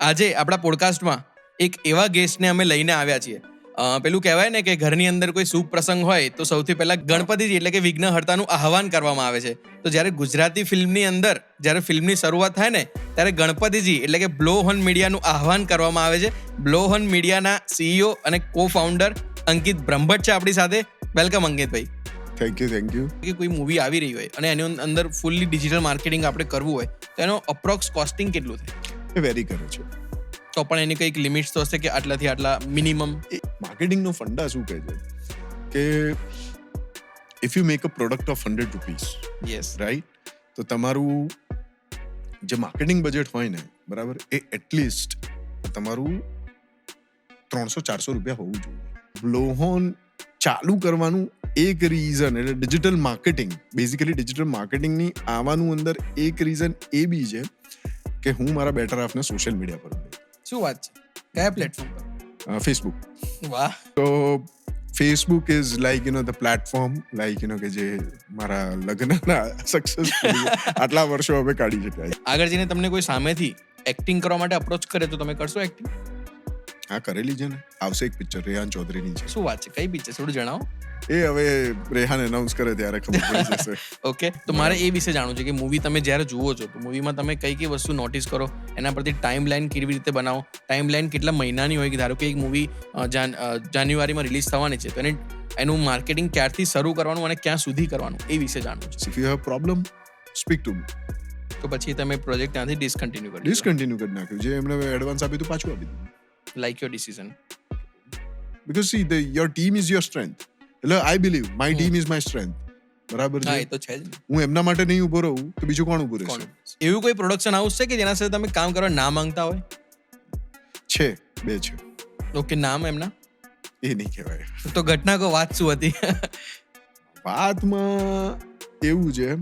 આજે આપણા પોડકાસ્ટમાં એક એવા ગેસ્ટને અમે લઈને આવ્યા છીએ. પેલું કહેવાય ને કે ઘરની અંદર કોઈ શુભ પ્રસંગ હોય તો સૌથી પહેલા ગણપતિજી એટલે કે વિઘ્નહર્તાનું આહવાન કરવામાં આવે છે. તો જ્યારે ગુજરાતી ફિલ્મની અંદર જ્યારે ફિલ્મની શરૂઆત થાય ને ત્યારે ગણપતિજી એટલે કે બ્લો હોર્ન મીડિયાનું આહવાન કરવામાં આવે છે. બ્લો હોર્ન મીડિયાના CEO અને કો ફાઉન્ડર અંકિત બ્રહ્મભટ્ટ છે આપણી સાથે. વેલકમ અંકિતભાઈ. Thank you. કે કોઈ મૂવી આવી રહી હોય અને એની અંદર ફૂલ્લી ડિજિટલ માર્કેટિંગ આપણે કરવું હોય તો એનો અપ્રોક્સ કોસ્ટિંગ કેટલું થાય? એ વેરી કરે છે. તો પણ એની કંઈક લિમિટ્સ તો હશે કે આટલાથી આટલા મિનિમમ. એ માર્કેટિંગનો ફંડા શું કહે છે કે if you make a product of 100 rupees, yes, right, તો તમારું જે માર્કેટિંગ બજેટ હોય ને, બરાબર, એ એટલીસ્ટ તમારું 300-400 રૂપિયા હોવું જોઈએ. બ્લો હોર્ન ચાલુ કરવાનું એક રીઝન એટલે ડિજિટલ માર્કેટિંગ, બેઝિકલી ડિજિટલ માર્કેટિંગની આવવાનું અંદર એક રીઝન એ બી છે કે હું મારા બેટર હાફને સોશિયલ મીડિયા પર મળું. શું વાત છે? કયા પ્લેટફોર્મ પર? ફેસબુક. વાહ. તો Facebook is like the platform like કે જે મારા લગ્નના સક્સેસફુલી આટલા વર્ષો હવે કાઢી શકાય. આગળ જઈને તમને કોઈ સામેથી એક્ટિંગ કરવા માટે અપ્રોચ કરે તો તમે કરશો એક્ટિંગ? હા, કરેલી છે ને. આવશે એક પિક્ચર રેહાન ચૌધરીની છે. શું વાત છે? કઈ પિક્ચર થોડું જણાવો. એ હવે રેહાન એનાઉન્સ કરે ત્યારે ખબર પડી જશે. ઓકે, તો મારે એ વિશે જાણવું છે કે મૂવી તમે જ્યારે જુઓ છો તો મૂવીમાં તમે કઈ કઈ વસ્તુ નોટિસ કરો, એના પરથી ટાઈમ લાઈન કેવી રીતે બનાવો, ટાઈમ લાઈન કેટલા મહિનાની હોય કે ધારો કે એક મૂવી જાન્યુઆરીમાં રિલીઝ થવાની છે તો એનું માર્કેટિંગ ક્યારથી શરૂ કરવાનું અને ક્યાં સુધી કરવાનું એ વિશે જાણવું છે. If you have problem, speak to મી. તો પછી તમે પ્રોજેક્ટ ત્યાંથી ડિસકન્ટિન્યુ કરી કરી નાખ્યું. જે એમણે એડવાન્સ આપ્યું તો પાછું આપી દીધું. Like your decision. Because see your team is your strength. એટલે I believe my team is my strength. બરાબર હા, છે. એ તો છે જ. હું એમના માટે નહીં ઉભો રહું તો બીજું કોણ ઉભું રહેશે? એવું કોઈ પ્રોડક્શન હાઉસ છે કે જેના સાથે તમે કામ કરવા ના માંગતા હોય? છે, 2 છે. ઓકે, નામ એમના? એ નહીં કહેવાય. તો ઘટના કો વાત શું હતી? વાતમાં એવું છે.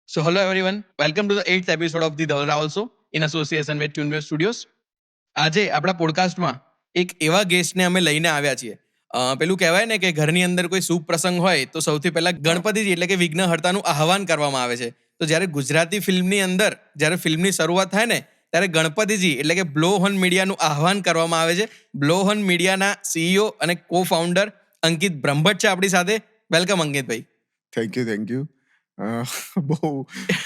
So hello everyone, welcome to the 8th episode of the Dhawal Rahul Show in association with TuneWave Studios. આજે આપણા પોડકાસ્ટમાં એક એવા ગેસ્ટને અમે લઈને આવ્યા છીએ. પેલું કહેવાય ને કે ઘરની અંદર કોઈ શુભ પ્રસંગ હોય તો સૌથી પહેલા ગણપતિજી એટલે કે વિઘ્નહર્તાનું આહવાન કરવામાં આવે છે. તો જ્યારે ગુજરાતી ફિલ્મની અંદર જ્યારે ફિલ્મની શરૂઆત થાય ને ત્યારે ગણપતિજી એટલે કે બ્લો હોર્ન મીડિયાનું આહવાન કરવામાં આવે છે. બ્લો હોર્ન મીડિયાના CEO અને કો ફાઉન્ડર અંકિત બ્રહ્મભટ્ટ છે આપણી સાથે. વેલકમ અંકિતભાઈ. Thank you. બહુ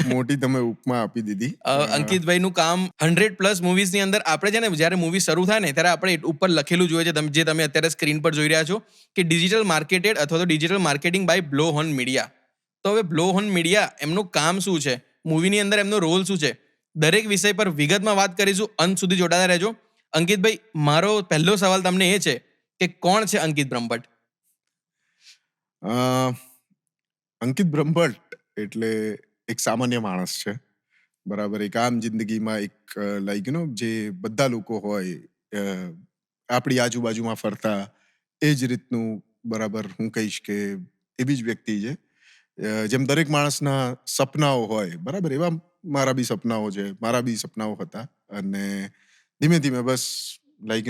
મોટી તમે ઉપમા આપી દીધી. અંકિતભાઈનું કામ 100+ મૂવીઝની અંદર આપણે છે ને જ્યારે મૂવી શરૂ થાય ને ત્યારે આપણે ઉપર લખેલું જોઈએ છે જે તમે અત્યારે સ્ક્રીન પર જોઈ રહ્યા છો કે ડિજિટલ માર્કેટેડ અથવા તો digital marketing by blow horn media. તો હવે બ્લો હોર્ન મીડિયા એમનું કામ શું છે, મૂવીની અંદર એમનો રોલ શું છે, દરેક વિષય પર વિગતમાં વાત કરીશું. અંત સુધી જોડાતા રહેજો. અંકિતભાઈ, મારો પહેલો સવાલ તમને એ છે કે કોણ છે અંકિત બ્રહ્મભટ્ટ? અંકિત બ્રહ્મભટ્ટ એટલે એક સામાન્ય માણસ છે, બરાબર. એક આમ જિંદગીમાં એક લાઈક જે બધા લોકો હોય આપણી આજુબાજુમાં ફરતા એ જ રીતનું, બરાબર, હું કહીશ કે એવી જ વ્યક્તિ છે. જેમ દરેક માણસના સપનાઓ હોય, બરાબર, એવા મારા બી સપનાઓ છે, મારા બી સપનાઓ હતા. અને ધીમે ધીમે બસ લાઈક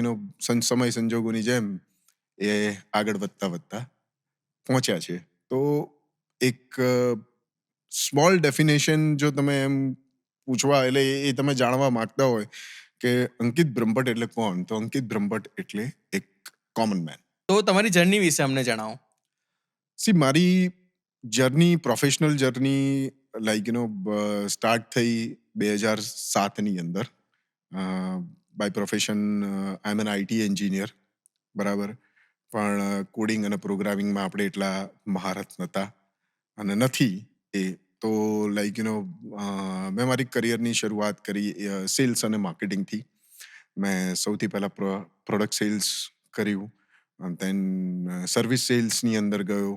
સમય સંજોગોની જેમ એ આગળ વધતા પહોંચ્યા છે. તો એક સ્મોલ ડેફિનેશન જો તમે એમ પૂછવા એટલે એ તમે જાણવા માંગતા હોય કે અંકિત બ્રહ્મભટ્ટ એટલે કોણ, તો અંકિત બ્રહ્મભટ્ટ એટલે એક કોમન મેન. તો તમારી જર્ની વિશે અમને જણાવો. સી, મારી journey, professional journey like start થઈ 2007ની અંદર. By profession I am an IT engineer, બરાબર. પણ કોડિંગ અને પ્રોગ્રામિંગમાં આપણે એટલા મહારત નહોતા અને નથી. એ તો લાઈક મેં મારી કરિયરની શરૂઆત કરી સેલ્સ અને માર્કેટિંગથી. મેં સૌથી પહેલાં પ્રોડક્ટ સેલ્સ કર્યું, દેન સર્વિસ સેલ્સની અંદર ગયો.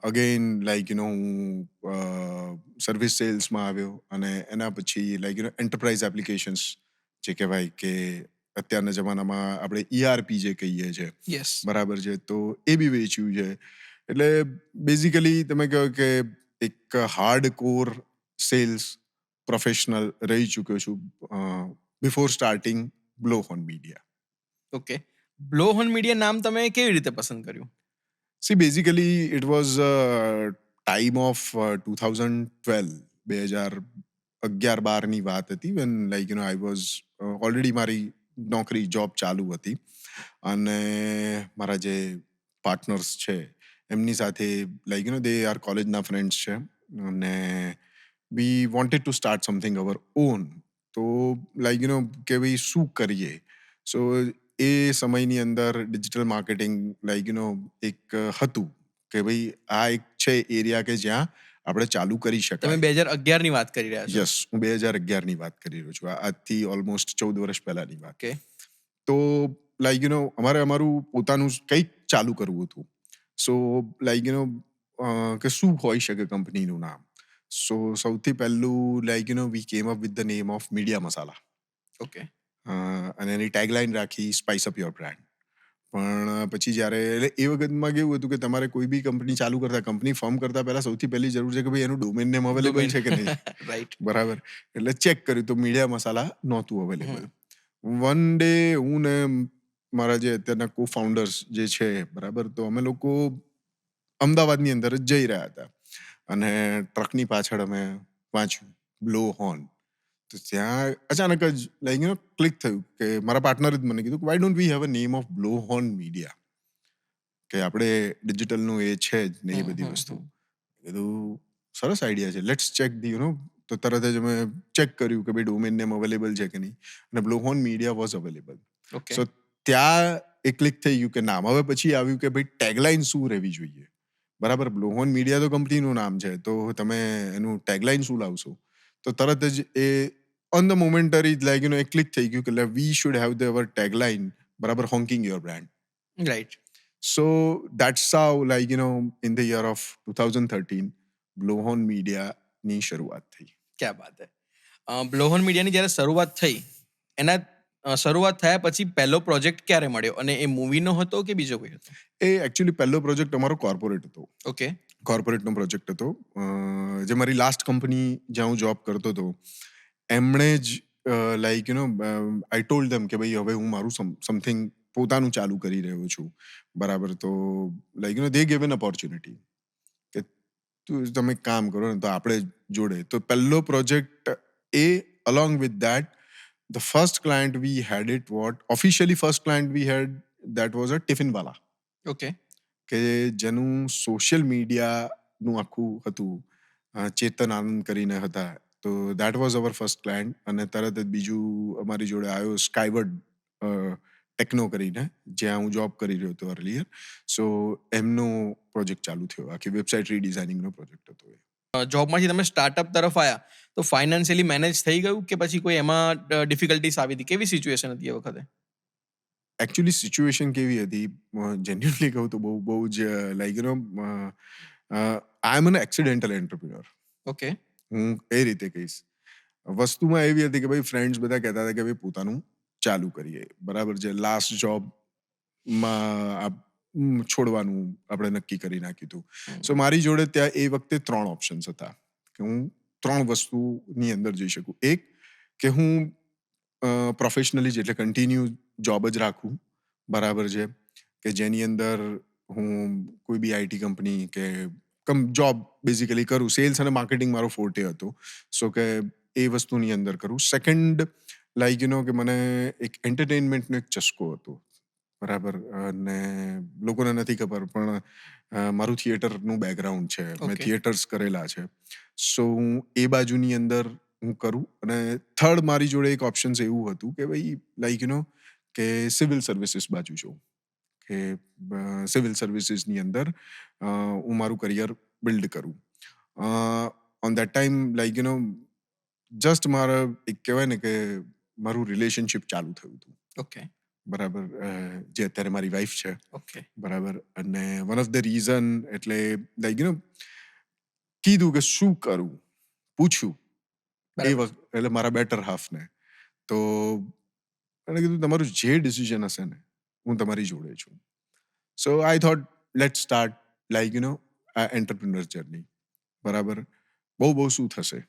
અગેન લાઈક હું સર્વિસ સેલ્સમાં આવ્યો અને એના પછી લાઈક એન્ટરપ્રાઇઝ એપ્લિકેશન્સ જે કહેવાય કે અત્યારના જમાનામાં આપણે ERP જે કહીએ છીએ, યસ, બરાબર છે, તો એ બી વેચ્યું છે. એટલે બેઝિકલી તમે કહો કે એક હાર્ડ કોર સેલ્સ પ્રોફેશનલ રહી ચૂક્યો છું before starting blow horn media. Okay. Blow horn media નામ તમે કેવી રીતે પસંદ કર્યું? See basically it was time of 2012, 2011-12ની વાત હતી, when like I was already મારી નોકરી જોબ ચાલુ હતી અને મારા જે પાર્ટનર્સ છે એમની સાથે લાઈક દે આર કોલેજના ફ્રેન્ડ્સ છે અને we wanted to start something hour on. તો લાઈક કે ભાઈ શું કરીએ. સો એ સમયની અંદર ડિજિટલ માર્કેટિંગ લાઈક એક હતું કે ભાઈ આ એક છે એરિયા કે જ્યાં આપણે ચાલુ કરી તમે શકાય. 2011 ની વાત કરી રહ્યા છો. યસ, હું 2011ની વાત કરી રહ્યો છું. આજથી ઓલમોસ્ટ 14 વર્ષ પહેલાની વાત. ઓકે. તો લાઈક અમારે અમારું પોતાનું કંઈક ચાલુ કરવું હતું. સો લાઈક કે શું હોઈ શકે કંપનીનું નામ. સો સૌથી પહેલું like we came up with the name of Media Masala okay. અને એની ટેગલાઇન રાખી સ્પાઇસ અપ યોર બ્રાન્ડ. પણ પછી જ્યારે એટલે એ વખતમાં કેવું હતું કે તમારે કોઈ બી કંપની ચાલુ કરતા, કંપની ફોર્મ કરતા પહેલા સૌથી પહેલી જરૂર છે કે ભાઈ એનું ડોમેન નેમ અવેલેબલ છે કે નહીં. રાઈટ. બરાબર. એટલે ચેક કર્યું તો મીડિયા મસાલા નહોતું અવેલેબલ. વન ડે હું ને મારા જે અત્યારના કો ફાઉન્ડર્સ જે છે બરાબર, તો અમે લોકો અમદાવાદની અંદર જ જઈ રહ્યા હતા અને ટ્રકની પાછળ અમે વાંચ્યું બ્લો હોર્ન. તો ત્યાં અચાનક જ લાઈક ક્લિક થયું કે મારા પાર્ટનરે જ મને કીધું કે why don't we have a name of blow horn media, કે આપણે ડિજિટલનું એ છે જ ને એ બધી વસ્તુ. કીધું સરસ આઈડિયા છે, લેટ્સ ચેક ધી તો તરત જ અમે ચેક કર્યું કે ભાઈ ડોમેન નેમ અવેલેબલ છે કે નહીં, અને Blow horn Media was available. Okay. So ત્યાં એ ક્લિક થઈ ગયું કે નામ. હવે પછી આવ્યું કે ભાઈ ટેગલાઇન શું રહેવી જોઈએ. બરાબર, બ્લો હોર્ન મીડિયા તો કંપનીનું નામ છે, તો તમે એનું ટેગલાઇન શું લાવશો. તો તરત જ એ ઓન ધ મોમેન્ટરી લાઈક એ ક્લિક થઈ ગયું કે we should have the our tagline બરાબર, honking your brand. Right. So that's how like in the year of 2013 Blow Horn મીડિયાની શરૂઆત થઈ. ક્યાં બાત હે. બ્લો હોર્ન મીડિયાની જ્યારે શરૂઆત થઈ, એના શરૂઆત થયા પછી પહેલો પ્રોજેક્ટ ક્યારે મળ્યો, અને એ મૂવીનો હતો કે બીજો કોઈ હતો? એ એકચ્યુઅલી પહેલો પ્રોજેક્ટ અમારો કોર્પોરેટ હતો. ઓકે. કોર્પોરેટનો પ્રોજેક્ટ હતો. જે મારી લાસ્ટ કંપની જ્યાં હું જોબ કરતો હતો એમણે જ લાઈક આઈ ટોલ્ડ ધેમ કે ભાઈ હવે હું મારું સમથિંગ પોતાનું ચાલુ કરી રહ્યો છું. બરાબર. તો લાઈક દે ગેવ એન ઓપોર્ચ્યુનિટી કે તમે એક કામ કરો ને તો આપણે જોડે. તો પહેલો project A along with that the first client we had it what officially first client we had that was a tiffin wala, okay. કે જેનું સોશિયલ મીડિયાનું આખું હતું. ચેતન આનંદ કરીને હતા. તો that was hour first client. અને તરત જ બીજું અમારી જોડે આવ્યો સ્કાયવર્ડ ટેકનો કરીને, જ્યાં હું જોબ કરી રહ્યો હતો અર્લિયર. સો એમનો પ્રોજેક્ટ ચાલુ થયો, આખી વેબસાઇટ રીડિઝાઇનિંગનો પ્રોજેક્ટ હતો એ. જોબમાંથી તમે સ્ટાર્ટઅપ તરફ આવ્યા તો ફાઇનાન્શિયલી મેનેજ થઈ ગયું કે પછી કોઈ એમાં ડિફિકલ્ટીસ આવી હતી? કેવી સિચ્યુએશન હતી એ વખતે? એકચ્યુઅલી સિચ્યુએશન કેવી હતી, જેન્યુઅનલી કહું તો બહુ જ like I am an accidental entrepreneur. Okay. હું એ રીતે કહીશ. વસ્તુમાં એવી હતી કે ભાઈ ફ્રેન્ડ્સ બધા કહેતા હતા કે ભાઈ પોતાનું ચાલુ કરીએ. બરાબર છે. લાસ્ટ જોબમાં છોડવાનું આપણે નક્કી કરી નાખ્યું હતું. સો મારી જોડે ત્યાં એ વખતે 3 ઓપ્શન્સ હતા કે હું 3 વસ્તુની અંદર જઈ શકું. એક કે હું પ્રોફેશનલી જ એટલે કન્ટિન્યુ જોબ જ રાખું. બરાબર છે. કે જેની અંદર હું કોઈ બી આઈટી કંપની કે જોબ બેઝિકલી કરું. સેલ્સ અને માર્કેટિંગ મારો ફોર્ટે હતો. સો કે એ વસ્તુની અંદર કરું. સેકન્ડ લાઈક કે મને એક એન્ટરટેનમેન્ટનો એક ચસ્કો હતો. બરાબર. અને લોકોને નથી ખબર પણ મારું થિયેટરનું બેકગ્રાઉન્ડ છે. મેં થિયેટર્સ કરેલા છે. સો હું એ બાજુની અંદર હું કરું. અને થર્ડ મારી જોડે એક ઓપ્શન એવું હતું કે ભાઈ લાઈક કે સિવિલ સર્વિસીસ બાજુ જવું, કે સિવિલ સર્વિસીસની અંદર હું મારું કરિયર બિલ્ડ કરું. On that time like just મારા એક કહેવાય ને કે મારું રિલેશનશિપ ચાલુ થયું હતું. ઓકે. બરાબર. જે અત્યારે મારી વાઈફ છે. ઓકે. બરાબર. અને વન ઓફ ધ રીઝન એટલે લાઈક કીધું કે શું કરું, પૂછ્યું એ વખત એટલે મારા બેટર હાફને. તો એને કીધું તમારું જે ડિસિઝન હશે ને હું તમારી જોડે છું. So I thought let start like આ એન્ટરપ્રિન્યોર જર્ની. બરાબર. બહુ શું થશે,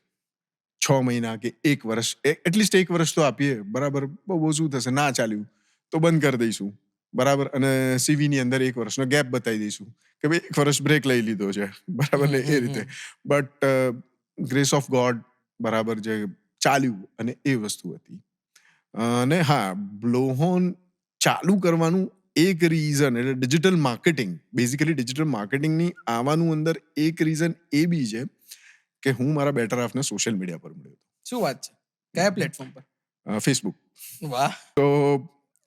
6 મહિના કે 1 વર્ષ, એટલીસ્ટ 1 વર્ષ તો આપીએ, બરાબર. બહુ શું થશે, ના ચાલ્યું તો બંધ કરી દઈશું, બરાબર. અને સીવીની અંદર 1 વર્ષનો ગેપ બતાવી દઈશું કે ભાઈ 1 વર્ષ બ્રેક લઈ લીધો છે, બરાબર ને, એ રીતે. બટ ગ્રેસ ઓફ ગોડ, બરાબર, જે ચાલ્યું અને એ વસ્તુ હતી. અને હા, બ્લોહોન ચાલુ કરવાનું એક રીઝન એટલે ડિજિટલ માર્કેટિંગ, બેઝિકલી ડિજિટલ માર્કેટિંગની આવવાનું અંદર એક રીઝન એ બી છે કે હું મારા બેટર હાફને સોશિયલ મીડિયા પર મળ્યો શું વાત છે? કયા પ્લેટફોર્મ પર? હતો, ફેસબુક. વાહ. તો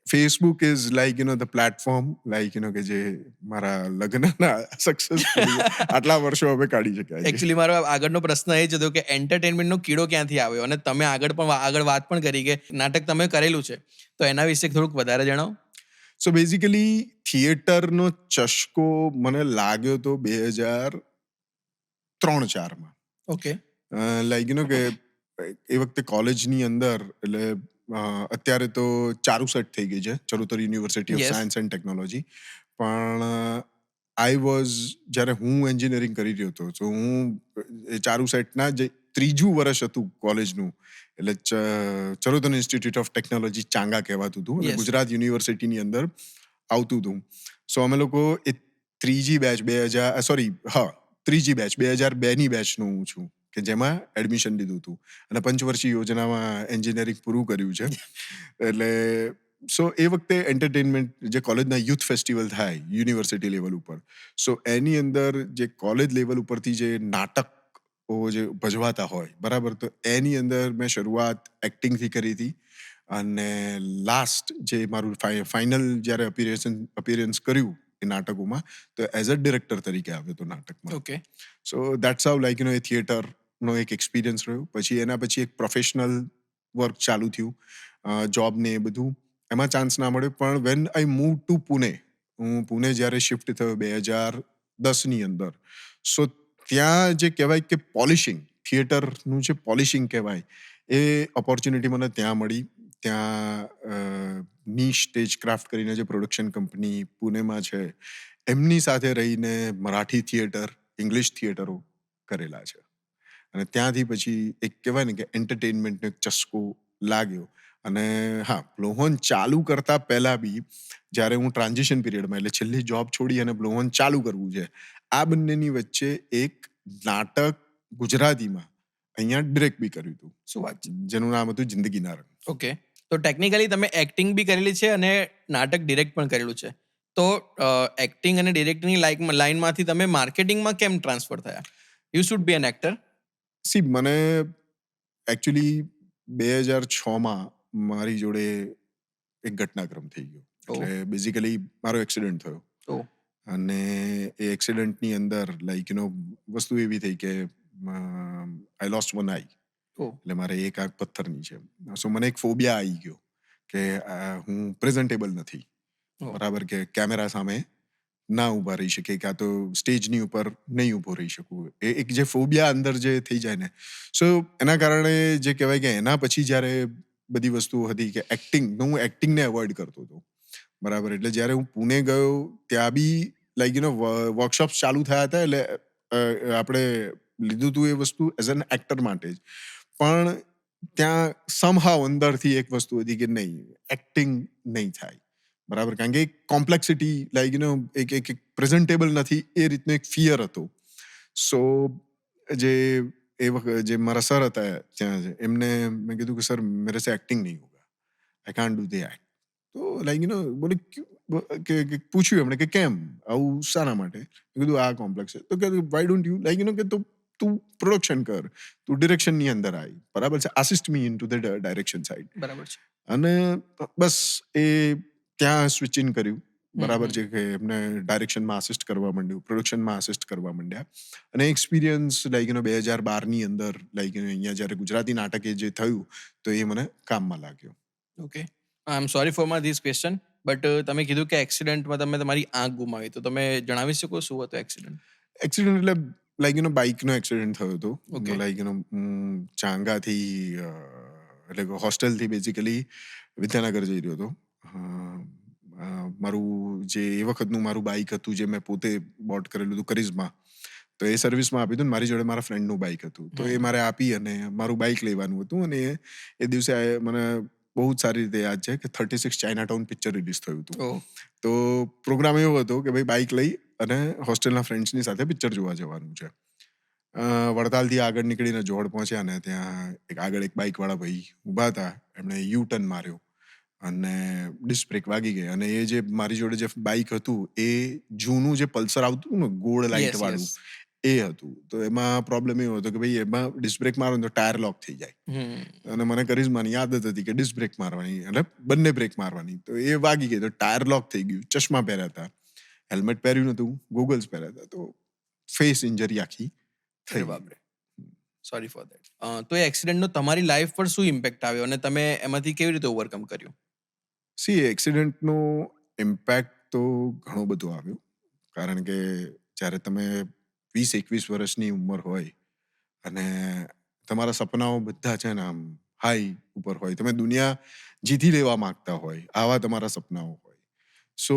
Facebook is like the platform, like કે જે મારા લગ્નના સક્સેસફુલી આટલા વર્ષો અમે કાઢી શક્યા છે. એકચ્યુઅલી મારો આગળનો પ્રશ્ન એ જ હતો કે એન્ટરટેનમેન્ટનો કીડો ક્યાંથી આવ્યો, અને તમે આગળ વાત પણ કરી કે નાટક તમે કરેલું છે, તો એના વિશે થોડુંક વધારે જણાવો. સો બેઝિકલી થિયેટરનો ચસ્કો મને લાગ્યો તો 2003-4માં. ઓકે. લાઈક કે એ વખતે કોલેજની અંદર, એટલે અત્યારે તો ચારુ સેટ થઈ ગઈ છે, Charotar university of Yes. Science and technology. પણ આઈ વોઝ, જ્યારે હું એન્જિનિયરિંગ કરી રહ્યો હતો, તો હું એ ચારુ સેટના જે ત્રીજું વર્ષ હતું કોલેજનું, એટલે Charotar institute of technology Changa કહેવાતું હતું, અને Yes. ગુજરાત યુનિવર્સિટીની અંદર આવતું હતું. સો અમે લોકો એ ત્રીજી બેચ 2002ની બેચનું હું છું, કે જેમાં એડમિશન લીધું હતું અને પંચવર્ષીય યોજનામાં એન્જિનિયરિંગ પૂરું કર્યું છે. એટલે સો એ વખતે એન્ટરટેનમેન્ટ, જે કોલેજના યુથ ફેસ્ટિવલ થાય યુનિવર્સિટી લેવલ ઉપર, સો એની અંદર જે કોલેજ લેવલ ઉપરથી જે નાટકો જે ભજવાતા હોય, બરાબર, તો એની અંદર મેં શરૂઆત એક્ટિંગથી કરી હતી. અને લાસ્ટ જે મારું ફાઇનલ જ્યારે અપિયરન્સ કર્યું એ નાટકોમાં, તો એઝ અ ડિરેક્ટર તરીકે આવ્યો હતો નાટકમાં. Okay. So that's how like એ થિયેટરનો એક એક્સપિરિયન્સ રહ્યો. પછી એના પછી એક પ્રોફેશનલ વર્ક ચાલુ થયું, જોબ ને એ બધું, એમાં ચાન્સ ના મળ્યો. પણ when I move to Pune, હું પુણે જ્યારે શિફ્ટ થયો 2010ની અંદર, સો ત્યાં જે કહેવાય કે પોલિશિંગ, થિયેટરનું જે પોલિશિંગ કહેવાય, એ ઓપોર્ચ્યુનિટી મને ત્યાં મળી. ત્યાં નીશ સ્ટેજક્રાફ્ટ કરીને જે પ્રોડક્શન કંપની પુણેમાં છે, એમની સાથે રહીને મરાઠી થિયેટર, ઇંગ્લિશ થિયેટરો કરેલા છે. અને ત્યાંથી પછી એક કહેવાય ને કે એન્ટરટેનમેન્ટનો એક ચસ્કો લાગ્યો. અને હા, બ્લોહોન ચાલુ કરતા પહેલા બી, જ્યારે હું ટ્રાન્ઝિશન પીરિયડમાં, એટલે છેલ્લી જોબ છોડી અને બ્લોહોન ચાલુ કરવું છે, આ બંનેની વચ્ચે એક નાટક ગુજરાતીમાં અહીંયા ડિરેક્ટ બી કર્યું હતું. શું વાત છે? જેનું નામ હતું જિંદગીના રંગ. ઓકે. તો ટેકનિકલી તમે એક્ટિંગ બી કરેલી છે અને નાટક ડિરેક્ટ પણ કરેલું છે. તો એક્ટિંગ અને ડિરેક્ટિંગની લાઇનમાંથી તમે માર્કેટિંગમાં કેમ ટ્રાન્સફર થયા? You should be N actor. C, મને એકચ્યુઅલી 2006માં મારી જોડે એક ઘટનાક્રમ થઈ ગયો. એટલે બેઝિકલી મારો એક્સિડન્ટ થયો. ઓહ. અને એ એક્સિડન્ટની અંદર લાઈક વસ્તુ એવી થઈ કે આઈ લોસ્ટ વન આઈ. ઓહ. એટલે મારે એક આંખ પથ્થરની છે. સો મને એક ફોબિયા આવી ગયો કે હું પ્રેઝન્ટેબલ નથી, ઓહ. બરાબર, કે કેમેરા સામે ના ઊભા રહી શકે, કાં તો સ્ટેજની ઉપર નહીં ઊભો રહી શકું. એ એક જે ફોબિયા અંદર જે થઈ જાય ને, સો એના કારણે જે કહેવાય કે એના પછી જ્યારે બધી વસ્તુઓ હતી કે હું એક્ટિંગને એવોઇડ કરતો હતો, બરાબર. એટલે જ્યારે હું પુણે ગયો, ત્યાં બી લાઈક વર્કશોપ્સ ચાલુ થયા હતા. એટલે આપણે લીધું હતું એ વસ્તુ એઝ એન એક્ટર માટે જ. પણ ત્યાં સમહાવ અંદરથી એક વસ્તુ હતી કે નહીં, એક્ટિંગ નહીં થાય, બરાબર. કારણ કે એક કોમ્પ્લેક્સિટી, લાઈક એક પ્રેઝન્ટેબલ નથી, એ રીતનો એક ફિયર હતો. સો જે એ વખત જે મારા સર હતા ત્યાં, એમને મેં કીધું કે સર, મેરે સે એક્ટિંગ નહીં હોગા, I can't do the act. તો લાઈક બોલે કે પૂછ્યું એમણે કે કેમ, આવું શાના માટે? મેં કીધું આ કોમ્પ્લેક્સ છે. તો કે વાય ડોન્ટ યુ લાઈક કે તો તું પ્રોડક્શન કર, તું ડિરેક્શનની અંદર આવી, બરાબર છે, assist me in to the direction side. બરાબર છે. અને બસ એ ત્યાં સ્વિચ ઇન કર્યું, બરાબર છે, કે એમને ડાયરેક્શનમાં આસિસ્ટ કરવા માંડ્યું, પ્રોડક્શનમાં આસિસ્ટ કરવા માંડ્યા. અને એક્સપિરિયન્સ લાઈક 2012ની અંદર લાઈક અહીંયા જ્યારે ગુજરાતી નાટકે જે થયું, તો એ મને કામમાં લાગ્યો. Okay. I am sorry for my this question, but તમે કીધું કે એક્સિડન્ટમાં તમે તમારી આંખ ગુમાવી, તો તમે જણાવી શકો શું હતો એક્સિડન્ટ? એક્સિડન્ટ એટલે લાઈક બાઇકનો એક્સિડન્ટ થયો હતો. Okay. લાઈક ચાંગાથી એટલે હોસ્ટેલથી બેઝિકલી વિદ્યાનગર જઈ રહ્યો હતો. મારું જે એ વખતનું મારું બાઇક હતું, જે મેં પોતે બોટ કરેલું હતું, કરિઝમા, તો એ સર્વિસમાં આપી હતું ને મારી જોડે મારા ફ્રેન્ડનું બાઇક હતું, તો એ મારે આપી અને મારું બાઇક લેવાનું હતું. અને એ દિવસે મને બહુ જ સારી રીતે યાદ છે કે 36 ચાઇનાટાઉન પિક્ચર રિલીઝ થયું હતું. ઓહ, તો પ્રોગ્રામ એવો હતો કે ભાઈ બાઇક લઈ અને હોસ્ટેલના ફ્રેન્ડ્સની સાથે પિક્ચર જોવા જવાનું છે. વડતાલથી આગળ નીકળીને જોડ પહોંચ્યા ને ત્યાં આગળ એક બાઇકવાળા ભાઈ ઊભા હતા. એમણે યુ ટર્ન માર્યો અને ડિસ્ક બ્રેક વાગી ગઈ. અને એ જે મારી જોડે જે બાઇક હતું એ જૂનું જે પલ્સર આવતું ને ગોળ લાઇટ યસ, વાળું યસ. એ હતું. તો એમાં પ્રોબ્લેમ એવો હતો કે ભાઈ એમાં ડિસ્ક બ્રેક મારો ને તો ટાયર લોક થઈ જાય. અને મને કરિશ્માની આદત હતી કે ડિસ્ક બ્રેક મારવાની એટલે બંને બ્રેક મારવાની. તો એ વાગી ગઈ તો ટાયર લોક થઈ ગયું. ચશ્મા પહેર્યા હતા, હેલ્મેટ પહેર્યું નતું, ગોગલ્સ પહેર્યા હતા. તો ફેસ ઇન્જરી આખી થઈ. અરે બાપરે, સોરી ફોર ધેટ. તો એ એક્સિડન્ટનો તમારી લાઈફ પર શું ઇમ્પેક્ટ આવ્યો અને તમે એમાંથી કેવી રીતે ઓવરકમ કર્યું? સી એક્સિડન્ટનો ઇમ્પેક્ટ તો ઘણો બધો આવ્યો. કારણ કે જ્યારે તમે 20-21 વર્ષની ઉંમર હોય અને તમારા સપનાઓ બધા છે ને આમ હાઈ ઉપર હોય, તમે દુનિયા જીતી લેવા માંગતા હોય, આવા તમારા સપનાઓ હોય. સો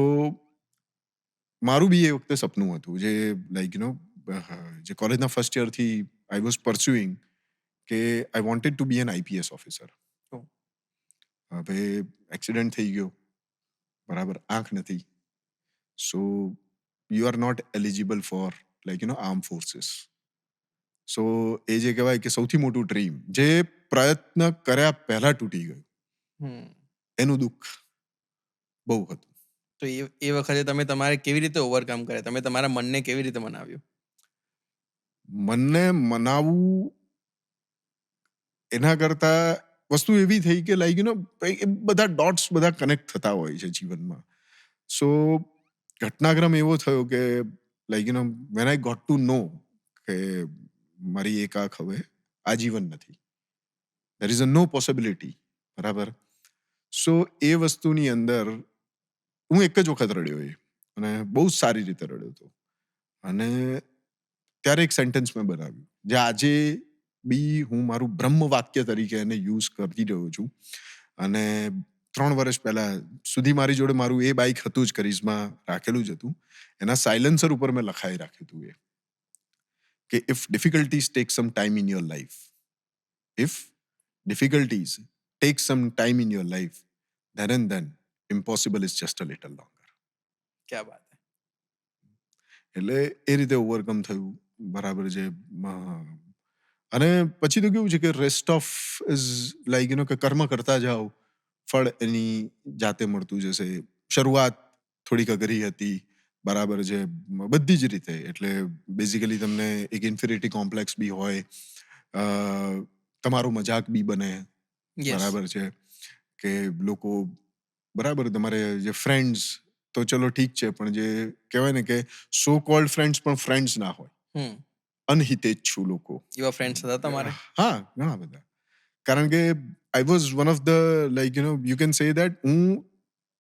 મારું બી એ વખતે સપનું હતું જે લાઈક જે કોલેજના ફર્સ્ટ યરથી આઈ વોઝ પરસ્યુઇંગ કે I wanted to be an IPS officer. Oh. હવે એક્સિડન્ટ થઈ ગયો, બરાબર, આંખ નથી. So you are not eligible for arm forces. So એ જે કહેવાય કે સૌથી મોટું ડ્રીમ જે પ્રયત્ન કર્યા પહેલા તૂટી ગયું, એનું દુઃખ બહુ હતું. તો એ વખતે તમે તમારે કેવી રીતે ઓવરકમ કર્યા? તમે તમારા મનને કેવી રીતે મનાવ્યું? મનને મનાવવું એના કરતા વસ્તુ એવી થઈ કે બધા ડોટ્સ બધા કનેક્ટ થતા હોય છે જીવનમાં. સો ઘટનાક્રમ એવો થયો કે વેન આઈ ગોટ ટુ નો કે મારી એક આંખ હવે આજીવન નથી, દેર ઇઝ અ નો પોસિબિલિટી, બરાબર. સો એ વસ્તુની અંદર હું એક જ વખત રડ્યો એ, અને બહુ જ સારી રીતે રડ્યો હતો. અને ત્યારે એક સેન્ટેન્સ મેં બનાવ્યું જે આજે બી હું મારું બ્રહ્મ વાક્ય તરીકે એને યુઝ કરી રહ્યો છું. અને 3 વર્ષ પહેલા સુધી મારી જોડે મારું એ બાઇક હતું જ, કરિશ્મા રાખેલું જ હતું. એના સાયલેન્સર ઉપર મેં લખાઈ રાખ્યું હતું એ કે if difficulties tech some time in your life, if difficulties tech some time in your life, then and then impossible is just a little longer. ક્યાં વાત હે. એટલે એ રીતે ઓવરકમ થયું, બરાબર છે. અને પછી તો કેવું છે કે રેસ્ટ ઓફ ઇઝ કે કર્મ કરતા જાઓ, ફળ એની જાતે મળતું જશે. શરૂઆત થોડીક અઘરી હતી, બરાબર છે, બધી જ રીતે. એટલે બેઝિકલી તમને એક ઇન્ફિનિટી કોમ્પ્લેક્સ બી હોય, તમારો મજાક બી બને, Yes. બરાબર છે, કે લોકો, બરાબર, તમારે જે ફ્રેન્ડ્સ તો ચલો ઠીક છે, પણ જે કહેવાય ને કે સો કોલ્ડ ફ્રેન્ડ્સ પણ ફ્રેન્ડ્સ ના હોય, અનહિતેચ્છુ લોકો. એવા ફ્રેન્ડ્સ હતા તમારે? હા, ઘણા બધા. કારણ કે I was one of the you can say that હું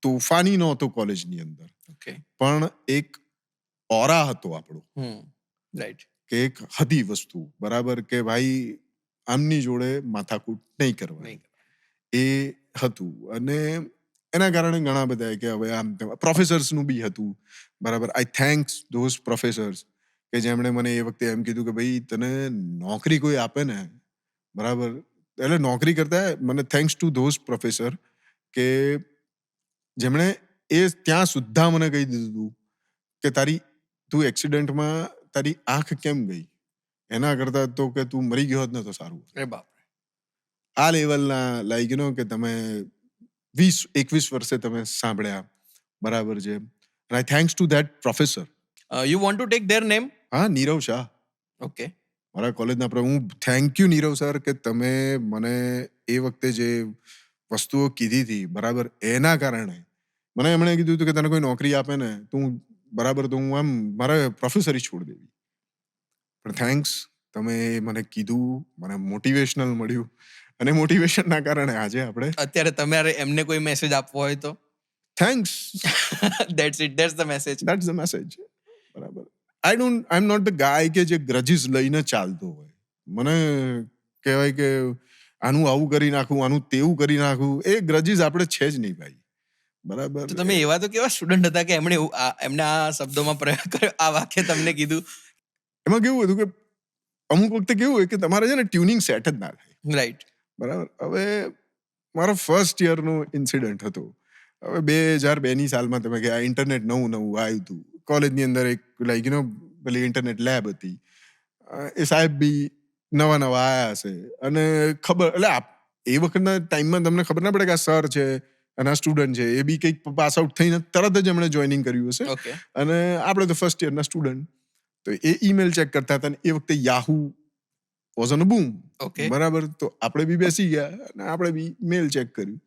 તોફાની નહોતો કોલેજની અંદર, ઓકે. પણ એક ઓરા હતો આપણો, રાઈટ. કે એક હતી વસ્તુ, બરાબર, કે ભાઈ આમની જોડે માથાકૂટ નહીં કરવાની, એ હતું. અને એના કારણે ઘણા બધા કે હવે આમ પ્રોફેસર્સનું બી હતું, બરાબર. આઈ થેન્ક્સ ધોઝ પ્રોફેસર્સ કે જેમણે મને એ વખતે એમ કીધું કે ભાઈ તને નોકરી કોઈ આપે ને, બરાબર, એટલે નોકરી કરતા મને થેન્ક્સ ટુ ધોઝ પ્રોફેસર કે જેમણે એ ત્યાં સુદ્ધા મને કહી દીધું કે તું એક્સિડન્ટમાં તારી આંખ કેમ ગઈ, એના કરતા તો કે તું મરી ગયો હોત ને તો સારું. અરે બાપ. આ લેવલના કે તમે 20-21 વર્ષે તમે સાંભળ્યા, બરાબર છે. I thanks to that professor. You want to take their name? હા, નીરવ શાહ, ઓકે. મારા કોલેજના હું થેન્ક યુ નીરવ સર કે તમે મને એ વખતે જે વસ્તુઓ કીધી હતી, બરાબર, એના કારણે મને એમણે કીધું હતું કે તને કોઈ નોકરી આપે ને તું, બરાબર, તો હું આમ મારે પ્રોફેસરી છોડી દેવી. પણ થેન્ક્સ, તમે મને કીધું, મને મોટિવેશનલ મળ્યું, અને મોટિવેશનના કારણે આજે આપણે અત્યારે તમારે એમને કોઈ મેસેજ આપવો હોય તો? Thanks, that's it, that's the message. That's the message, બરાબર. આઈ એમ નોટ ધ ગાય કે જે ગ્રજીસ લઈને ચાલતો હોય. મને કહેવાય કે આનું આવું કરી નાખું, આનું તેવું કરી નાખું, એ ગ્રજીસ આપણે છે જ નહીં ભાઈ, બરાબર. તો તમે એવા તો કેવા સ્ટુડન્ટ હતા કે એમણે આ શબ્દોમાં પ્રયોગ કર્યો, આ વાક્ય તમને કીધું? એમાં કેવું હતું કે અમુક વખતે કેવું હોય કે તમારે છે ને ટ્યુનિંગ સેટ જ ના થાય, રાઈટ. બરાબર. હવે મારો ફર્સ્ટ યરનો ઇન્સિડન્ટ હતો. હવે 2002ની સાલમાં તમે કે આ ઇન્ટરનેટ નવું આવ્યું હતું કોલેજની અંદર, એક લાઈક પેલી ઇન્ટરનેટ લેબ હતી. એ સાહેબ બી નવા આયા હશે અને ખબર એટલે એ વખતના ટાઈમમાં તમને ખબર ના પડે કે આ સર છે અને આ સ્ટુડન્ટ છે. એ બી કંઈક પાસ આઉટ થઈને તરત જ એમણે જોઈનિંગ કર્યું હશે ઓકે. અને આપણે તો ફર્સ્ટ યરના સ્ટુડન્ટ. તો એ ઈમેલ ચેક કરતા હતા અને એ વખતે યાહુ વોઝ ઓન બૂમ, ઓકે. બરાબર. તો આપણે બી બેસી ગયા અને આપણે બી મેલ ચેક કર્યું.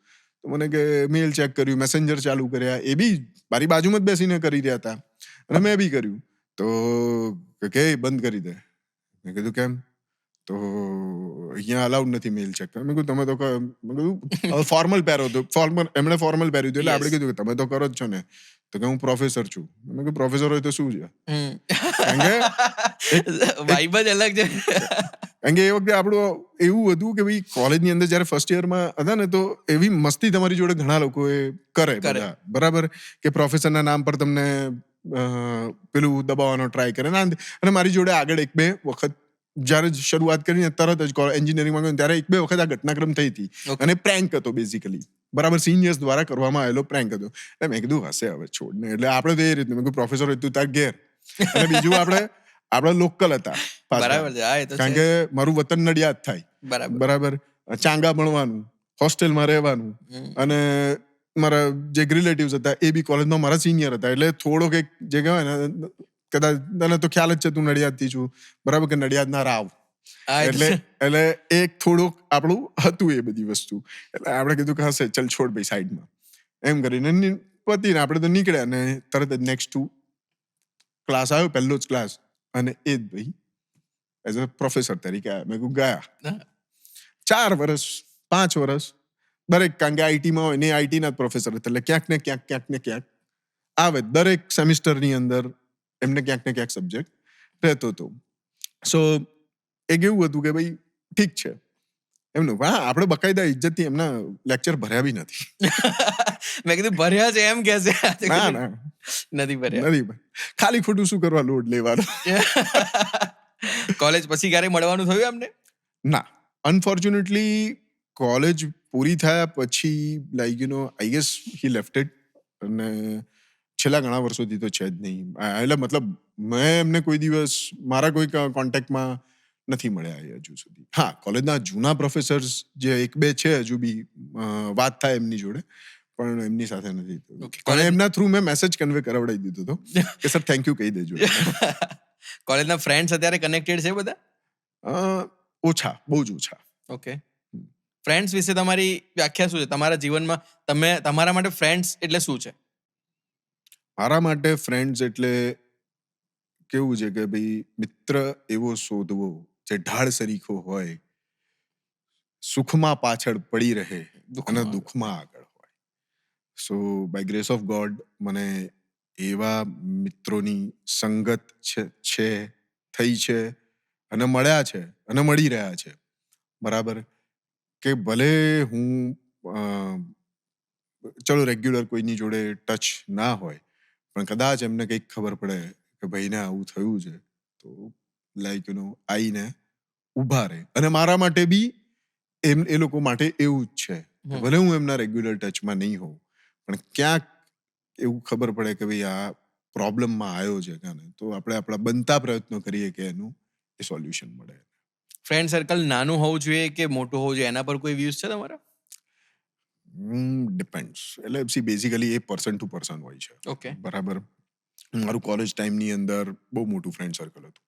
તો મને કે મેલ ચેક કર્યું, મેસેન્જર ચાલુ કર્યા. એ બી મારી બાજુમાં જ બેસીને કરી રહ્યા હતા અને મેં બી કર્યું. તો કે બંધ કરી દે. મેં કીધું કેમ? તો અહીંયા અલાઉડ નથી મેલ ચેક કરવા. મેં કીધું તમે તો મેં કીધું ફોર્મલ પહેરો હતો, એમણે ફોર્મલ પહેર્યું હતું એટલે આપણે કીધું કે તમે તો કરો જ છો ને. તો કે હું પ્રોફેસર છું. મેં કીધું પ્રોફેસર હોય તો શું છે? કારણ કે વાઇબ જ અલગ છે. કારણ કે એ વખતે આપણું એવું હતું કે ભાઈ કોલેજની અંદર જયારે ફર્સ્ટ યરમાં હતા ને તો એવી મસ્તી તમારી જોડે ઘણા લોકો કરે બધા, બરાબર. કે પ્રોફેસરના નામ પર તમને પેલું દબાવવાનો ટ્રાય કરે અને મારી જોડે આગળ એક બે વખત જયારે શરૂઆત કરીને તરત જ એન્જિનિયરિંગમાં ગયો ત્યારે એક બે વખત આ ઘટનાક્રમ થઈ હતી. અને પ્રેન્ક હતો બેઝિકલી, બરાબર. સિનિયર્સ દ્વારા કરવામાં આવેલો પ્રેન્ક હતો. એટલે મેં કીધું હશે હવે છોડ ને. એટલે આપણે તો એ રીતનું, મેં કીધું પ્રોફેસર હોય તું તાર ઘેર. અને બીજું આપણે લોકલ હતા બરાબર છે. હા, એ તો કારણ છે. કે મારું વતન નડિયાદ થાય, બરાબર. ચાંગા ભણવાનું, હોસ્ટેલમાં રહેવાનું અને મારા જે રિલેટિવ્સ હતા એ બી કોલેજમાં મારા સિનિયર હતા. એટલે થોડોક એક જે કહેવાય ને, કદાચ તને તો ખ્યાલ જ છે તું નડિયાદથી છું, બરાબર, કે નડિયાદના રાવ. એટલે એક થોડુંક આપણું હતું એ બધી વસ્તુ. એટલે આપણે કીધું કે હશે, ચલ છોડ ભાઈ સાઈડમાં, એમ કરીને પતીને આપણે તો નીકળ્યા. ને તરત જ નેક્સ્ટ ક્લાસ આવ્યો, પહેલો જ ક્લાસ, અને એ જ ભાઈ એઝ અ પ્રોફેસર તરીકે આવ્યા. મેં કીધું ગયા 4 વર્ષ 5 વર્ષ દરેક, કારણ કે આઈટીમાં હોય ને આઈટીના જ પ્રોફેસર હતા એટલે ક્યાંક ને ક્યાંક આવે દરેક સેમિસ્ટરની અંદર એમને ક્યાંક ને ક્યાંક સબ્જેક્ટ રહેતો હતો. સો એક એવું હતું કે ભાઈ ઠીક છે એમનું. હા, આપણે બકાયદા ઇજ્જતથી એમના લેક્ચર ભર્યા બી નથી. મેં કીધું ભર્યા છે એમ કે છે. ના નથી ભર્યા. નથી, ખાલી ખોટું શું કરવા લોડ લેવાનો. કોલેજ પછી ક્યારે મળવાનું થયું એમને? ના, અનફોર્ચ્યુનેટલી કોલેજ પૂરી થયા પછી like I guess he left it. અને છેલ્લા ઘણા વર્ષોથી તો છે જ નહીં. એટલે મતલબ મેં એમને કોઈ દિવસ મારા કોઈ કોન્ટેક્ટમાં નથી મળ્યા હજુ સુધી. હા, કોલેજના જૂના પ્રોફેસર્સ જે એક બે છે હજુ બી વાત થાય એમની જોડે, પણ એમની સાથે નથી. અને એમના થ્રુ મેં મેસેજ કન્વે કરાવડાવી દીધો હતો કે સર થેન્ક યુ કહી દેજો. કોલેજના ફ્રેન્ડ્સ અત્યારે કનેક્ટેડ છે બધા? ઓછા, બહુ જ ઓછા. ઓકે. ફ્રેન્ડ્સ વિશે તમારી વ્યાખ્યા શું છે તમારા જીવનમાં? તમારા માટે ફ્રેન્ડ્સ એટલે શું છે? મારા માટે ફ્રેન્ડ્સ એટલે કેવું છે કે ભાઈ મિત્ર એવો શોધવો જે ઢાળ સરીખો હોય, સુખમાં પાછળ પડી રહે અને દુઃખમાં આગળ હોય. So bye grace of God મને એવા મિત્રોની સંગત છે થઈ છે અને મળ્યા છે અને મળી રહ્યા છે, બરાબર. કે ભલે હું ચલો રેગ્યુલર કોઈની જોડે ટચ ના હોય, પણ કદાચ એમને કંઈક ખબર પડે કે ભાઈને આવું થયું છે તો લાઈક આઈને ઊભા રહે. અને મારા માટે બી એ લોકો માટે એવું જ છે. ભલે હું એમના રેગ્યુલર ટચમાં નહીં હોઉં, પણ ક્યાંક એવું ખબર પડે કે ભાઈ આ પ્રોબ્લેમમાં આવ્યો છે કાને, તો આપણે આપણા બનતા પ્રયત્નો કરીએ કે એનું એ સોલ્યુશન મળે. ફ્રેન્ડ સર્કલ નાનું હોવું જોઈએ કે મોટું હોવું જોઈએ, એના પર કોઈ વ્યૂઝ છે તમારા? ડિપેન્ડ્સ. એટલે basically A person to person હોય છે. ઓકે. બરાબર. મારું કોલેજ ટાઈમની અંદર બહુ મોટું ફ્રેન્ડ સર્કલ હતું.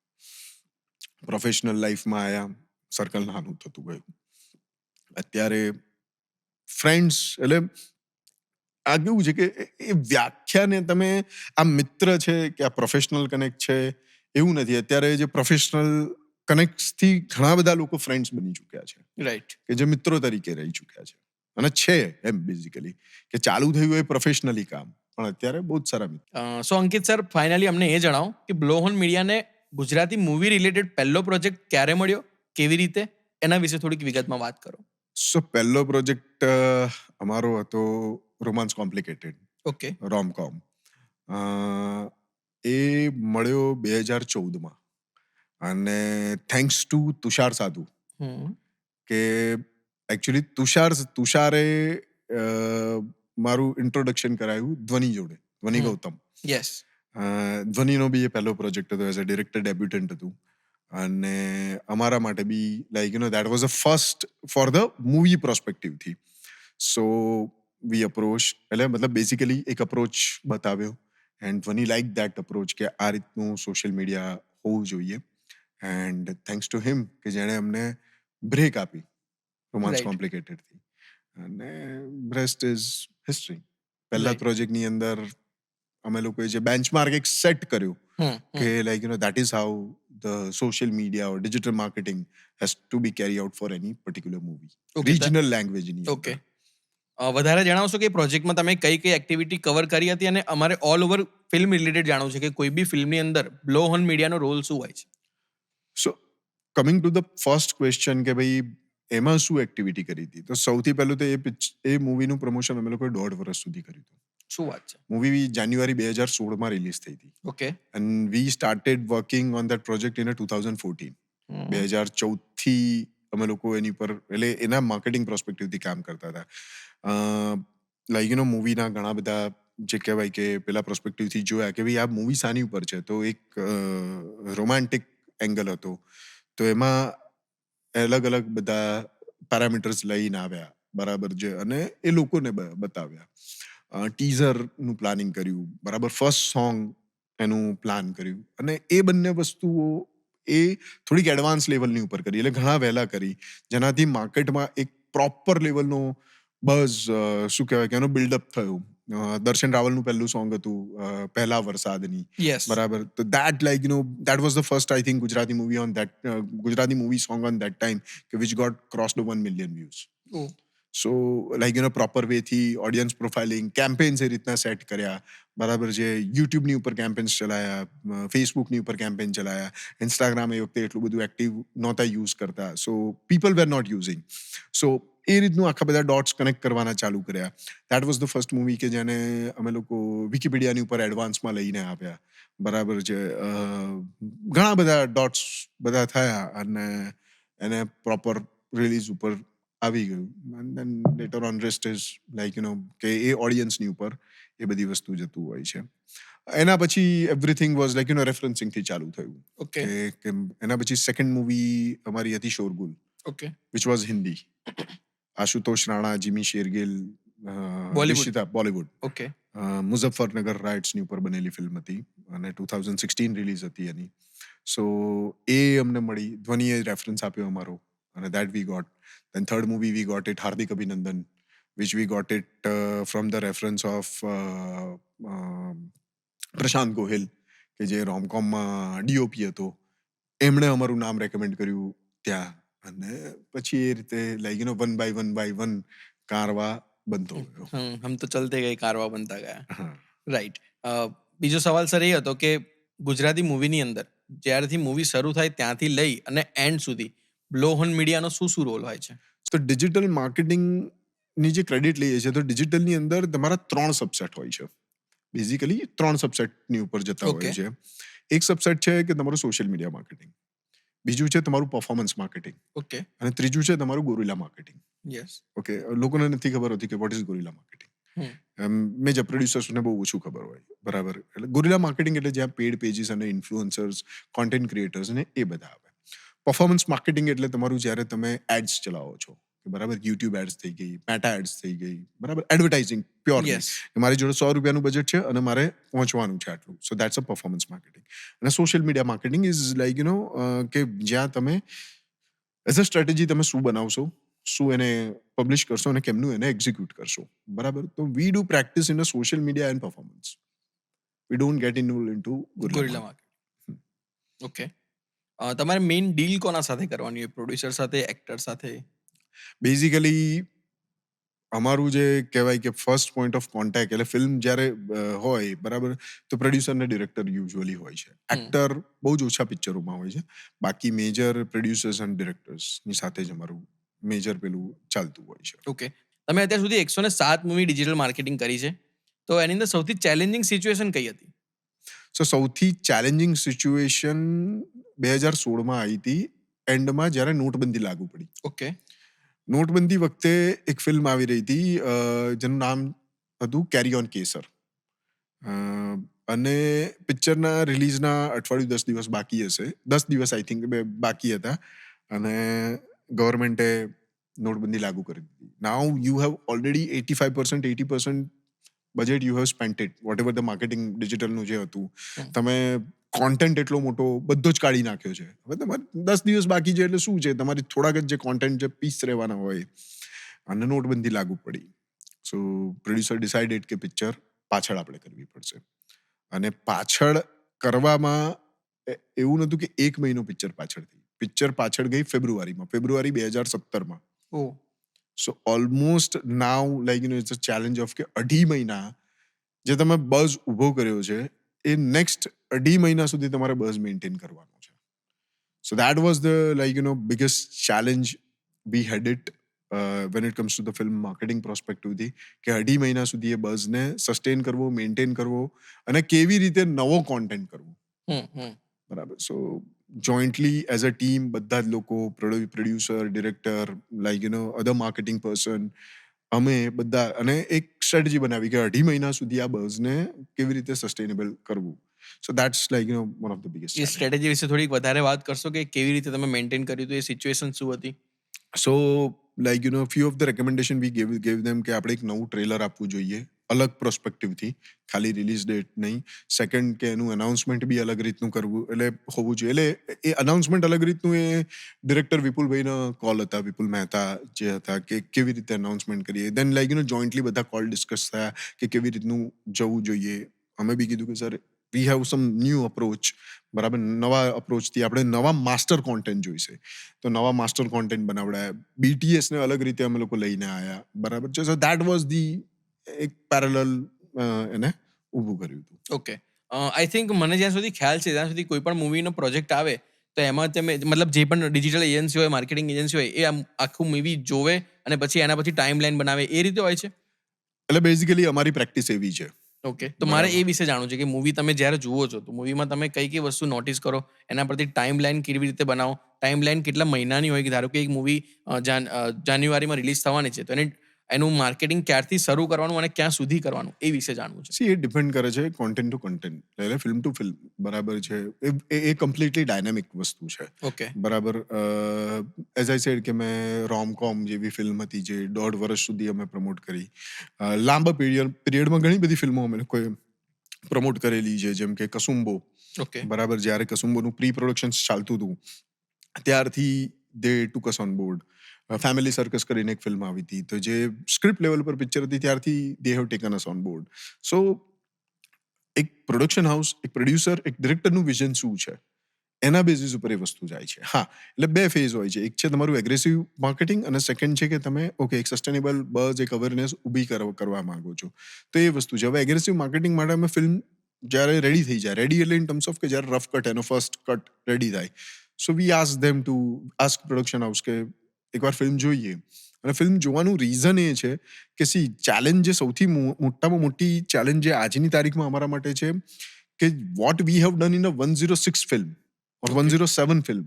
પ્રોફેશનલ લાઈફમાં આયા સર્કલ નાનું થતું ગયું. અત્યારે ફ્રેન્ડ્સ એટલે આ કેવું છે કે એ વ્યાખ્યાને તમે આ મિત્ર છે કે આ પ્રોફેશનલ કનેક્ટ છે એવું નથી. અત્યારે જે પ્રોફેશનલ કનેક્ટથી ઘણા બધા લોકો ફ્રેન્ડ્સ બની ચૂક્યા છે, રાઈટ, કે જે મિત્રો તરીકે રહી ચૂક્યા છે અને છે એમ બેઝિકલી કે ચાલુ થયું હોય પ્રોફેશનલી કામ, પણ અત્યારે બહુ જ સારા મિત્રો. સો અંકિત સર, ફાઇનલી અમને એ જણાવો કે બ્લોહોન મીડિયાને ગુજરાતી મૂવી રિલેટેડ પહેલો પ્રોજેક્ટ ક્યારે મળ્યો, કેવી રીતે, એના વિશે થોડીક વિગતમાં વાત કરો. સો પહેલો પ્રોજેક્ટ અમારો હતો રોમાન્સ કોમ્પ્લિકેટેડ, ઓકે. રોમકોમ. એ મળ્યો 2014માં. અને થેન્ક્સ ટુ તુષાર સાધુ હમ કે એકચ્યુઅલી તુષારે અ, મારું ઇન્ટ્રોડક્શન કરાયું ધ્વનિ જોડે, ધ્વનિ હમ. ગૌતમ. યસ ધ્વનિનો બી એ પહેલો પ્રોજેક્ટ હતો, એઝ અ ડિરેક્ટર ડેબ્યુટન્ટ હતું. અને અમારા માટે be like that was a first for the movie પ્રોસ્પેક્ટિવથી. સો વી અપ્રોચ, એટલે મતલબ બેઝિકલી એક અપ્રોચ બતાવ્યો એન્ડ ધ્વનિ લાઈક દેટ અપ્રોચ કે આ રીતનું સોશિયલ મીડિયા હોવું જોઈએ. એન્ડ થેન્ક્સ ટુ હિમ કે જેણે અમને બ્રેક આપી રોમાન્સ રાઈટ. કોમ્પ્લિકેટેડથી. અને રેસ્ટ ઇઝ હિસ્ટ્રી. પહેલા પ્રોજેક્ટની અંદર અમે લોકોએ જે બેન્ચમાર્ક એક સેટ કર્યું કે like that is how the social media or digital marketing has to be carry out for any particular movie Okay, regional લેંગ્વેજની ઓકે. અંદર. વધારે જણાવશો કે પ્રોજેક્ટમાં તમે કઈ કઈ એક્ટિવિટી કવર કરી હતી, અને અમારે ઓલ ઓવર ફિલ્મ રિલેટેડ જાણવું છે કે કોઈ બી ફિલ્મની અંદર બ્લો ઓન મીડિયાનો રોલ શું હોય છે. So coming to the first question કે ભાઈ એમાં શું એક્ટિવિટી કરી હતી, તો સૌથી પહેલું તો એ મૂવીનું પ્રમોશન અમે લોકોએ 1.5 વર્ષ સુધી કર્યું હતું. શું વાત છે. મૂવી જાન્યુઆરી 2016માં રિલીઝ થઈ હતી. Okay. And we started working on that project in 2014. 2014 થી અમે લોકો એની પર એટલે એના માર્કેટિંગ પ્રોસ્પેક્ટિવથી કામ કરતા હતા. લાઈક મૂવીના ઘણા બધા જે કહેવાય કે પેલા પ્રોસ્પેક્ટિવથી જોયા કે ભાઈ આ મૂવી સાની ઉપર છે, તો એક રોમાન્ટિક એંગલ હતો. તો એમાં અલગ અલગ બધા પેરામીટર્સ લઈને આવ્યા, બરાબર છે, અને એ લોકોને બતાવ્યા. ટીઝરનું પ્લાનિંગ કર્યું, બરાબર, ફર્સ્ટ સોંગ એનું પ્લાન કર્યું, અને એ બંને વસ્તુઓ એ થોડીક એડવાન્સ લેવલની ઉપર કરી, એટલે ઘણા વહેલા કરી, જેનાથી માર્કેટમાં એક પ્રોપર લેવલનો બઝ શું કહેવાય કે એનો બિલ્ડઅપ થયું. દર્શન રાવલનું પહેલું સોંગ હતું પહેલા વરસાદની, યસ. બરાબર. તો that like that was the first I think Gujarati movie on that Gujarati movie song on that time કે which got cross the 1 million views. So like proper વેથી ઓડિયન્સ પ્રોફાઇલિંગ કેમ્પેન્સ એ રીતના સેટ કર્યા, બરાબર છે. યુટ્યુબની ઉપર કેમ્પેન્સ ચલાયા, ફેસબુકની ઉપર કેમ્પેન ચલાયા, ઇન્સ્ટાગ્રામ એ વખતે એટલું બધું એક્ટિવ નહોતા યુઝ કરતા, so people were not using. So એ રીતનું આખા બધા ડોટ્સ કનેક્ટ કરવાના ચાલુ કર્યા. That was the first movie કે જેને અમે લોકો વિકીપીડિયાની ઉપર એડવાન્સમાં લઈને આવ્યા, બરાબર છે. ઘણા બધા ડોટ્સ બધા થયા અને એને પ્રોપર રિલીઝ ઉપર આવી ગયું. And then later on rest is like કે એ ઓડિયન્સની ઉપર એ બધી વસ્તુ જતું હોય છે. એના પછી એવરીથિંગ વોઝ લાઈક રેફરન્સિંગથી ચાલુ થયું. ઓકે. કે એના પછી સેકન્ડ મૂવી અમારી હતી Shorgul, okay. Which was Hindi. Ashutosh Rana, Jimmy Shergill, Bollywood. Nishita, Bollywood. Okay. Muzaffarnagar રાઇટ્સની ઉપર બનેલી ફિલ્મ હતી અને 2016 રિલીઝ હતી એની. સો એ અમને મળી, ધ્વનિએ રેફરન્સ આપ્યો અમારો, અને that we got. Then third movie we got it Hardik Abhinandan, which we got it from the reference of પ્રશાંત ગોહિલ કે જે રોમકોમમાં ડીઓપી હતો, એમણે અમારું નામ રેકમેન્ડ કર્યું ત્યાં. અને પછી એ રીતે લાઈક વન બાય વન કારવા બનતો ગયો. હમ તો ચલતે ગઈ કારવા બનતા ગયા. હા. રાઈટ. બીજો સવાલ સર એ હતો કે ગુજરાતી મૂવીની અંદર જ્યારથી મૂવી શરૂ થાય ત્યાંથી લઈ અને એન્ડ સુધી બ્લો ઓન મીડિયાનો શું શું રોલ હોય છે. તો ડિજિટલ માર્કેટિંગની જે ક્રેડિટ લઈએ છીએ, તો ડિજિટલની અંદર તમારા 3 સબસેટ હોય છે. બેઝિકલી 3 સબસેટની ઉપર જતા હોય છે. એક સબસેટ છે કે તમારું સોશિયલ મીડિયા માર્કેટિંગ, બીજું છે તમારું પરફોર્મન્સ માર્કેટિંગ, ઓકે. અને ત્રીજું છે તમારું ગોરિલા માર્કેટિંગ. યસ. ઓકે, લોકોને નથી ખબર હોતી કે what is gorilla marketing. Major પ્રોડ્યુસર્સને બહુ ઓછું ખબર હોય, બરાબર. એટલે ગોરિલા માર્કેટિંગ એટલે જ્યાં પેડ પેજીસ અને ઇન્ફ્લુઅન્સર્સ, કોન્ટેન્ટ ક્રિએટર્સ ને એ બધા આવે. પરફોર્મન્સ માર્કેટિંગ એટલે તમારું જ્યારે તમે એડ્સ ચલાવો છો, બરાબર, યુટ્યુબ એડ્સ થઈ ગઈ, મેટા એડ્સ થઈ ગઈ, બરાબર, એડવર્ટાઇઝિંગ પ્યોરલી. યસ. મારી જોડે 100 રૂપિયાનું બજેટ છે અને મારે પહોંચવાનું છે આટલું, so that's a performance marketing. અને social media marketing is like કે જ્યાં તમે એઝ અ સ્ટ્રેટેજી તમે શું બનાવશો, શું એને પબ્લિશ કરશો અને કેમનું એને એક્ઝિક્યુટ કરશો, બરાબર. તો we do practice in a social media and performance. We don't get into gorilla marketing. Okay. તમારે મેઇન ડીલ કોના સાથે કરવાની હોય, પ્રોડ્યુસર સાથે, એક્ટર સાથે? બેઝિકલી અમારું જે કહેવાય કે ફર્સ્ટ પોઈન્ટ ઓફ કોન્ટેક્ટ એટલે ફિલ્મ જ્યારે હોય, બરાબર, તો પ્રોડ્યુસર ને ડિરેક્ટર યુઝ્યુઅલી હોય છે. એક્ટર બહુ જ ઓછા પિક્ચરોમાં હોય છે. બાકી મેજર પ્રોડ્યુસર્સ એન્ડ ડિરેક્ટર્સની સાથે જ અમારું મેજર પેલું ચાલતું હોય છે. ઓકે. તમે અત્યાર સુધી 107 મૂવી ડિજિટલ માર્કેટિંગ કરી છે, તો એની અંદર સૌથી ચેલેન્જિંગ સિચ્યુએશન કઈ હતી? સો સૌથી ચેલેન્જિંગ સિચ્યુએશન 2016માં આવી હતી એન્ડમાં, જ્યારે નોટબંધી લાગુ પડી. ઓકે. નોટબંધી વખતે એક ફિલ્મ આવી રહી હતી જેનું નામ હતું કેરી ઓન કેસર. અને પિક્ચરના રિલીઝના અઠવાડિયું 10 દિવસ બાકી હશે, 10 દિવસ આઈ થિંક બાકી હતા, અને ગવર્મેન્ટે નોટબંધી લાગુ કરી દીધી. Now you have already 85%, 80% budget you have spent it, whatever the marketing ડિજિટલનું જે હતું. તમે કોન્ટેન્ટ એટલો મોટો બધો જ કાઢી નાખ્યો છે. હવે તમારે 10 દિવસ બાકી છે એટલે શું છે, તમારી થોડાક જ જે કોન્ટેન્ટ જે પીસ રહેવાના હોય, અને નોટબંધી લાગુ પડી. સો પ્રોડ્યુસર ડિસાઇડેડ કે પિક્ચર પાછળ આપણે કરવી પડશે. અને પાછળ કરવામાં એવું નહોતું કે 1 મહિનો પિક્ચર પાછળ થઈ. પિક્ચર પાછળ ગઈ ફેબ્રુઆરી 2017માં. ઓ. So almost now it's a challenge of કે 2.5 મહિના જે તમે બઝ ઊભો કર્યો છે, એ નેક્સ્ટ 2.5 મહિના સુધી તમારે બઝ મેન્ટેન કરવાનો છે. So that was the biggest challenge we had it when it comes to the film marketing પ્રોસ્પેક્ટિવથી, કે 2.5 મહિના સુધી એ બઝને સસ્ટેન કરવો, મેન્ટેન કરવો, અને કેવી રીતે નવો કોન્ટેન્ટ કરવો. બરાબર. સો જોઈન્ટલી એઝ અ ટીમ બધા જ લોકો, પ્રોડ્યુસર, ડિરેક્ટર, અધર માર્કેટિંગ પર્સન, અમે બધા, અને એક સ્ટ્રેટેજી બનાવી કે 2.5 મહિના સુધી આ બઝને કેવી રીતે સસ્ટેનેબલ કરવું. સો that's one of the biggest A strategy વિશે થોડીક વધારે વાત કરશો કે કેવી રીતે તમે મેન્ટેન કર્યું હતું, એ સિચ્યુએશન શું હતી? સો few of the recommendation we gave them કે આપણે એક નવું ટ્રેલર આપવું જોઈએ, અલગ પ્રોસ્પેક્ટિવથી, ખાલી રિલીઝ ડેટ નહીં. સેકન્ડ, કે એનું અનાઉન્સમેન્ટ બી અલગ રીતનું કરવું, એટલે હોવું જોઈએ. એટલે એ અનાઉન્સમેન્ટ અલગ રીતનું, એ ડિરેક્ટર વિપુલભાઈનો કોલ હતા, વિપુલ મહેતા જે હતા, કે કેવી રીતે અનાઉન્સમેન્ટ કરીએ. દેન જોઈન્ટલી બધા કોલ ડિસ્કસ થયા કે કેવી રીતનું જવું જોઈએ. અમે બી કીધું કે sir, we have sum new approach. બરાબર, નવા અપ્રોચથી આપણે નવા માસ્ટર કોન્ટેન્ટ જોઈશે, તો નવા માસ્ટર કોન્ટેન્ટ બનાવડાયા. બીટીએસને અલગ રીતે અમે લોકો લઈને આવ્યા. બરાબર છે. સો દેટ વોઝ ધી એક પેરેલલ એને ઊભું કર્યું હતું. ઓકે. આઈ થિંક મને જ્યાં સુધી ખ્યાલ છે ત્યાં સુધી કોઈ પણ મૂવીનો પ્રોજેક્ટ આવે તો એમાં તમે મતલબ જે પણ ડિજિટલ એજન્સી હોય, માર્કેટિંગ એજન્સી હોય, એ આખું મૂવી જોવે અને પછી એના પછી ટાઈમ લાઈન બનાવે, એ રીતે હોય છે? એટલે બેઝિકલી અમારી પ્રેક્ટિસ એવી છે. ઓકે. તો મારે એ વિશે જાણવું છે કે મૂવી તમે જ્યારે જુઓ છો તો મૂવીમાં તમે કઈ કઈ વસ્તુ નોટિસ કરો, એના પરથી ટાઈમ લાઈન કેવી રીતે બનાવો, ટાઈમ લાઈન કેટલા મહિનાની હોય, કે ધારો કે એક મૂવી જાન્યુઆરીમાં રિલીઝ થવાની છે, તો એનું માર્કેટિંગ ક્યારથી શરૂ કરવાનું અને ક્યાં સુધી કરવાનું, એ વિશે જાણવું છે. સી, એ ડિપેન્ડ કરે છે કોન્ટેન્ટ ટુ કોન્ટેન્ટ, એટલે ફિલ્મ ટુ ફિલ્મ. બરાબર છે. એ કમ્પ્લીટલી ડાયનામિક વસ્તુ છે. ઓકે. બરાબર. એઝ આઈ સેડ કે મેં રોમકોમ જેવી ફિલ્મ હતી જે 1.5 વર્ષ સુધી અમે પ્રમોટ કરી. લાંબા પીરિયડમાં ઘણી બધી ફિલ્મો અમે લોકોએ પ્રમોટ કરેલી છે, જેમ કે કસુંબો. ઓકે. બરાબર. જ્યારે કસુંબોનું પ્રી પ્રોડક્શન ચાલતું હતું ત્યારથી they took us on board. Family circus કરીને એક ફિલ્મ આવી હતી, તો જે સ્ક્રિપ્ટ લેવલ પર પિક્ચર હતી ત્યારથી they have taken us on board. So એક પ્રોડક્શન હાઉસ, એક પ્રોડ્યુસર, એક ડિરેક્ટરનું વિઝન શું છે, એના બેઝિસ ઉપર એ વસ્તુ જાય છે. હા, એટલે 2 ફેઝ હોય છે. એક છે તમારું એગ્રેસિવ માર્કેટિંગ, અને સેકન્ડ છે કે તમે એક સસ્ટેનેબલ બઝ, એક અવેરનેસ ઊભી કરવા માંગો છો, તો એ વસ્તુ છે. હવે એગ્રેસિવ માર્કેટિંગ માટે અમે ફિલ્મ જ્યારે રેડી થઈ જાય, રેડી એટલે ઇન ટર્મ્સ ઓફ કે જ્યારે રફ કટ, એનો ફર્સ્ટ કટ રેડી થાય, સો વી આસ્ક પ્રોડક્શન હાઉસ કે એકવાર ફિલ્મ જોઈએ. અને ફિલ્મ જોવાનું રીઝન એ છે કે ચેલેન્જ, જે સૌથી મોટામાં મોટી ચેલેન્જ જે આજની તારીખમાં અમારા માટે છે, કે what we have done in a 106 film or 107 film,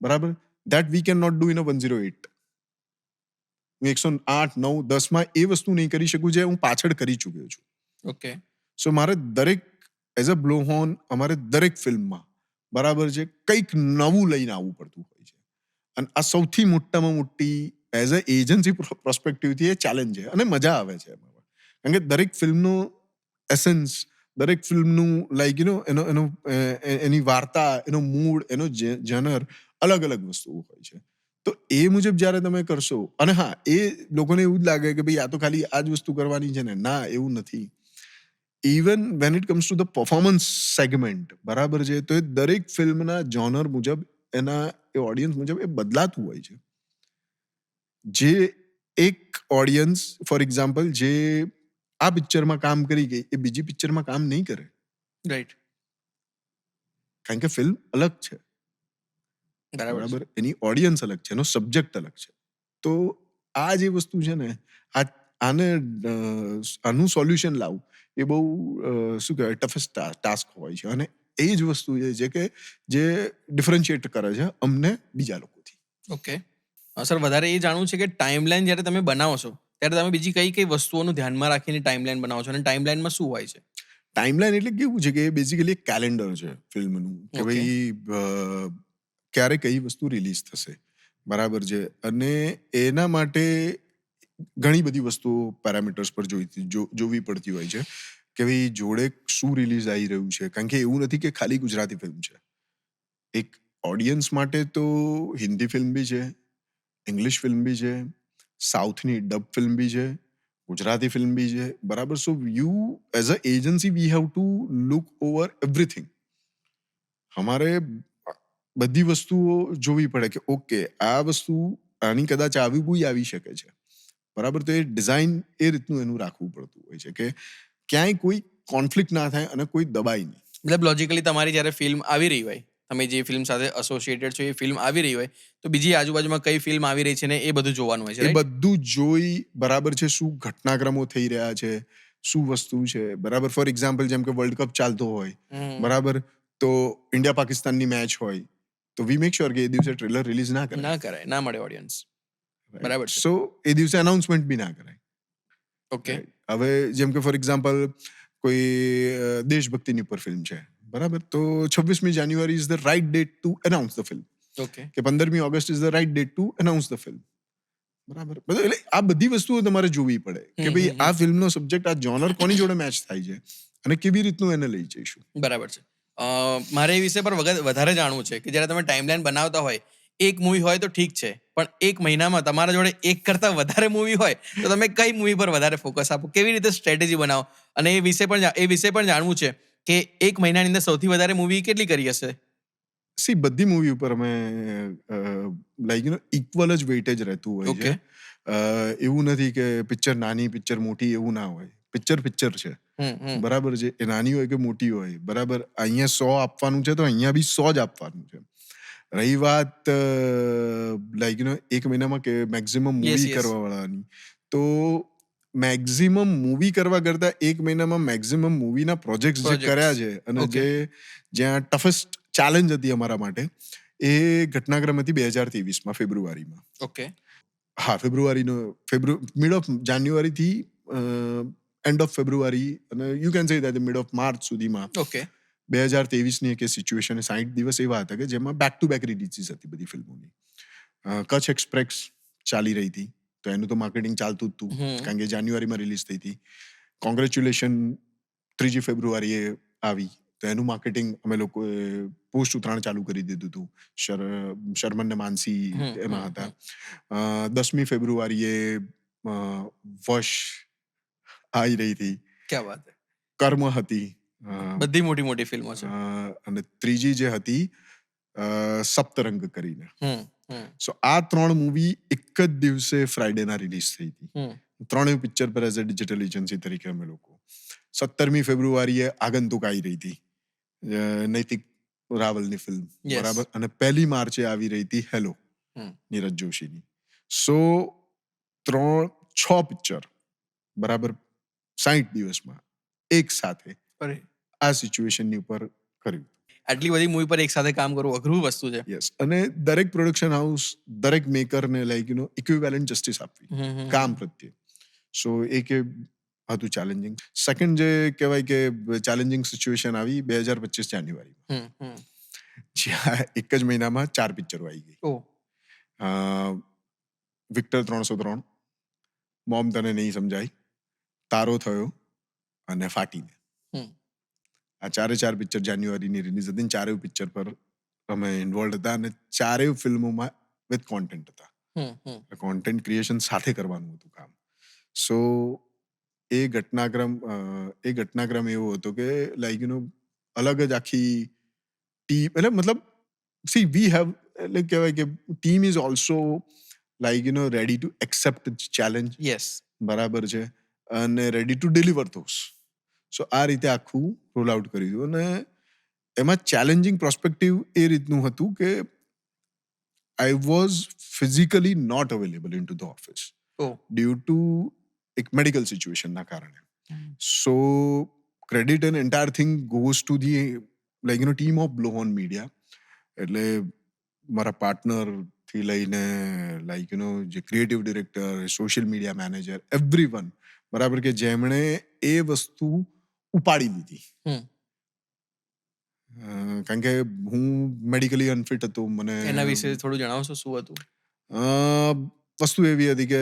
બરાબર, that we cannot do in a 108. હું 108, 9, 10માં એ વસ્તુ નહીં કરી શકું જે હું પાછળ કરી ચૂક્યો છું. ઓકે. સો મારે દરેક, એઝ અ બ્લો હોર્ન, અમારે દરેક ફિલ્મમાં, બરાબર છે, કંઈક નવું લઈને આવવું પડતું હોય છે. અને આ સૌથી મોટામાં મોટી એઝ અ એજન્સી પ્રોસ્પેક્ટિવથી એ ચેલેન્જ છે, અને મજા આવે છે એમાં. કારણ કે દરેક ફિલ્મનો એસેન્સ, દરેક ફિલ્મનું એની વાર્તા, એનો મૂડ, એનો જનર અલગ અલગ વસ્તુઓ હોય છે. તો એ મુજબ જ્યારે તમે કરશો, અને હા, એ લોકોને એવું જ લાગે કે ભાઈ આ તો ખાલી આ જ વસ્તુ કરવાની છે ને. ના, એવું નથી. Even van it comes to the performance segment, બરાબર છે, તો એ દરેક ફિલ્મના જોનર મુજબ, એના એ ઓડિયન્સ મુજબ એ બદલાતું હોય છે. જે એક ઓડિયન્સ, ફોર એક્ઝામ્પલ, જે આ પિક્ચરમાં કામ કરી ગઈ, એ બીજી પિક્ચરમાં કામ નહીં કરે. રાઈટ. કારણ કે ફિલ્મ અલગ છે. બરાબર. એની ઓડિયન્સ અલગ છે, એનો સબ્જેક્ટ અલગ છે. તો આ જે વસ્તુ છે ને, આનું સોલ્યુશન લાવવું એ બહુ શું કહેવાય, ટફેસ્ટ ટાસ્ક હોય છે. અને એ જ વસ્તુ છે કે જે ડિફરન્શિએટ કરે છે અમને બીજા લોકોથી. ઓકે સર, વધારે એ જાણવું છે કે ટાઈમલાઈન જ્યારે તમે બનાવો છો ત્યારે તમે બીજી કઈ કઈ વસ્તુઓનું ધ્યાનમાં રાખીને ટાઈમલાઈન બનાવો છો અને ટાઈમલાઈનમાં શું હોય છે? ટાઈમલાઈન એટલે કેવું છે કે બેઝિકલી એક કેલેન્ડર છે ફિલ્મનું કે Okay. ભાઈ ક્યારે કઈ વસ્તુ રિલીઝ થશે, બરાબર છે. અને એના માટે ઘણી બધી વસ્તુઓ પેરામીટર્સ પર જોવી પડતી હોય છે કે ભાઈ જોડે શું રિલીઝ આવી રહ્યું છે. કારણ કે એવું નથી કે ખાલી ગુજરાતી ફિલ્મ છે. એક ઓડિયન્સ માટે તો હિન્દી ફિલ્મ બી છે, ઇંગ્લિશ ફિલ્મ બી છે, સાઉથની ડબ ફિલ્મ બી છે, ગુજરાતી ફિલ્મ બી છે, બરાબર. So you as a agency we have to look over everything. અમારે બધી વસ્તુઓ જોવી પડે કે ઓકે આ વસ્તુ આની કદાચ આવી શકે છે, બરાબર. તો એ ડિઝાઇન એ રીતનું એનું રાખવું પડતું હોય છે કે ક્યાંય કોઈ કોન્ફ્લિક્ટ ના થાય અને કોઈ દબાય નહીં. મતલબ લોજિકલી તમારી જ્યારે ફિલ્મ આવી રહી હોય, તમે જે ફિલ્મ સાથે એસોસિએટેડ છો એ ફિલ્મ આવી રહી હોય, તો બીજી આજુબાજુમાં કઈ ફિલ્મ આવી રહી છે ને એ બધું જોવાનું હોય છે, એ રાઈટ? બધું જોઈ, બરાબર છે, શું ઘટનાક્રમો થઈ રહ્યા છે, શું વસ્તુ છે, બરાબર. ફોર એક્ઝામ્પલ જેમ કે વર્લ્ડ કપ ચાલતો હોય, બરાબર, તો ઇન્ડિયા પાકિસ્તાનની મેચ હોય તો વી મેક શ્યોર કે એ દિવસે ટ્રેલર રિલીઝ ના ના કરાય. કરાય, ના મળે ઓડિયન્સ. બરાબર છે. સો એ દિવસે અનાઉન્સમેન્ટ બી ના કરાય. ઓકે. Right. હવે જેમ કે ફોર એક્ઝામ્પલ કોઈ દેશભક્તિની ઉપર ફિલ્મ છે, બરાબર, તો 26મી January is the right date to announce the film, okay. કે 15મી August is the right date to announce the film, બરાબર. એટલે આ બધી વસ્તુઓ તમારે જોવી પડે કે ભાઈ આ ફિલ્મનો સબ્જેક્ટ, આ જોનર કોની જોડે મેચ થાય છે અને કેવી રીતનું એને લઈ જઈશું. બરાબર છે. મારે એ વિષય પર વધારે જાણવું છે કે જ્યારે તમે ટાઈમલાઈન બનાવતા હોય, એક મૂવી હોય તો ઠીક છે, પણ એક મહિનામાં તમારા જોડે એક કરતાં વધારે મૂવી હોય તો તમે કઈ મૂવી પર વધારે ફોકસ આપો, કેવી રીતે સ્ટ્રેટેજી બનાવો? અને એ વિષય પણ જાણવું છે કે એક મહિનાની અંદર સૌથી વધારે મૂવી કેટલી કરી હશે? સી બધી મૂવી ઉપર અમે ઇક્વલ જ વેઇટેજ રહેતું હોય છે. એવું નથી કે પિક્ચર નાની પિક્ચર મોટી એવું ના હોય. પિક્ચર છે, બરાબર છે, એ નાની હોય કે મોટી હોય, બરાબર. અહીંયા 100 આપવાનું છે તો અહીંયા બી 100 જ આપવાનું છે. રહી વાત એક મહિનામાં કે મેક્સિમમ મૂવી કરવા વાળાની, તો મેક્સિમમ મૂવી કરવા કરતા એક મહિનામાં મેક્સિમમ મૂવીના પ્રોજેક્ટ જે કર્યા છે અને જે જ્યાં ટફેસ્ટ ચેલેન્જ હતી અમારા માટે, એ ઘટનાક્રમ હતી 2023માં ફેબ્રુઆરીમાં. ઓકે. હા, મિડ ઓફ જાન્યુઆરીથી એન્ડ ઓફ ફેબ્રુઆરી અને you can say that mid of March સુધીમાં ઓકે. 2023ની એક સિચ્યુએશન, 60 દિવસ એવા હતા કે જેમાં બેક ટુ બેક રિલીઝીસ હતી બધી ફિલ્મોની. કચ્છ એક્સપ્રેસ ચાલી રહી હતી તો એનું તો માર્કેટિંગ ચાલતું જ હતું કારણ કે જાન્યુઆરીમાં રિલીઝ થઈ હતી. કોંગ્રેચ્યુલેશન 3 ફેબ્રુઆરીએ આવી તો એનું માર્કેટિંગ અમે લોકોએ પોસ્ટ ઉત્તરાયણ ચાલુ કરી દીધું હતું. શર્મન ને માનસી એમાં હતા. 10મી ફેબ્રુઆરીએ વશ આવી રહી હતી. ક્યાં વાત છે. કર્મ હતી. બધી મોટી મોટી ફિલ્મો છે. અને ત્રીજી જે હતી સપ્તરંગ કરીને. સો આ 3 મૂવી એક જ દિવસે ફ્રાઈડેના રિલીઝ થઈ હતી. 3 પિક્ચર પર એઝ અ ડિજિટલ એજન્સી તરીકે અમે લોકો. 17મી ફેબ્રુઆરીએ આગંતુક આવી રહી હતી, નૈતિક રાવલની ફિલ્મ, બરાબર. અને 1લી માર્ચે આવી રહી હતી હેલો, નીરજ જોશીની. સો 6 પિક્ચર, બરાબર, 60 દિવસમાં એક સાથે આ સિચ્યુએશનની ઉપર કર્યું. આટલી બધી મૂવી પર એક સાથે કામ કરવું અઘરું વસ્તુ છે. યસ, અને દરેક પ્રોડક્શન હાઉસ, દરેક મેકરને ઇક્વિવેલન્ટ જસ્ટિસ આપવી કામ પ્રત્યે. સો એક હતું ચેલેન્જિંગ. સેકન્ડ જે કહેવાય કે ચેલેન્જિંગ સિચ્યુએશન આવી 2025 જાન્યુઆરીમાં, જ્યાં એક જ મહિનામાં 4 પિક્ચરો આવી ગઈ. વિક્ટર 303, મોમ તને નહીં સમજાય, તારો થયો અને ફાટીને. આ 4 પિક્ચર જાન્યુઆરીની રિલીઝ હતી. 4 પિક્ચર પર અમે ઇન્વોલ્વ હતા અને 4 ફિલ્મોમાં વિથ કોન્ટેન્ટ હતા. કોન્ટેન્ટ ક્રિએશન સાથે કરવાનું હતું કામ. સો એ ઘટનાક્રમ એવો હતો કે અલગ જ આખી ટીમ, એટલે મતલબ સી વી હેવ, એટલે કહેવાય કે team is also ready to accept challenge. બરાબર છે, અને રેડી ટુ ડિલિવર ધોઝ. સો આ રીતે આખું રોલ આઉટ કર્યું. અને એમાં ચેલેન્જિંગ પ્રોસ્પેક્ટિવ એ રીતનું હતું કે I was physically not available in to the office due to એક મેડિકલ સિચ્યુએશનના કારણે. So credit and entire thing goes to the like team of blow on media, એટલે મારા પાર્ટનરથી લઈને લાઈક જે creative director, social media manager, everyone, બરાબર, કે જેમણે એ વસ્તુ ઉપાડી લીધી. હમ. કારણ કે હું મેડિકલી અનફિટ હતો. મને એના વિશે થોડું જણાવશો, શું હતું? અ, વસ્તુ એવી હતી કે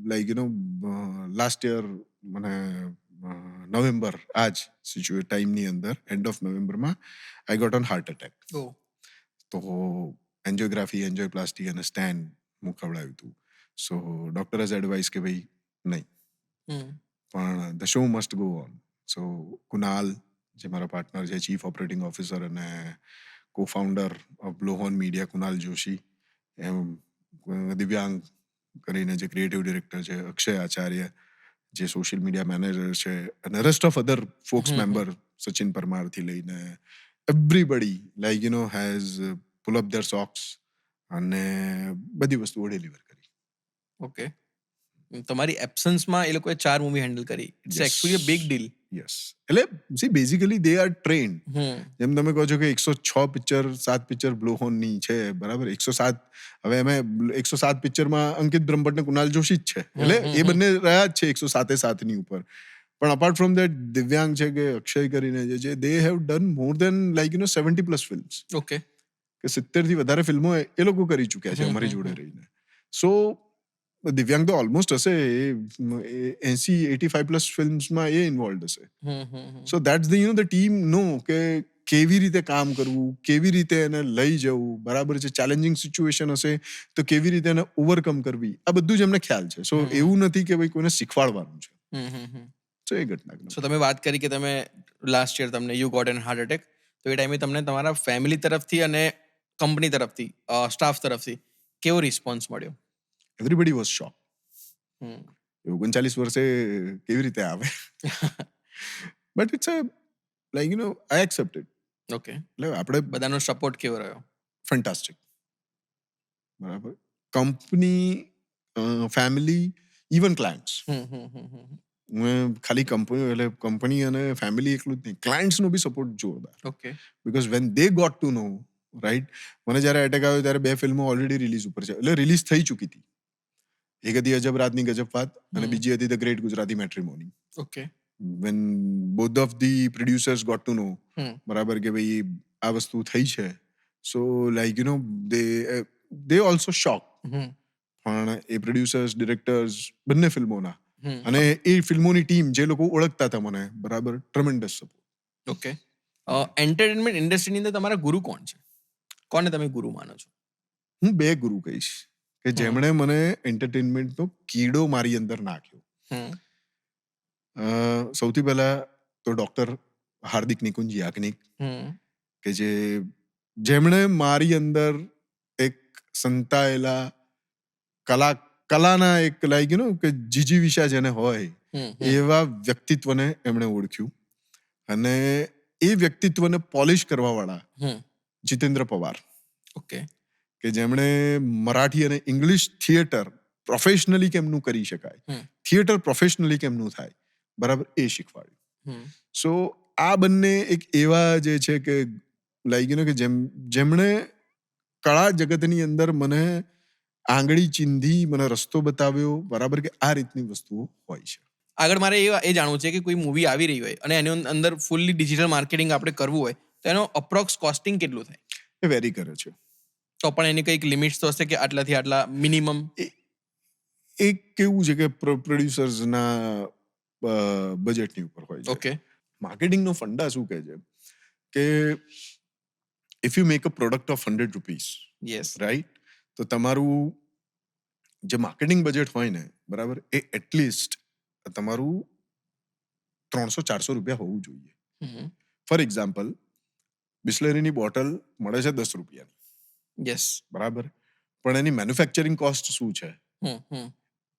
લાઈક લાસ્ટ યર મને નવેમ્બર, આ જ ટાઈમની અંદર, એન્ડ ઓફ નવેમ્બરમાં I got on heart attack. ઓ. તો એન્જિયોગ્રાફી, એન્જિયોપ્લાસ્ટી અને સ્ટેન હું ખવડાવ્યું હતું. સો ડોક્ટર હેઝ એડવાઇસ કે ભાઈ નહીં, હમ. પણ the show must go on. So Kunal, જે મારા પાર્ટનર છે, ચીફ ઓપરેટિંગ ઓફિસર અને co founder of blow on media, Kunal Joshi, એમ દિવ્યાંગ કરીને જે ક્રિએટિવ ડિરેક્ટર છે, અક્ષય આચાર્ય જે સોશિયલ મીડિયા મેનેજર છે, અને rest of other folks member, Sachin પરમારથી લઈને everybody like has pull up their socks અને બધી વસ્તુઓ ડિલિવર કરી. ઓકે. તમારી એબ્સન્સમાં એ લોકોએ 4 મૂવી હેન્ડલ કરી. It's actually a big deal. Yes, એટલે see basically they are trend. જેમ તમે કહો છો કે 106 પિક્ચર, 7 પિક્ચર બ્લો હોનની છે, બરાબર. 107, હવે અમે 107 પિક્ચરમાં અંકિત બ્રહ્મભટ્ટ ને કુનાલ જોશી જ છે, એટલે એ બંને રહ્યા જ છે 107 ની ઉપર. પણ અપાર્ટ ફ્રોમ દેટ દિવ્યાંગ છે કે અક્ષય કરીને જે છે, they have done more than like 70+ films. Okay. કે 70 થી વધારે ફિલ્મો એ લોકો કરી ચૂક્યા છે અમારી જોડે રહીને. સો દિવ્યાંગ તો ઓલમોસ્ટ હશે 80-85+ ફિલ્મ્સમાં એ ઇન્વોલ્વ હશે. So that's the the team નો કે કેવી રીતે કામ કરવું, કેવી રીતે એને લઈ જવું, બરાબર છે. ચેલેન્જિંગ સિચ્યુએશન હશે તો કેવી રીતે એને ઓવરકમ કરવી, આ બધું જ એમને ખ્યાલ છે. સો એવું નથી કે ભાઈ કોઈને શીખવાડવાનું છે. સો એ ઘટના. સો તમે વાત કરી કે તમે લાસ્ટ યર તમને you got an heart attack, તો એ ટાઈમે તમને તમારા ફેમિલી તરફથી અને કંપની તરફથી, સ્ટાફ તરફથી કેવો રિસ્પોન્સ મળ્યો? એવરીબડી વોઝ શોક. 39 વર્ષે કેવી રીતે આવે? But it's like I accept it. Okay. એટલે આપણે બધાનો સપોર્ટ કેવો રહ્યો? ફેન્ટાસ્ટિક, બરાબર. Company, family, even clients. હું ખાલી કંપની અને ફેમિલી એકલું જ નહીં, ક્લાયન્ટ્સનો બી સપોર્ટ જોરદાર. Okay. Because when they got to know, right, મને જ્યારે એટેક આવ્યો ત્યારે 2 ફિલ્મો ઓલરેડી રિલીઝ ઉપર છે, એટલે રિલીઝ થઈ ચૂકી હતી. એક હતી અજબ રાતની ગજબ વાત અને બીજી હતી the great Gujarati matrimony. Okay. When both of the producers got to know, બરાબર, કે ભાઈ આ વસ્તુ થઈ છે, સો લાઈક દે ઓલ્સો શોક. પણ એ પ્રોડ્યુસર્સ, ડિરેક્ટર્સ બંને ફિલ્મોના અને એ ફિલ્મોની ટીમ જે લોકો ઓળખતા હતા મને, બરાબર, ટ્રમેન્ડસ સપોર્ટ. ઓકે. એન્ટરટેનમેન્ટ ઇન્ડસ્ટ્રીની અંદર તમારા ગુરુ કોણ છે? કોને તમે ગુરુ માનો છો? હું 2 ગુરુ કહીશ કે જેમણે મને એન્ટરટેનમેન્ટનો કીડો મારી અંદર નાખ્યો. સૌથી પહેલા તો ડોક્ટર હાર્દિક નિકુંજ યાજ્ઞિક, કે જેમણે મારી અંદર એક સંતાયેલા કલાના એક લાઈક કે જીજીવિષા જેને હોય એવા વ્યક્તિત્વને એમણે ઓળખ્યું અને એ વ્યક્તિત્વને પોલિશ કરવા વાળા જીતેન્દ્ર પવાર. ઓકે. કે જેમણે મરાઠી અને ઇંગ્લિશ થિયેટર પ્રોફેશનલી કેમનું કરી શકાય, થિયેટર પ્રોફેશનલી કેમનું થાય, બરાબર, એ શીખવાડ્યું. સો આ બંને એક એવા જે છે કે લાઈક કે જેમણે કળા જગતની અંદર મને આંગળી ચીંધી, મને રસ્તો બતાવ્યો, બરાબર, કે આ રીતની વસ્તુઓ હોય છે. આગળ મારે એ જાણવું છે કે કોઈ મૂવી આવી રહી હોય અને એની અંદર ફૂલ્લી ડિજિટલ માર્કેટિંગ આપણે કરવું હોય તો એનો અપ્રોક્સ કોસ્ટિંગ કેટલું થાય? એ વેરી કરે છે. તો પણ એની કંઈક લિમિટ્સ તો હશે કે આટલાથી આટલા મિનિમમ? એક કેવું છે કે પ્રોડ્યુસર્સના બજેટની ઉપર હોય છે. ઓકે. માર્કેટિંગનો ફંડા શું કહે છે કે if you make a product of 100 rupees, yes, right, તો તમારું જે માર્કેટિંગ બજેટ હોય ને, બરાબર, એ એટલીસ્ટ તમારું 300-400 રૂપિયા હોવું જોઈએ. ફોર એક્ઝામ્પલ, બિસ્લેરીની બોટલ મળે છે 10 રૂપિયાની. યસ. બરાબર, પણ એની મેન્યુફેક્ચરિંગ કોસ્ટ શું છે?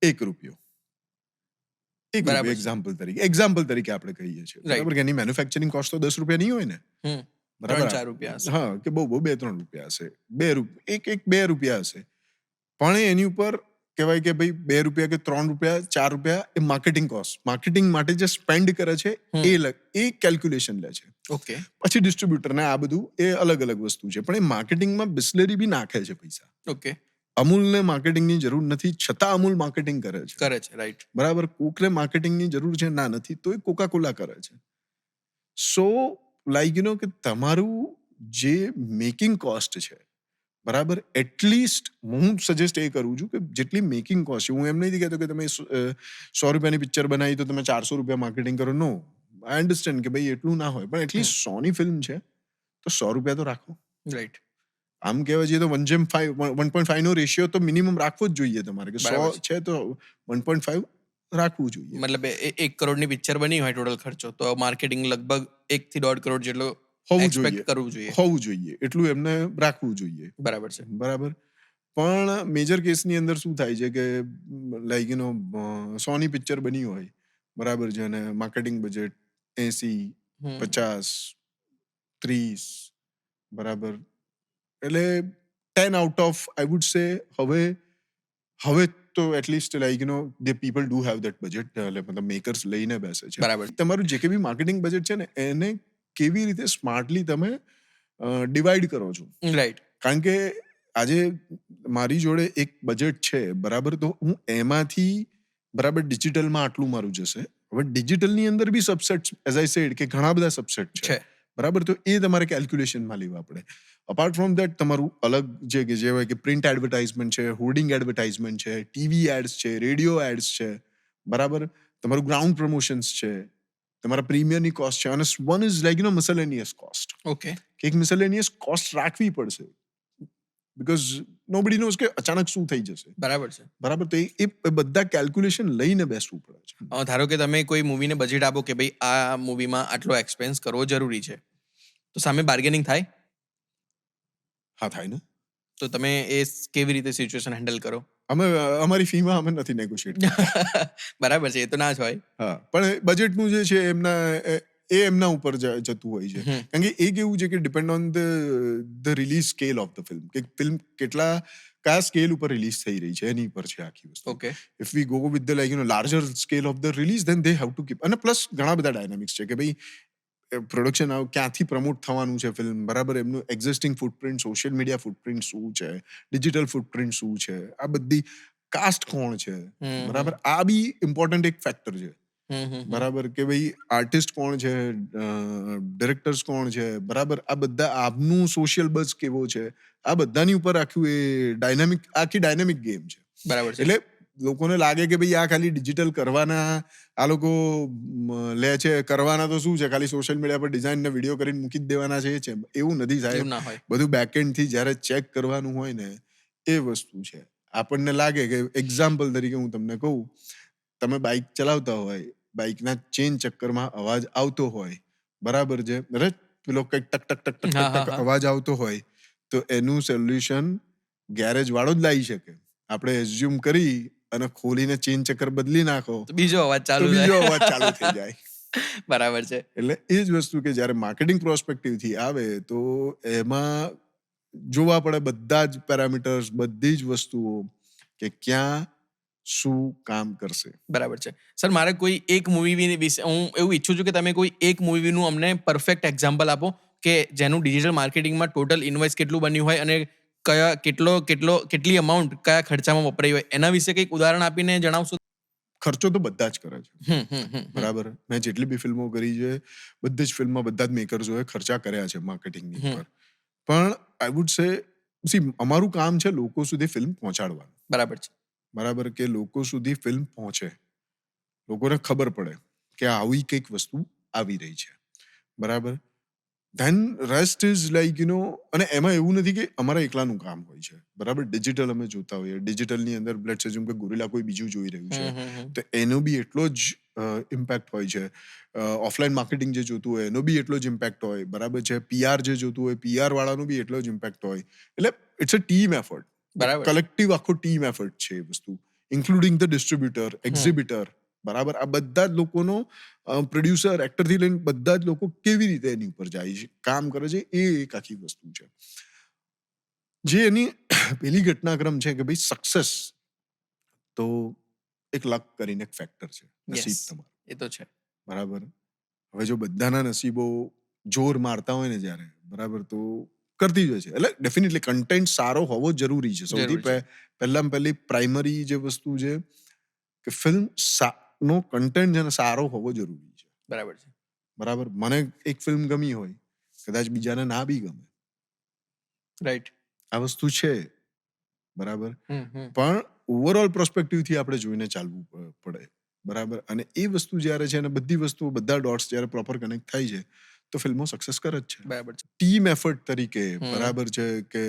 1 રૂપિયો. એક્ઝામ્પલ તરીકે આપણે કહીએ છીએ, બરાબર, કે એની મેન્યુફેક્ચરિંગ કોસ્ટ તો 10 રૂપિયા નહીં હોય ને, બરાબર, 3-4 રૂપિયા હશે. હા, કે બહુ 2-3 રૂપિયા હશે, 2 રૂપિયા હશે, પણ એની ઉપર કહેવાય કે ભાઈ ₹2 કે ₹3 ₹4 એ માર્કેટિંગ કોસ્ટ, માર્કેટિંગ માટે જે સ્પેન્ડ કરે છે એ કેલ્ક્યુલેશન લે છે. ઓકે. પછી ડિસ્ટ્રીબ્યુટર ને આ બધું એ અલગ અલગ વસ્તુ છે, પણ એ માર્કેટિંગમાં બિસ્લેરી બી નાખે છે પૈસા. ઓકે. અમૂલને માર્કેટિંગની જરૂર નથી, છતાં અમૂલ માર્કેટિંગ કરે છે. કરે છે, રાઈટ. બરાબર. કોકને માર્કેટિંગની જરૂર છે ના નથી, તો એ કોકા કોલા કરે છે. સો કે તમારું જે મેકિંગ કોસ્ટ છે, બરાબર, એટલીસ્ટ હું સજેસ્ટ એ કરું છું કે જેટલી મેકિંગ કોસ્ટ છે, હું એમ નથી કહેતો કે તમે ₹100 પિક્ચર બનાવી તો તમે ₹400 માર્કેટિંગ કરો. નો, આઈ અન્ડરસ્ટેન્ડ કે ભાઈ એટલું ના હોય, પણ એટલીસ્ટ 100ની ફિલ્મ છે તો ₹100 તો રાખો. રાઈટ. આમ કહેવા જઈએ તો 1:5 1.5 નો રેશિયો તો મિનિમમ રાખવો જ જોઈએ તમારે, કે 100 છે તો 1.5 રાખવું જોઈએ. મતલબ 1 કરોડની પિક્ચર બની હોય ટોટલ ખર્ચો, તો માર્કેટિંગ લગભગ 1 થી 1.5 કરોડ જેટલો હોવું એક્સપેક્ટ જોઈએ, કરવું જોઈએ. હોવું જોઈએ, એટલું એમને રાખવું જોઈએ. બરાબર છે. બરાબર. પણ મેજર કેસની અંદર શું થાય છે કે 100ની પિક્ચર બની હોય, બરાબર છે, અને માર્કેટિંગ બજેટ 80, 50, 30, બરાબર, એટલે 10 out of I would say હવે તો at least the people do have that budget, એટલે મતલબ મેકર્સ લઈને બેસે છે. બરાબર. તમારું જે કે બી માર્કેટિંગ બજેટ છે ને, એને કેવી રીતે સ્માર્ટલી તમે ડિવાઈડ કરો છો. રાઈટ. કારણ કે આજે મારી જોડે એક બજેટ છે, બરાબર, તો હું એમાંથી બરાબર ડિજિટલમાં આટલું મારું જશે. હવે ડિજિટલની અંદર બી સબસેટ, એઝ આઈ સેડ, કે ઘણા બધા સબસેટ છે, છે. બરાબર, તો એ તમારે કેલ્ક્યુલેશનમાં લેવા પડે. અપાર્ટ ફ્રોમ દેટ તમારું અલગ જે હોય કે પ્રિન્ટ એડવર્ટાઇઝમેન્ટ છે, હોર્ડિંગ એડવર્ટાઇઝમેન્ટ છે, ટીવી એડ્સ છે, રેડિયો એડ્સ છે, બરાબર, તમારું ગ્રાઉન્ડ પ્રમોશન્સ છે, તમારા પ્રીમિયરની કોસ્ટ છે, અને one is miscellaneous cost. Okay. કે એક મિસેલેનિયસ કોસ્ટ રાખવી પડશે, બીકોઝ નોબડી નોઝ કે અચાનક શું થઈ જશે. બરાબર છે. બરાબર. તો એ બધા કેલ્ક્યુલેશન લઈને બેસવું પડે છે. ધારો કે તમે કોઈ મૂવીને બજેટ આપો કે ભાઈ આ મૂવીમાં આટલો એક્સપેન્સ કરવો જરૂરી છે, તો સામે બાર્ગેનિંગ થાય? હા, થાય ને. તો તમે એ કેવી રીતે સિચ્યુએશન હેન્ડલ કરો? અમારી ફીમાં અમે નથી નેગોશિએટ. બરાબર છે, એ તો ના જ હોય. હા, પણ બજેટનું જે છે એમના ઉપર જતું હોય છે. કારણ કે એ કેવું છે કે depend on the release scale of the film, કે ફિલ્મ કયા સ્કેલ ઉપર રિલીઝ થઈ રહી છે એની પર છે આખી વસ્તુ. Okay. If we go with the larger scale of the release, then they have to keep. અને પ્લસ ઘણા બધા ડાયનામિક્સ છે કે ભાઈ પ્રોડક્શન ક્યાંથી પ્રમોટ થવાનું છે ફિલ્મ, બરાબર, એમનું existing footprint, social media footprint શું છે, ડિજિટલ ફૂટપ્રિન્ટ શું છે, આ બધી કાસ્ટ કોણ છે, બરાબર, આ બી ઇમ્પોર્ટન્ટ એક ફેક્ટર છે. બરાબર, કે ભાઈ આર્ટિસ્ટ કોણ છે, ડિરેક્ટર્સ કોણ છે, બરાબર, આ બધા આપનું સોશિયલ બઝ કેવો છે, આ બધાની ઉપર આખી ડાયનામિક ગેમ છે. બરાબર છે. એટલે લોકોને લાગે કે ભાઈ આ ખાલી ડિજિટલ કરવાના આ લોકો લે છે, કરવાના તો શું છે, ખાલી સોશિયલ મીડિયા પર ડિઝાઇન ને વિડીયો કરીને મૂકી જ દેવાના છે. એવું નથી સાહેબ. એવું ના હોય. બધું બેકએન્ડ થી જ્યારે ચેક કરવાનું હોય ને, એ વસ્તુ છે. આપણને લાગે કે એક્ઝામ્પલ તરીકે હું તમને કહું, તમે બાઇક ચલાવતા હોય, બાઇકના ચેન ચક્કરમાં અવાજ આવતો હોય, બરાબર છે, પેલો કંઈક ટક ટક ટક ટક ટક અવાજ આવતો હોય, તો એનું સોલ્યુશન ગેરેજ વાળો જ લાવી શકે. આપણે એઝ્યુમ કરી અને ખોલીને ચેન ચક્કર બદલી નાખો, બીજો અવાજ ચાલુ થઈ જાય. બરાબર છે. એટલે એ જ વસ્તુ કે જ્યારે માર્કેટિંગ પ્રોસ્પેક્ટિવ થી આવે તો એમાં જોવા પડે બધા જ પેરામીટર્સ, બધી જ વસ્તુઓ, કે ક્યાં શું કામ કરશે. બરાબર છે. સર, મારે કોઈ એક મૂવી વિશે હું એવું ઈચ્છું છું કે તમે કોઈ એક મૂવીનું અમને પરફેક્ટ એક્ઝામ્પલ આપો કે જેનું ડિજિટલ માર્કેટિંગમાં ટોટલ ઇન્વેસ્ટ કેટલું બન્યું હોય અને કેટલી અમાઉન્ટ કયા ખર્ચામાં વપરાઈ હોય, એના વિશે કંઈક ઉદાહરણ આપીને જણાવશો? ખર્ચો તો બધા જ કરે છે, બરાબર. મેં જેટલી બી ફિલ્મો કરી છે, બધી જ ફિલ્મમાં બધા જ મેકર્સોએ ખર્ચા કર્યા છે માર્કેટિંગની ઉપર. પણ આઈ વુડ સે અમારું કામ છે લોકો સુધી ફિલ્મ પહોંચાડવાનું. બરાબર છે. બરાબર, કે લોકો સુધી ફિલ્મ પહોંચે, લોકોને ખબર પડે કે આવી કંઈક વસ્તુ આવી રહી છે, બરાબર. ધેન રેસ્ટ ઇઝ અને એમાં એવું નથી કે અમારા એકલાનું કામ હોય છે, બરાબર. ડિજિટલ અમે જોતા હોઈએ, ડિજિટલની અંદર લેટ્સ અઝ્યુમ કે ગોરિલા કોઈ બીજું જોઈ રહ્યું છે, તો એનો બી એટલો જ ઇમ્પેક્ટ હોય છે. ઓફલાઈન માર્કેટિંગ જે જોતું હોય એનો બી એટલો જ ઇમ્પેક્ટ હોય, બરાબર છે. પીઆર જે જોતું હોય, પીઆર વાળાનો બી એટલો જ ઇમ્પેક્ટ હોય. એટલે ઇટ્સ અ ટીમ એફર્ટ, બરાબર. કલેક્ટિવ આખો ટીમ એફર્ટ છે એ વસ્તુ, ઇન્ક્લુડિંગ ધ ડિસ્ટ્રીબ્યુટર, એક્ઝિબિટર, બરાબર. આ બધા જ લોકોનો, પ્રોડ્યુસર, એક્ટરથી લઈને બધા જ લોકો કેવી રીતે એની ઉપર જાય છે, કામ કરે છે, એ એક આખી વસ્તુ છે. જે એની પેલી ઘટનાક્રમ છે કે ભાઈ સક્સેસ તો એક લક કરીને એક ફેક્ટર છે, યસ, નસીબ તમારું, એ તો છે. બરાબર. હવે જો બધાના નસીબો જોર મારતા હોય ને જ્યારે, બરાબર, તો કરતી જ હોય છે. એટલે ડેફિનેટલી કન્ટેન્ટ સારો હોવો જરૂરી છે. સૌથી જરૂર છે. પહેલામાં પહેલી પ્રાઇમરી જે વસ્તુ છે કે ફિલ્મ નો કન્ટેન્ટ છે ને સારો હોવો જરૂરી છે. બરાબર છે. બરાબર. મને એક ફિલ્મ ગમી હોય, કદાચ બીજાને ના બી ગમે, રાઈટ. આ વસ્તુ છે, બરાબર. હમ. પણ ઓવરઓલ પ્રોસ્પેક્ટિવથી આપણે જોઈને ચાલવું પડે, બરાબર. અને એ વસ્તુ જ્યારે છે અને બધી વસ્તુઓ, બધા ડોટ્સ જ્યારે પ્રોપર કનેક્ટ થાય છે, તો ફિલ્મો સક્સેસ કરે જ છે. બરાબર છે. ટીમ એફર્ટ તરીકે, હમ. બરાબર છે, કે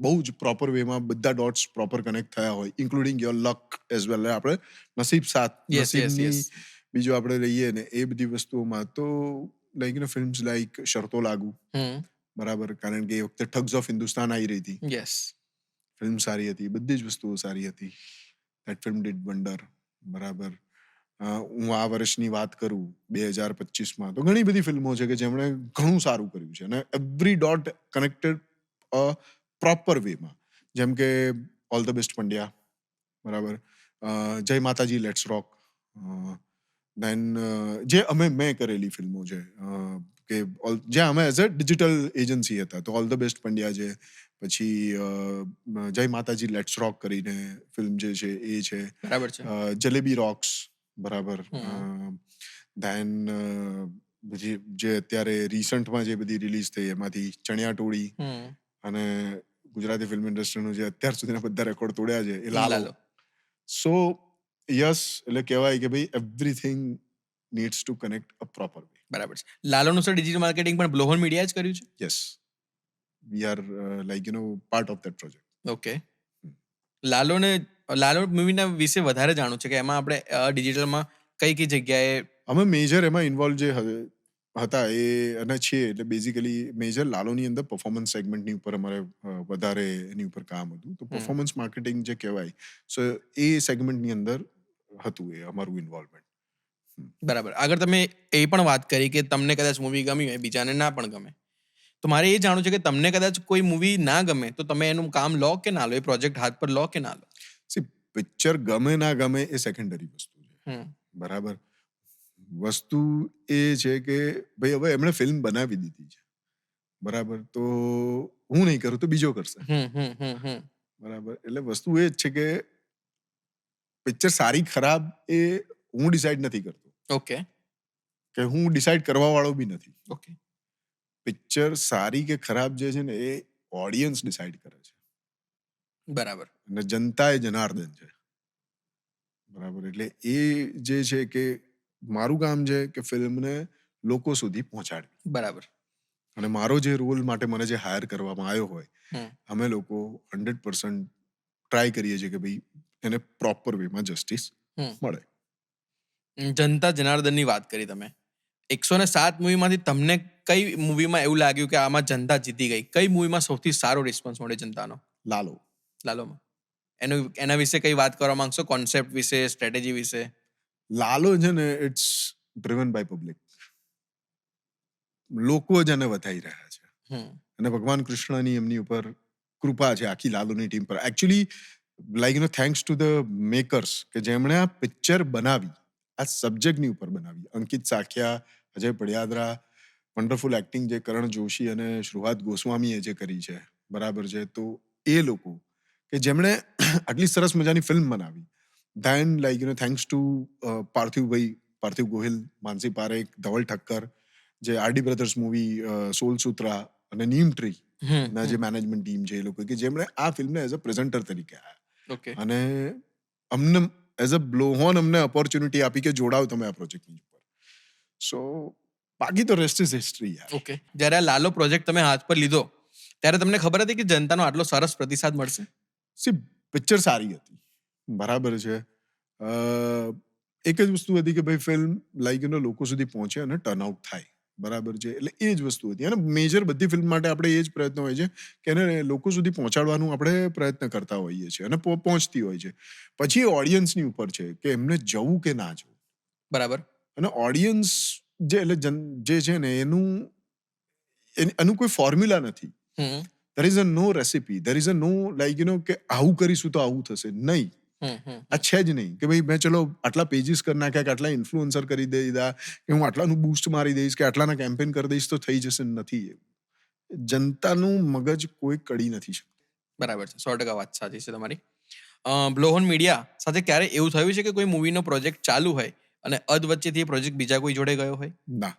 બહુ જ પ્રોપર વેમાં બધા ડોટ્સ પ્રોપર કનેક્ટ થયા હોય, including your luck as well. આપણે નસીબ સાથ, યસ, યસ, નસીબની યસ. બીજું આપણે લઈએ ને એ બધી વસ્તુઓમાં તો લાઈક ફિલ્મ્સ લાઈક શરતો લાગુ, હમ. બરાબર, કારણ કે એ વખતે ઠગ્સ ઓફ હિન્દુસ્તાન આવી રહી હતી, યસ. ફિલ્મ સારી હતી, બધી જ વસ્તુઓ સારી હતી. દેટ ફિલ્મ ડીડ વન્ડર, બરાબર. હું આ વર્ષની વાત કરું 2025માં, તો ઘણી બધી ફિલ્મો છે કે જેમણે ઘણું સારું કર્યું છે અને એવરી ડોટ કનેક્ટેડ પ્રોપર વેમાં. જેમ કે ઓલ ધ બેસ્ટ પંડ્યા, બરાબર, જય માતાજી, લેટ્સ રોક, દેન જે મેં કરેલી ફિલ્મો છે, કે જ્યાં અમે એઝ અ ડિજિટલ એજન્સી હતા, તો ઓલ ધ બેસ્ટ પંડ્યા છે, પછી જય માતાજી લેટ્સ રોક કરીને ફિલ્મ જે છે એ છે, બરાબર છે. જલેબી રોક્સ, બરાબર. હમ. દેન જે અત્યારે રિસન્ટમાં જે બધી રિલીઝ થઈ એમાંથી ચણિયા ટોળી, હમ. અને ગુજરાતી ફિલ્મ ઇન્ડસ્ટ્રીનું જે અત્યાર સુધીના બધા રેકોર્ડ તોડ્યા છે એ લાલો. લાલો. સો યસ, એટલે કહેવાય કે ભાઈ એવરીથિંગ નીડ્સ ટુ કનેક્ટ અ પ્રોપર વે. બરાબર છે. લાલોનું સર ડિજિટલ માર્કેટિંગ પણ બ્લોહોન મીડિયા જ કર્યું છે. Yes, we are like part of that project. Okay. Laalo મૂવીના વિશે વધારે જાણવું છે કે એમાં આપણે ડિજિટલમાં કઈ કઈ જગ્યાએ. અમે મેજર એમાં ઇન્વોલ્વ જે હતા એ અને છીએ, એટલે બેઝિકલી મેજર લાલોની અંદર પરફોર્મન્સ સેગમેન્ટની ઉપર અમારે વધારે એની ઉપર કામ હતું. તો પરફોર્મન્સ માર્કેટિંગ જે કહેવાય, સો એ સેગમેન્ટની અંદર હતું એ અમારું ઇન્વોલ્વમેન્ટ. બરાબર. આગળ તમે એ પણ વાત કરી કે તમને કદાચ મૂવી ગમી હોય, બીજાને ના પણ ગમે, તો મારે એ જાણવું છે કે તમને કદાચ કોઈ મૂવી ના ગમે તો તમે એનું કામ લો કે ના લો, એ પ્રોજેક્ટ હાથ પર લો કે ના લો. સી, પિક્ચર ગમે ના ગમે એ સેકન્ડરી વસ્તુ છે, બરાબર. વસ્તુ એ છે કે ભાઈ હવે એમણે ફિલ્મ બનાવી દીધી છે, બરાબર, તો હું નહીં કરું તો બીજો કરશે, બરાબર. એટલે વસ્તુ એ જ છે કે પિક્ચર સારી ખરાબ એ હું ડિસાઈડ નથી કરતો, ઓકે. કે હું ડિસાઈડ કરવા વાળો બી નથી. ઓકે. પિક્ચર સારી કે ખરાબ જે છે ને એ ઓડિયન્સ ડિસાઈડ કરે છે, બરાબર. અને જનતા એ જનાર્દન છે, બરાબર. એટલે એ જે છે કે મારું કામ છે કે ફિલ્મને લોકો સુધી પહોંચાડવી, બરાબર. અને મારો જે રોલ માટે મને જે હાયર કરવામાં આવ્યો હોય, હમ. અમે લોકો 100% ટ્રાય કરીએ છીએ કે ભાઈ એને પ્રોપર વેમાં જસ્ટિસ મળે. જનતા જનાર્દનની વાત કરી તમે. 107 મૂવીમાંથી તમને કઈ મૂવીમાં એવું લાગ્યું કે આમાં જનતા જીતી ગઈ? કઈ મૂવીમાં સૌથી સારો રિસ્પોન્સ મળ્યો જનતાનો? લાલો. લાલોમાં. એના વિશે કઈ વાત કરવા માંગશો? કોન્સેપ્ટ વિશે, સ્ટ્રેટેજી વિશે? લાલો છે ને ઇટ્સ ડ્રિવન બાય પબ્લિક. લોકો જ એને વધાઈ રહ્યા છે, અને ભગવાન કૃષ્ણની એમની ઉપર કૃપા છે આખી લાલોની ટીમ પર. Actually like thanks to the makers કે જેમણે આ પિક્ચર બનાવી, આ સબ્જેક્ટની ઉપર બનાવી. અંકિત સાખિયા, અજય પડિયાદરા, વન્ડરફુલ એક્ટિંગ જે કરણ જોશી અને શ્રુહાત ગોસ્વામીએ જે કરી છે, બરાબર છે. તો એ લોકો કે જેમણે આટલી સરસ મજાની ફિલ્મ બનાવી, than like thanks to Parthiv Gohil, માનસી પારેખ, ધવલ ઠક્કર, જે આરડી બ્રધર્સ મૂવી સોલ સૂત્રા અને નીમ ટ્રી ના જે મેનેજમેન્ટ ટીમ છે, એ લોકો કે જેમણે આ ફિલ્મને એઝ અ પ્રેઝન્ટર તરીકે આવ્યા અને અમને એઝ અ બ્લોહોન અમને ઓપોર્ચ્યુનિટી આપી કે જોડાવ તમે આ પ્રોજેક્ટની ઉપર. સો બાકી તો રેસ્ટ ઇઝ હિસ્ટ્રી યાર. ઓકે. જ્યારે આ લાલો પ્રોજેક્ટ તમે હાથ પર લીધો ત્યારે તમને ખબર હતી કે જનતાનો આટલો સરસ પ્રતિસાદ મળશે? સી, પિક્ચર સારી હતી, બરાબર છે. એક જ વસ્તુ હતી કે ભાઈ ફિલ્મ લાઈક લોકો સુધી પહોંચે અને ટર્નઆઉટ થાય, બરાબર છે. એટલે એ જ વસ્તુ હતી, અને મેજર બધી ફિલ્મ માટે આપણે એ જ પ્રયત્ન હોય છે કે એને લોકો સુધી પહોંચાડવાનું આપણે પ્રયત્ન કરતા હોઈએ છીએ, અને પહોંચતી હોય છે. પછી એ ઓડિયન્સની ઉપર છે કે એમને જવું કે ના જવું. બરાબર. અને ઓડિયન્સ જે એટલે જે છે ને એનું કોઈ ફોર્મ્યુલા નથી. There is a no recipe. There is a no like કે આવું કરીશું તો આવું થશે, નહીં. આ છે જ નહીં કે ભાઈ મેં ચલો આટલા પેજીસ કરી નાખ્યા કે આટલા ઇન્ફ્લુઅન્સર કરી દીધા કે હું આટલાનું બૂસ્ટ મારી દઈશ કે આટલાના કેમ્પેન કરી દઈશ તો થઈ જશે. નથી એવું. જનતાનું મગજ કોઈ કડી નથી શકતું. બરાબર છે, 100% વાત સાચી છે તમારી. બ્લોહોન મીડિયા સાથે ક્યારે એવું થયું છે કે કોઈ મૂવીનો પ્રોજેક્ટ ચાલુ હોય અને અધ વચ્ચેથી એ પ્રોજેક્ટ બીજા કોઈ જોડે ગયો હોય? ના,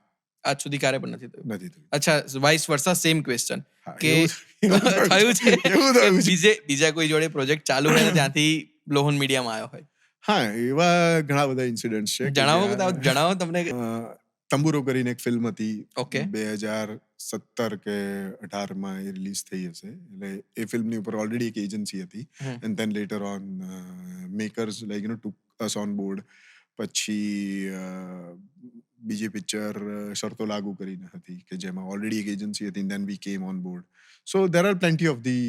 આજ સુધી ક્યારે પણ નથી થયું. નથી થયું. અચ્છા, વાઇસ વર્સા સેમ ક્વેશ્ચન હા, કે એવું થયું છે એવું કે થયું છે. બીજા કોઈ જોડે પ્રોજેક્ટ ચાલુ હોય અને ત્યાંથી બ્લોહોન મીડિયામાં આવ્યો હોય? હા, એવા ઘણા બધા ઇન્સિડન્ટ છે કે જણાવો તમને. તંબુરો કરીને એક ફિલ્મ હતી. ઓકે. 2017 કે 18માં એ રિલીઝ થઈ હશે. એટલે એ ફિલ્મની ઉપર ઓલરેડી એક એજન્સી હતી and then letter on makers took us on board. પછી બીજી પિક્ચર શરતો લાગુ કરીને હતી કે જેમાં ઓલરેડી એક એજન્સી હતી ધેન વી કેમ on board. So there are plenty of the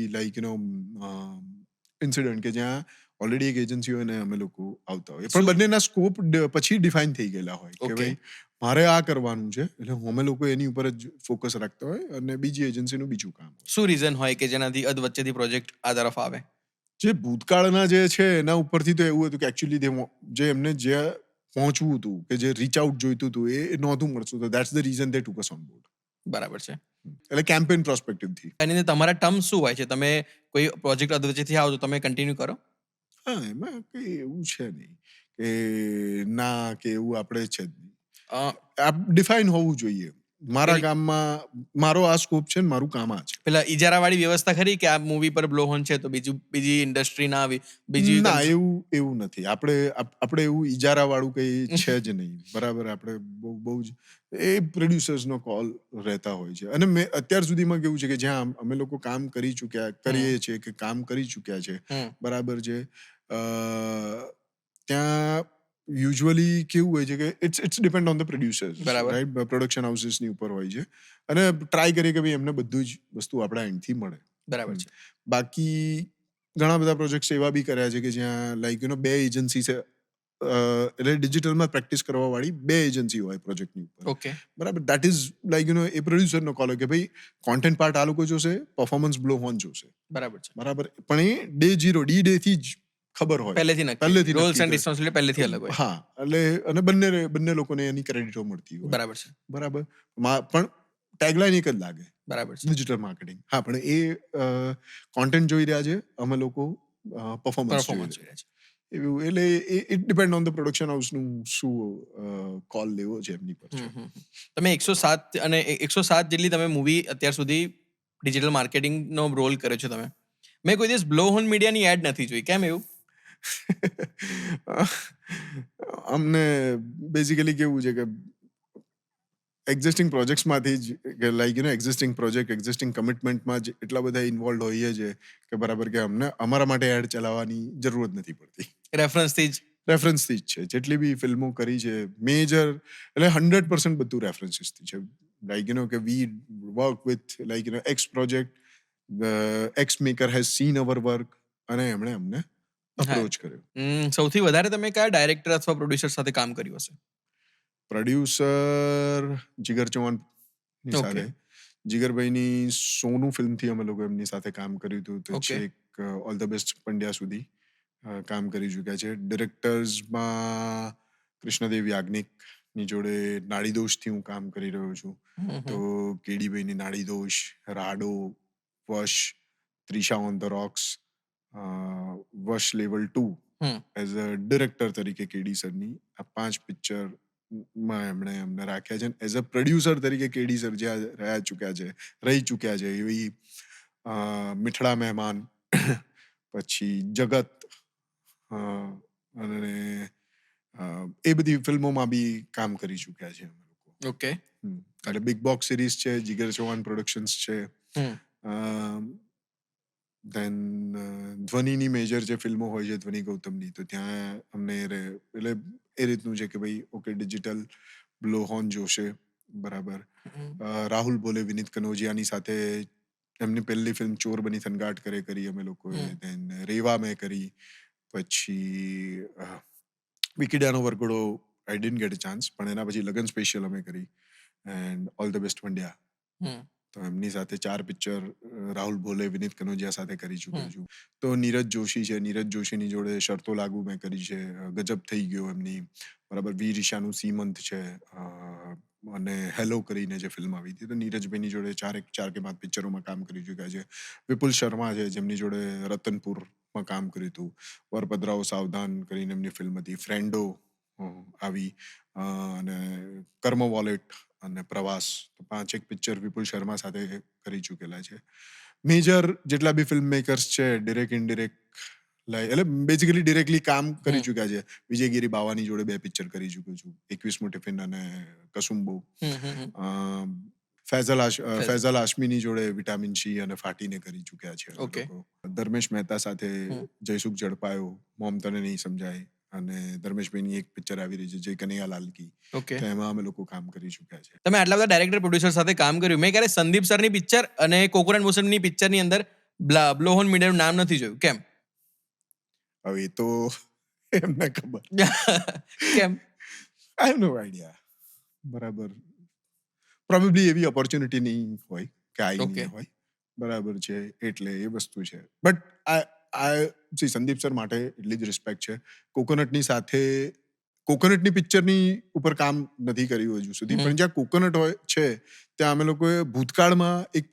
incident કે જ્યાં ઓલરેડી એક એજન્સી હોય ને અમે લોકો આવતા હોય પણ બંનેના સ્કોપ પછી ડિફાઇન થઈ ગયેલા હોય કે ભાઈ મારે આ કરવાનું છે એટલે અમે લોકો એની ઉપર જ ફોકસ રાખતા હોય અને બીજી એજન્સીનું બીજું કામ હોય. શું રીઝન હોય કે જેનાથી અધ વચ્ચેથી પ્રોજેક્ટ આ તરફ આવે? જે ભૂતકાળના જે છે એના ઉપરથી તો એવું હતું કે એકચ્યુઅલી જે એમને જે પહોંચવું હતું કે જે રીચ આઉટ જોઈતું હતું એ નહોતું મળતું. તો that's the reason they took us on board. બરાબર છે. એટલે કેમ્પેન પ્રોસ્પેક્ટિવથી. એની અંદર તમારા ટર્મ્સ શું હોય છે? તમે કોઈ પ્રોજેક્ટ અધ વચ્ચેથી આવો તો તમે કન્ટિન્યુ કરો? હા, એમાં કઈ એવું છે નહીં કે ના કે એવું આપણે છે જ નહીં. આ ડિફાઇન હોવું જોઈએ. મારા કામમાં મારો આ સ્કોપ છે ને મારું કામ આ છે. પેલા ઇજારાવાળી વ્યવસ્થા ખરી કે આ મૂવી પર બ્લોહોન છે તો બીજી ઇન્ડસ્ટ્રી ના આવી? ના, એવું નથી. આપણે એવું ઇજારા વાળું કઈ છે જ નહીં. બરાબર. આપણે બહુ જ એ પ્રોડ્યુસર્સનો કોલ રહેતા હોય છે અને મેં અત્યાર સુધીમાં કેવું છે કે જ્યાં અમે લોકો કામ કરીએ છીએ કે કામ કરી ચૂક્યા છે, બરાબર છે, ત્યાં યુઝ્યુઅલી કેવું હોય છે કે it's depend on the producers, right? Production હાઉસીસની ઉપર હોય છે અને ટ્રાય કરીએ કે ભાઈ એમને બધું જ વસ્તુ આપણા એન્ડથી મળે. બરાબર છે. બાકી ઘણા બધા પ્રોજેક્ટ્સ એવા બી કર્યા છે કે જ્યાં બે એજન્સી છે. એટલે ડિજિટલમાં પ્રેક્ટિસ કરવા વાળી બે એજન્સી હોય પ્રોજેક્ટની ઉપર. ઓકે. બરાબર. દેટ ઇઝ એ પ્રોડ્યુસરનો કોલ હોય કે ભાઈ કોન્ટેન્ટ પાર્ટ આ લોકો જોશે, પરફોર્મન્સ બ્લોહોન જોશે. બરાબર છે. બરાબર. પણ એ ડે થી જ ખબર હોય. પહેલેથી નક્કી. રોલ્સ એન્ડ રિસ્પોન્સિબિલિટી પહેલેથી અલગ હોય. હા, એટલે અને બંને લોકોને એની ક્રેડિટો મળતી હોય. બરાબર છે. બરાબર. પણ ટેગલાઇન એક જ લાગે. બરાબર છે. Digital marketing. હા, પણ એ કોન્ટેન્ટ જોઈ રહ્યા છે, અમે લોકો પરફોર્મન્સ જોઈ રહ્યા છે. એવું એટલે it depend on the production હાઉસનું શું કોલ લેવો છે એમની પર છે. તમે 107 અને 107 જેટલી તમે મૂવી અત્યાર સુધી ડિજિટલ માર્કેટિંગનો રોલ કર્યો છે તમે. મેં કોઈ દિવસ બ્લોહોન મીડિયાની એડ નથી જોઈ. કેમ એવું? અમને બેઝિકલી કેવું છે કે એક્ઝિસ્ટિંગ પ્રોજેક્ટ્સમાંથી જ એક્ઝિસ્ટિંગ પ્રોજેક્ટ એક્ઝિસ્ટિંગ કમિટમેન્ટમાં જ એટલા બધા ઇન્વોલ્વ હોઈએ છે કે બરાબર કે અમને અમારા માટે એડ ચલાવવાની જરૂર જ નથી પડતી. રેફરન્સથી જ છે. જેટલી બી ફિલ્મો કરી છે મેજર એટલે 100% બધું રેફરન્સીસથી છે. કે વી work with x project, x maker has scene hour work અને એમણે અમને અપ્રોચ કર્યો. સૌથી વધારે તમે કયા ડાયરેક્ટર અથવા પ્રોડ્યુસર સાથે કામ કર્યું હશે? પ્રોડ્યુસર જીગર ચૌહાણની સાથે. જીગરભાઈની સોનું ફિલ્મથી અમે લોકો એમની સાથે કામ કર્યું હતું. તો છેક ઓલ ધ બેસ્ટ પંડ્યા સુધી કામ કરી ચૂક્યા છે. ડિરેક્ટર્સમાં કૃષ્ણદેવ યાજ્ઞિકની જોડે નાડીદોષથી હું કામ કરી રહ્યો છું. તો કેડીભાઈની નાડીદોષ, રાડો, વશ, ત્રિશા ઓન ધ રોક્સ, વશ લેવલ 2 એઝ અ ડિરેક્ટર તરીકે કેડી સરની આ 5 પિક્ચર માં એમણે અમને રાખ્યા છે. એઝ અ પ્રોડ્યુસર તરીકે કેડી સર જ્યાં રહી ચૂક્યા છે એવી મીઠડા મહેમાન, પછી જગત અને એ બધી ફિલ્મોમાં બી કામ કરી ચૂક્યા છે અમે લોકો. ઓકે. એટલે બિગ બોક્સ સિરીઝ છે, જીગર ચૌહાણ પ્રોડક્શન્સ છે, ધેન ધ્વનિની મેજર જે ફિલ્મો હોય છે ધ્વનિ ગૌતમની, તો ત્યાં અમને એટલે એ રીતનું છે કે ભાઈ ઓકે ડિજિટલ બ્લોહોન જોશે. બરાબર. રાહુલ બોલે, વિનીત કનોજિયાની સાથે એમની પહેલી ફિલ્મ ચોર બની થનગાટ કરે કરી અમે લોકોએ. ધેન રેવા મેં કરી. પછી વિકીડાનો વરઘોડો આઈ ડિડન્ટ ગેટ અ ચાન્સ, પણ એના પછી લગન સ્પેશિયલ અમે કરી and all the best Pandya. તો એમની સાથે 4 પિક્ચર રાહુલ ભોલે, વિનીત કનોજિયા સાથે કરી ચૂક્યો છું. તો નીરજ જોશી છે, નીરજ જોશીની જોડે શરતો લાગુ મેં કરી છે, ગજબ થઈ ગયો એમની, બરાબર. વીર ઈશાનું સીમંત છે, અને હેલો કરીને જે ફિલ્મ આવી હતી, તો નીરજભાઈની જોડે 4 કે 5 પિક્ચરોમાં કામ કરી ચૂક્યા છે. વિપુલ શર્મા છે, જેમની જોડે રતનપુરમાં કામ કર્યું હતું. વરપદરાઓ સાવધાન કરીને એમની ફિલ્મ હતી. ફ્રેન્ડો આવી, અને કર્મ વોલેટ અને પ્રવાસ, તો 5 પિક્ચર વિપુલ શર્મા સાથે કરી ચૂકેલા છે. મેજર જેટલા બી ફિલ્મ મેકર્સ છે, ડિરેક્ટ ઇનડિરેક્ટ એટલે બેઝિકલી ડિરેક્ટલી કામ કરી ચૂક્યા છે. વિજયગીરી બાવાની જોડે 2 પિક્ચર કરી ચૂક્યો છું, 21મું ટિફિન અને કસુંબો. ફૈઝલ હાશમીની જોડે વિટામિન સી અને ફાટીને કરી ચૂક્યા છે અમે Okay. લોકો. ધર્મેશ મહેતા સાથે જયસુખ ઝડપાયો, મોમ તને નહીં સમજાય, અને ધર્મેશભાઈની એક પિક્ચર આવી રહી છે જય કનૈયાલાલ કી, ઓકે. તો એમાં અમે લોકો કામ કરી ચૂક્યા છે. તમે આટલા બધા ડાયરેક્ટર પ્રોડ્યુસર સાથે કામ કર્યું, મેં ક્યારે સંદીપ સરની પિક્ચર અને કોકોનટ મોશનની પિક્ચરની અંદર બ્લોહોન મીડિયાનું નામ નથી જોયું. કેમ? હવે એ તો એમને ખબર. કેમ? I have no idea. બરાબર, પ્રોબેબલી એવી ઓપોર્ચ્યુનિટી નહીં હોય કે આવી Okay. નહીં હોય, બરાબર છે, એટલે એ વસ્તુ છે. બટ આ સંદીપ સર માટે એટલી જ રિસ્પેક્ટ છે. કોકોનટની સાથે કોકોનટની પિક્ચરની ઉપર કામ નથી કર્યું હજુ સુધી, પણ જ્યાં કોકોનટ હોય છે ત્યાં અમે લોકોએ ભૂતકાળમાં એક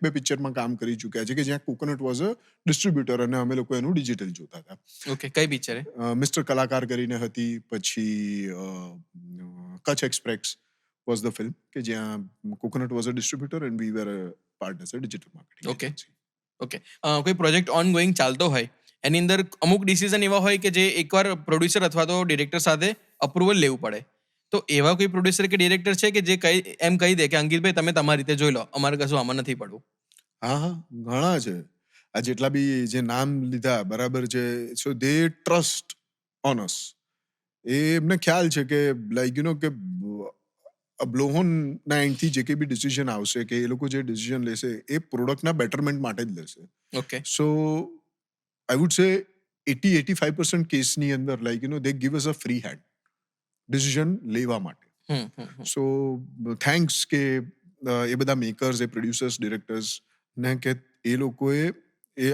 બે પિક્ચરમાં કામ કરી ચૂક્યા છે, કે જ્યાં કોકોનટ વોઝ અ ડિસ્ટ્રીબ્યુટર અને અમે લોકો એનું ડિજિટલ જોતા હતા. ઓકે, કઈ પિક્ચર? મિસ્ટર કલાકાર કરીને હતી, પછી Kutch express was the film, કે જ્યાં coconut was a distributor and we were a part as a digital marketing. Okay. Okay. કોઈ પ્રોજેક્ટ ઓન ગોઈંગ ચાલતો હોય, એની અંદર અમુક ડિસિઝન એવા હોય કે જે એકવાર પ્રોડ્યુસર અથવા તો ડિરેક્ટર સાથે અપ્રુવલ લેવું પડે, તો એવા કોઈ પ્રોડ્યુસર કે ડિરેક્ટર છે કે જે એમ કહી દે કે અંકિતભાઈ તમે તમારી રીતે જોઈ લો, અમારે કશું આમાં નથી પડવું? હા, ઘણા છે. આ જેટલા બી જે નામ લીધા, બરાબર છે, સો દે ટ્રસ્ટ ઓન અસ. એમને ખ્યાલ છે કે લાઈક કે બ્લોહોનના એન્ડથી જે કંઈ બી ડિસિઝન આવશે, કે એ લોકો જે ડિસિઝન લેશે એ પ્રોડક્ટના બેટરમેન્ટ માટે જ લેશે. Okay. So I would say 80-85% કેસની અંદર દે ગીવ અસ અ ફ્રી હેન્ડ ડિસિઝન લેવા માટે. સો થેન્ક્સ કે એ બધા મેકર્સ, એ પ્રોડ્યુસર્સ, ડિરેક્ટર્સ ને, કે એ લોકોએ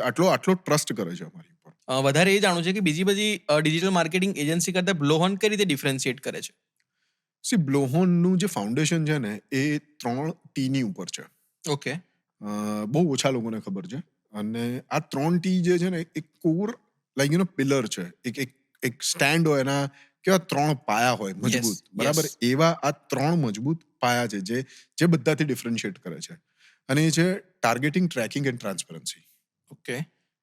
આટલો ટ્રસ્ટ કરે છે અમારી ઉપર. વધારે એ જાણવું છે કે બીજી બધી ડિજિટલ માર્કેટિંગ એજન્સી કરતા બ્લોહોન કઈ રીતે ડિફરન્શિએટ કરે છે? બ્લોહોનનું જે ફાઉન્ડેશન છે ને, એ 3 ટીની ઉપર છે. ઓકે. બહુ ઓછા લોકોને ખબર છે. અને આ 3 ટી જે છે ને, એક કોર પિલર છે, એક સ્ટેન્ડ હોય, એના કેવા 3 પાયા હોય મજબૂત, Yes, બરાબર. yes. એવા આ 3 મજબૂત પાયા છે જે બધાથી ડિફરન્શિએટ કરે છે, અને એ છે targeting, tracking and transparency. Okay.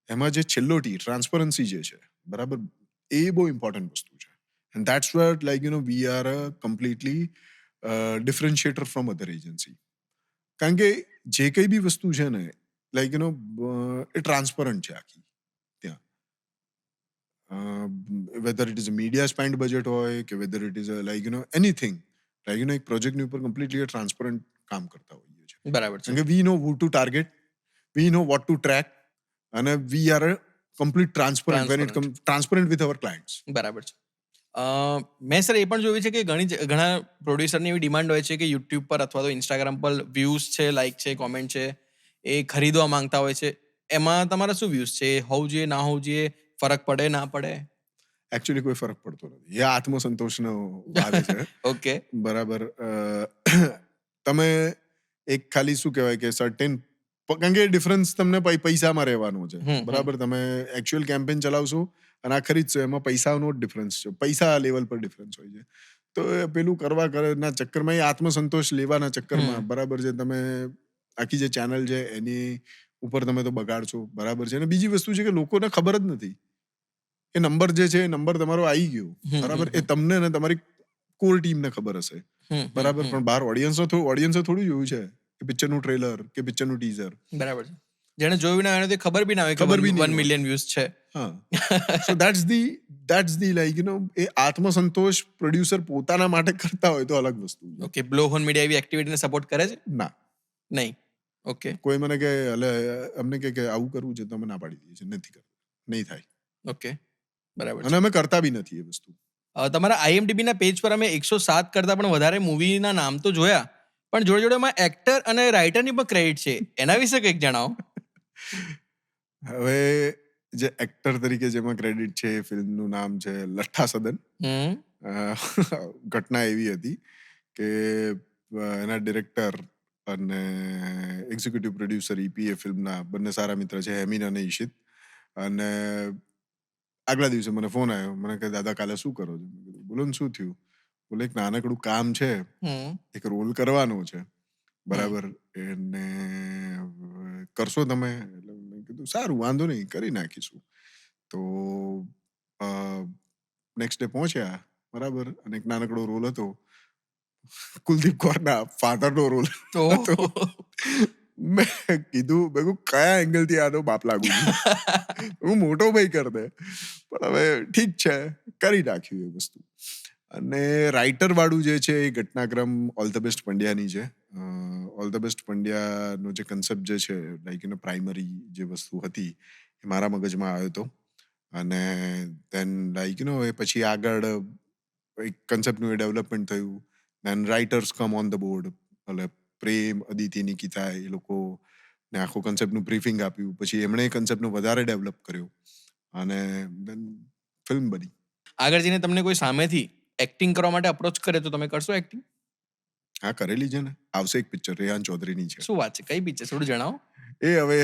એમાં જે છેલ્લો ટી, ટ્રાન્સપરન્સી જે છે, બરાબર, એ બહુ ઇમ્પોર્ટન્ટ વસ્તુ છે. And that's where we are a completely differentiator from other agency. કારણ કે જે કંઈ બી વસ્તુ છે ને, એ ટ્રાન્સપરન્ટ છે આખી ત્યાં. Weather it is a media spend budget હોય, કે વેધર ઇટ ઇઝ એનીથિંગ, એક પ્રોજેક્ટની ઉપર કમ્પ્લીટલી ટ્રાન્સપરન્ટ કામ કરતા હોઈએ છીએ. બરાબર છે. કારણ કે we know who to target, we know what to track, and we are complete transparent with our clients. બરાબર છે. મેં સર એ પણ જોયું છે કે ઘણા પ્રોડ્યુસરની એવી ડિમાન્ડ હોય છે કે યુટ્યુબ પર અથવા તો ઇન્સ્ટાગ્રામ પર વ્યૂઝ છે, લાઇક છે, કોમેન્ટ છે, એ ખરીદવા માંગતા હોય છે. એમાં તમારા શું વ્યૂઝ છે? હોવું જોઈએ, ના હોવું જોઈએ? ફરક પડે, ના પડે? એકચ્યુઅલી કોઈ ફરક પડતો નથી. એ આત્મસંતોષનો ભાવે છે. ઓકે. બરાબર. તમે એક ખાલી શું કહેવાય કે સર્ટેન, કારણ કે ડિફરન્સ તમને પૈસામાં રહેવાનો છે, બરાબર. તમે એકચ્યુઅલ કેમ્પેન ચલાવશો અને આ ખરીદશો, એમાં પૈસાનો જ ડિફરન્સ છે, પૈસા લેવલ પર ડિફરન્સ હોય છે. તો એ પેલું ના ચક્કરમાં, એ આત્મસંતોષ લેવાના ચક્કરમાં, બરાબર છે, તમે આખી જે ચેનલ છે એની ઉપર તમે તો બગાડશો, બરાબર છે. અને બીજી વસ્તુ છે કે લોકોને ખબર જ નથી, એ નંબર જે છે, એ નંબર તમારો આવી ગયો, બરાબર, એ તમને ને તમારી કોર ટીમને ખબર હશે, બરાબર. પણ બહાર ઓડિયન્સે થોડું જોયું છે કે પિક્ચરનું ટ્રેલર કે પિક્ચરનું ટીઝર. બરાબર છે. જેને જોયું ના હોય એને તો ખબર બી ના હોય કે ખબર બી નહીં 1 હોય. મિલિયન વ્યૂઝ છે. હા. સો દેટ્સ ધી એ આત્મસંતોષ પ્રોડ્યુસર પોતાના માટે કરતા હોય તો અલગ વસ્તુ છે. ઓકે. બ્લોહોન મીડિયા એવી એક્ટિવિટીને સપોર્ટ કરે છે? ના, નહીં. ઓકે. કોઈ મને કે અમને કે આવું કરવું છે તો અમે ના પાડી દઈએ છીએ, નથી કરવું, નહીં થાય, ઓકે. બરાબર અને છે. અમે કરતા બી નથી એ વસ્તુ. તમારા IMDb ના પેજ પર અમે 107 કરતા પણ વધારે મૂવીના નામ તો જોયા, પણ જોડે જોડે એમાં એક્ટર અને રાઇટરની પણ ક્રેડિટ છે, એના વિશે કંઈક જણાવો. હવે જે એક્ટર તરીકે જેમાં ક્રેડિટ છે એ ફિલ્મનું નામ છે લઠ્ઠા સદન. હમ ઘટના એવી હતી કે એના ડિરેક્ટર અને એક્ઝિક્યુટિવ પ્રોડ્યુસર ઈપીએ ફિલ્મના બંને સારા મિત્ર છે, હેમિન અને ઈશિત. અને આગલા દિવસે મને ફોન આવ્યો, મને કહે દાદા કાલે શું કરો છો? મેં કીધું બોલો ને શું થયું? બોલે એક નાનકડું કામ છે, હમ એક રોલ કરવાનો છે, હમ બરાબર, એને કરશો તમે? એટલે મેં કીધું સારું વાંધો નહીં કરી નાખીશું. તો નેક્સ્ટ ડે પહોંચ્યા, બરાબર, અને એક નાનકડો રોલ હતો, કુલદીપ કૌરના ફાધરનો રોલ હતો. ઓહ. મેં કીધું કયા એંગલથી આનો બાપ લાગુ છું? હું મોટો ભાઈ કર દે, પણ હવે ઠીક છે, કરી નાખ્યું એ વસ્તુ. અને રાઇટર વાળું જે છે એ ઘટનાક્રમ ઓલ ધ બેસ્ટ પંડ્યાની છે. ઓલ ધ બેસ્ટ પંડ્યાનો જે કન્સેપ્ટ જે છે, લાઈક એનો પ્રાઇમરી જે વસ્તુ હતી એ મારા મગજમાં આવ્યો હતો. અને દેન લાઈક એ પછી આગળ એક કન્સેપ્ટનું એ ડેવલપમેન્ટ થયું. Then writers come on the board, એટલે પ્રેમ, અદિતિ, નિકિતા, એ લોકો ને આખું કન્સેપ્ટનું બ્રીફિંગ આપ્યું. પછી એમણે એ કન્સેપ્ટનું વધારે ડેવલપ કર્યો અને દેન ફિલ્મ બની. આગળ જઈને તમને કોઈ સામેથી એક્ટિંગ કરવા માટે અપ્રોચ કરે તો તમે કરશો એક્ટિંગ? હા, કરેલી છે ને. આવશે એક પિક્ચર રેહાન ચૌધરીની છે. શું વાત છે, કઈ પિક્ચર થોડું જણાવો. એ હવે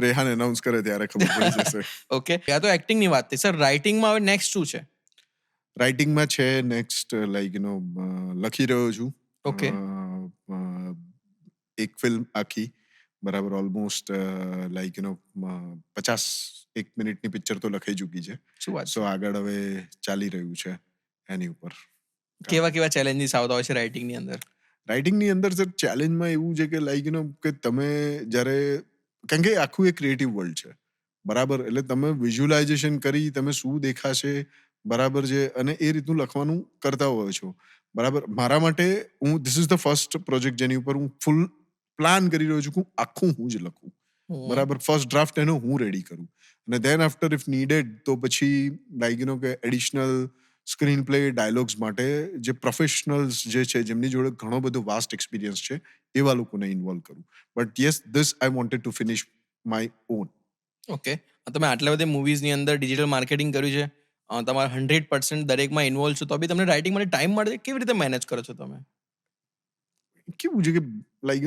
રેહાન એનાઉન્સ કરે ત્યારે ખબર પડી જશે. ઓકે, આ તો એક્ટિંગની વાત થઈ. સર, રાઇટિંગમાં હવે નેક્સ્ટ શું છે? રાઇટિંગમાં છે નેક્સ્ટ લાઈક લખી રહ્યો છું. ઓકે. એક ફિલ્મ આખી, બરાબર, ઓલમોસ્ટ લાઈક 50 મિનિટની પિક્ચર તો લખાઈ ચૂકી છે. શું વાત સો છે? આગળ હવે ચાલી રહ્યું છે એની ઉપર. કેવા કેવા ચેલેન્જીસ આવતા હોય છે રાઇટિંગની અંદર? રાઇટિંગની અંદર સર ચેલેન્જમાં એવું છે કે લાઈક કે તમે જ્યારે, કારણ કે આખું એક ક્રિએટિવ વર્લ્ડ છે, બરાબર, એટલે તમે વિઝ્યુલાઇઝેશન કરી તમે શું દેખાશે, બરાબર છે, અને એ રીતનું લખવાનું કરતા હોય છો, બરાબર. મારા માટે this is the first project જેની ઉપર હું ફૂલ પ્લાન કરી રહ્યો છું કે હું આખું હું જ લખું, બરાબર, ફર્સ્ટ ડ્રાફ્ટ એનો હું રેડી કરું. અને દેન આફ્ટર ઇફ નીડેડ તો પછી લાઈક કે એડિશનલ સ્ક્રીન પ્લે, ડાયલોગ્સ માટે જે પ્રોફેશનલ્સ જે છે, જેમની જોડે ઘણો બધો વાસ્ટ એક્સપિરિયન્સ છે, એવા લોકોને ઇન્વોલ્વ કરું. But yes, this I wanted two finish my own. Okay, તમે આટલા બધા મૂવીઝની અંદર ડિજિટલ માર્કેટિંગ કર્યું છે, તમારા 100% દરેકમાં ઇન્વોલ્વ છો, તો બી તમને રાઇટિંગ માટે ટાઈમ મળે, કેવી રીતે મેનેજ કરો છો તમે? કેવું છે કે લાઈક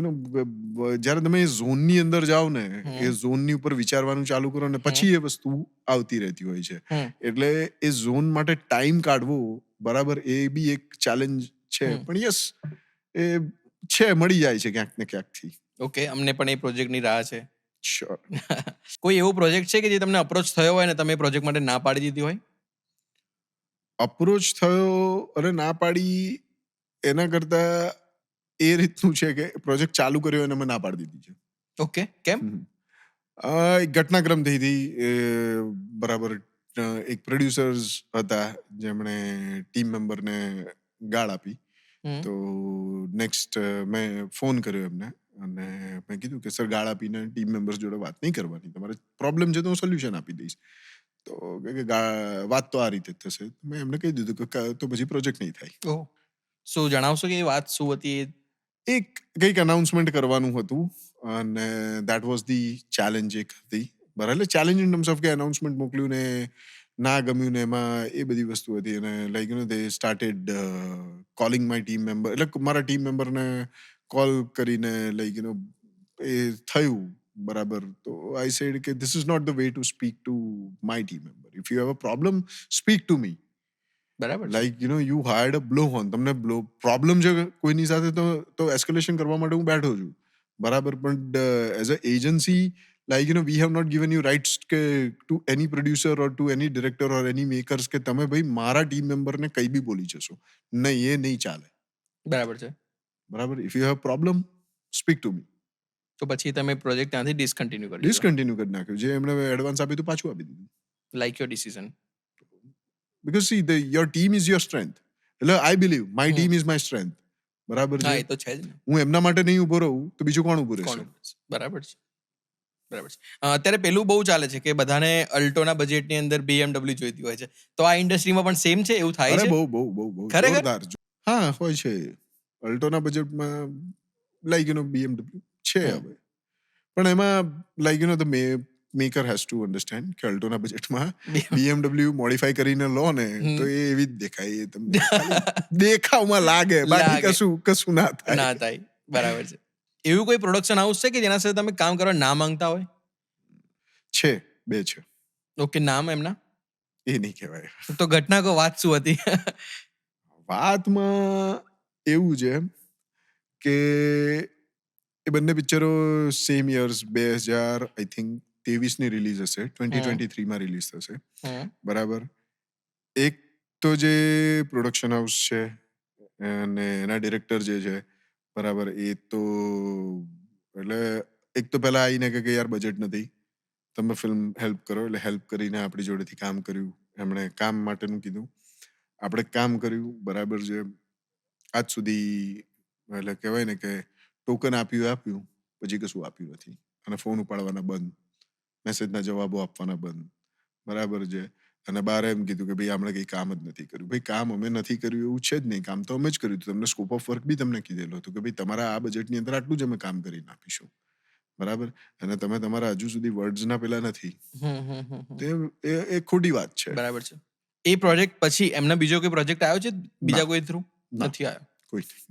જ્યારે તમે એ ઝોનની અંદર જાઓ ને, એ ઝોનની ઉપર વિચારવાનું ચાલુ કરો ને પછી એ વસ્તુ આવતી રહેતી હોય છે. એટલે એ ઝોન માટે ટાઈમ કાઢવો, બરાબર, એ બી એક ચેલેન્જ છે. પણ યસ, એ છે, મળી જાય છે ક્યાંક ને ક્યાંકથી. ઓકે, અમને પણ એ પ્રોજેક્ટની રાહ છે. શ્યોર. કોઈ એવો પ્રોજેક્ટ છે કે જે તમને અપ્રોચ થયો હોય ને તમે એ પ્રોજેક્ટ માટે ના પાડી દીધી હોય? અપ્રોચ થયો અને ના પાડી એના કરતા એ રીતનું છે કે પ્રોજેક્ટ ચાલુ કર્યો અને મેં ના પાડી દીધી છે. ઓકે, કેમ? એક ઘટનાક્રમ થઈ હતી, બરાબર. એક પ્રોડ્યુસર્સ હતા જેમણે ટીમ મેમ્બરને ગાળ આપી. તો નેક્સ્ટ મેં ફોન કર્યો એમને અને મેં કીધું કે સર, ગાળ આપીને ટીમ મેમ્બર્સ જોડે વાત નહીં કરવાની, તમારે પ્રોબ્લેમ છે તો હું સોલ્યુશન આપી દઈશ. તો કે વાત તો આ રીતે જ થશે. મેં એમને કહી દીધું કે તો પછી પ્રોજેક્ટ નહીં થાય. ઓહ, શું જણાવશો કે એ વાત શું હતી? એક કંઈક અનાઉન્સમેન્ટ કરવાનું હતું અને દેટ વોઝ ધી ચેલેન્જ એક હતી, બરાબર. એટલે ચેલેન્જ ઇન ટર્મ્સ ઓફ કે અનાઉન્સમેન્ટ મોકલ્યું ને ના ગમ્યું ને એમાં એ બધી વસ્તુ હતી. અને like they started calling my team member, એટલે મારા ટીમ મેમ્બરને કોલ કરીને લાઈક એ થયું, બરાબર. તો આઈ સેડ કે this is not the way to speak to my team member. If you have a problem, speak to me. બરાબર છે. Like you hired a blow on, તમને પ્રોબ્લેમ છે કોઈની સાથે તો એસ્કેલેશન કરવા માટે હું બેઠો છું, બરાબર. પણ as a agency, like we have not given you rights કે to any producer or to any director or any makers કે તમે ભાઈ મારા ટીમ મેમ્બરને કંઈ બી બોલી જશો. નહીં, એ નહીં ચાલે, બરાબર છે. બરાબર. If you have problem, speak to મી. તો પછી તમે પ્રોજેક્ટ ત્યાંથી ડિસકન્ટિન્યુ કરી દીધો? ડિસકન્ટિન્યુ કરી નાખ્યું. જે એમણે એડવાન્સ આપ્યું હતું પાછું આપી દીધું. Like your decision. Because see, your team is your strength. એટલે I believe my team is my strength. બરાબર હા, છે. એ તો છે જ ને. હું એમના માટે નહીં ઉભો રહું તો બીજું કોણ ઉભું રહેશે? કોણ? બરાબર છે, બરાબર છે. અત્યારે પેલું બહુ ચાલે છે કે બધાને અલ્ટોના બજેટની અંદર BMW જોઈતી હોય છે, તો આ ઇન્ડસ્ટ્રીમાં પણ સેમ છે, એવું થાય અરે છે? બહુ ખરેખર? જોરદાર. હા, હોય છે. અલ્ટોના બજેટમાં લાઈક BMW છે હમ. હવે, પણ એમાં like the maker has to understand કે અલ્ટોના બજેટમાં BMW મોડિફાઈ કરીને લો ને હમ. તો એ એવી જ દેખાય, એ તમને ખાલી દેખાવમાં લાગે, બાકી લાગે. કશું ના ના થાય. થાય. બરાબર છે. એવું કોઈ પ્રોડક્શન હાઉસ છે કે જેના સાથે તમે કામ કરવા ના માંગતા હોય? છે, 2 છે, ઓકે, નામ એમના? એ નહીં કહેવાય. તો ઘટના કો, વાત શું હતી? વાતમાં એવું છે કે એ બંને પિક્ચરો સેમ યર્સ 2000 આઈ થિંક 23ની રિલીઝ હશે, 2023માં રિલીઝ થશે. હમ. બરાબર. એક તો જે પ્રોડક્શન હાઉસ છે અને એના ડિરેક્ટર જે છે, બરાબર, એ તો એટલે એક તો પહેલા આવીને કે યાર બજેટ નથી, તમે ફિલ્મ હેલ્પ કરો, એટલે હેલ્પ કરીને આપણી જોડેથી કામ કર્યું. એમણે કામ માટેનું કીધું, આપણે કામ કર્યું, બરાબર છે. આજ સુધી એટલે કહેવાય ને કે ટોકન આપ્યું, પછી કશું આપ્યું નથી, અને ફોન ઉપાડવાના બંધ, મેસેજના જવાબો આપવાના બંધ, બરાબર છે. અને બાર એમ કીધું કે ભાઈ આપણે કંઈ કામ જ નથી કર્યું. ભાઈ કામ અમે નથી કર્યું એવું છે જ નહીં, કામ તો અમે જ કર્યું હતું. તમને સ્કોપ ઓફ વર્ક બી તમને કીધેલો હતું કે ભાઈ તમારા આ બજેટની અંદર આટલું જ અમે કામ કરીને આપીશું, બરાબર. અને તમે તમારા હજુ સુધી વર્ડ્સના પેલા નથી, તે એ ખોટી વાત છે. બરાબર છે. એ પ્રોજેક્ટ પછી એમના બીજો કોઈ પ્રોજેક્ટ આવ્યો છે બીજા કોઈ થ્રુ? ના. નથી આવ્યો. કોઈ નહીં.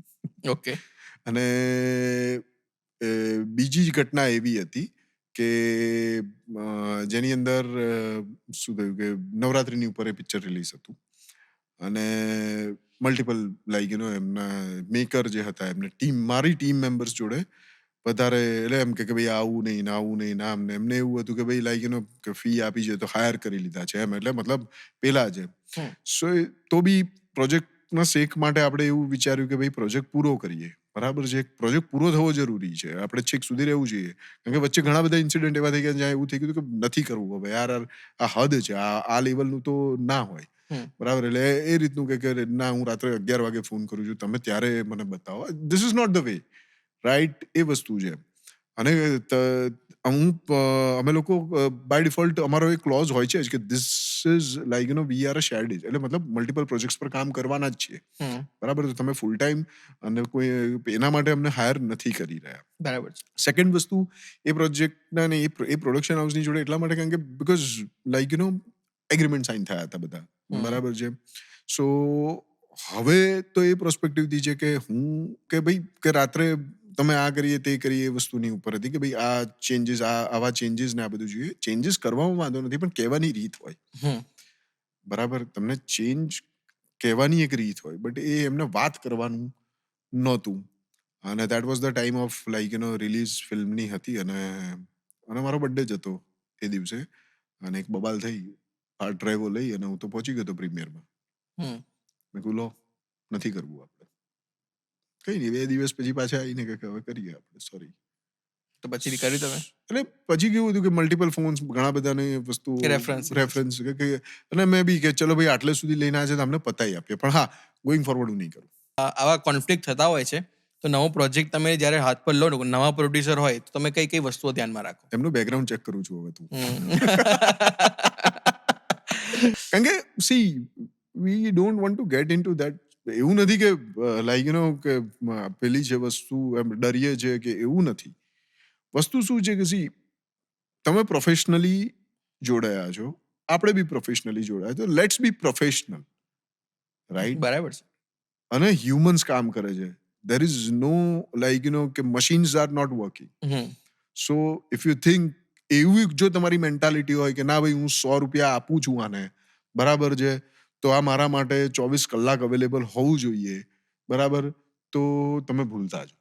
ઓકે. અને બીજી જ ઘટના એવી હતી કે જેની અંદર શું થયું કે નવરાત્રીની ઉપર એ પિક્ચર રિલીઝ હતું, અને મલ્ટિપલ લાઈક એમના મેકર જે હતા એમને મારી ટીમ મેમ્બર્સ જોડે વધારે એટલે એમ કે ભાઈ આવું નહીં ને આવું નહીં ને આમ ને, એમને એવું હતું કે ભાઈ લાઈક કે ફી આપી છે તો હાયર કરી લીધા છે એમ, એટલે મતલબ પેલા છે. સો તો બી પ્રોજેક્ટના શેક માટે આપણે એવું વિચાર્યું કે ભાઈ પ્રોજેક્ટ પૂરો કરીએ, બરાબર છે. પ્રોજેક્ટ પૂરો થવો જરૂરી છે, આપણે છેક સુધી રહેવું જોઈએ, કારણ કે વચ્ચે ઘણા બધા ઇન્સિડન્ટ એવા થઈ ગયા જ્યાં એવું થઈ ગયું કે નથી કરવું હવે યાર, આ હદ છે, આ લેવલનું તો ના હોય, બરાબર. એટલે એ રીતનું કે ના, હું રાત્રે 11 વાગે ફોન કરું છું, તમે ત્યારે મને બતાવો, this is not the way, right. એ વસ્તુ છે. અને અમે લોકો બાય ડિફોલ્ટ અમારો એક ક્લોઝ હોય છે કે this is like we are a shared edge, એટલે મતલબ મલ્ટિપલ પ્રોજેક્ટ્સ પર કામ કરવાના જ છીએ, બરાબર. તો તમે ફૂલ ટાઈમ અને કોઈ એના માટે અમને હાયર નથી કરી રહ્યા, બરાબર છે. સેકન્ડ વસ્તુ, એ પ્રોજેક્ટના ને એ પ્રોડક્શન હાઉસની જોડે એટલા માટે કારણ કે બીકોઝ લાઈક એગ્રીમેન્ટ સાઇન થયા હતા બધા, બરાબર છે. સો હવે તો એ પ્રોસ્પેક્ટિવથી છે કે હું કે ભાઈ કે રાત્રે તમે આ કરીએ તે કરીએ, એ વસ્તુની ઉપર હતી કે ભાઈ આ ચેન્જીસ, આવા ચેન્જીસ ને આ બધું જોઈએ. ચેન્જીસ કરવામાં વાંધો નથી, પણ કહેવાની રીત હોય, બરાબર. તમને ચેન્જ કહેવાની એક રીત હોય, બટ એ એમને વાત કરવાનું નહોતું. અને that was the time of like release ફિલ્મની હતી, અને મારો બર્થડે જ હતો એ દિવસે, અને એક બબાલ થઈ, હાર્ડ ડ્રાઈવો લઈ અને હું તો પહોંચી ગયો હતો પ્રીમિયરમાં. મેં કહ્યું લો, નથી કરવું આપણે, કઈ નહીં. 2 દિવસ પછી પાછા આવીને કે હવે કરીએ આપણે, સોરી. તો પછી કર્યું તમે? એટલે પછી કેવું હતું કે મલ્ટિપલ ફોન્સ, ઘણા બધાને વસ્તુ રેફરન્સ કે, અને મેં બી કે ચલો ભાઈ આટલે સુધી લઈને આવ્યા છે તો અમને પતાવી આપીએ, પણ હા, ગોઈંગ ફોરવર્ડ હું નહીં કરું. આવા કોન્ફ્લિક્ટ થતા હોય છે, તો નવો પ્રોજેક્ટ તમે જ્યારે હાથ પર લો, નવા પ્રોડ્યુસર હોય, તો તમે કઈ કઈ વસ્તુઓ ધ્યાનમાં રાખો? એમનું બેકગ્રાઉન્ડ ચેક કરું છું હવે તું. કારણ કે C we don't want to get in two that. એવું નથી કે લાઈક કે પેલી છે વસ્તુ એમ ડરીએ છે કે એવું નથી. વસ્તુ શું છે કે સી તમે પ્રોફેશનલી જોડાયા છો, આપણે બી પ્રોફેશનલી જોડાયા, તો લેટ્સ બી પ્રોફેશનલ, રાઈટ. બરાબર છે. અને હ્યુમન્સ કામ કરે છે, there is no like કે machines are not working. So if you think એવી જો તમારી મેન્ટાલિટી હોય કે ના ભાઈ હું 100 રૂપિયા આપું છું આને, બરાબર છે, તો આ મારા માટે 24 કલાક અવેલેબલ હોવું જોઈએ, બરાબર, તો તમે ભૂલતા છો.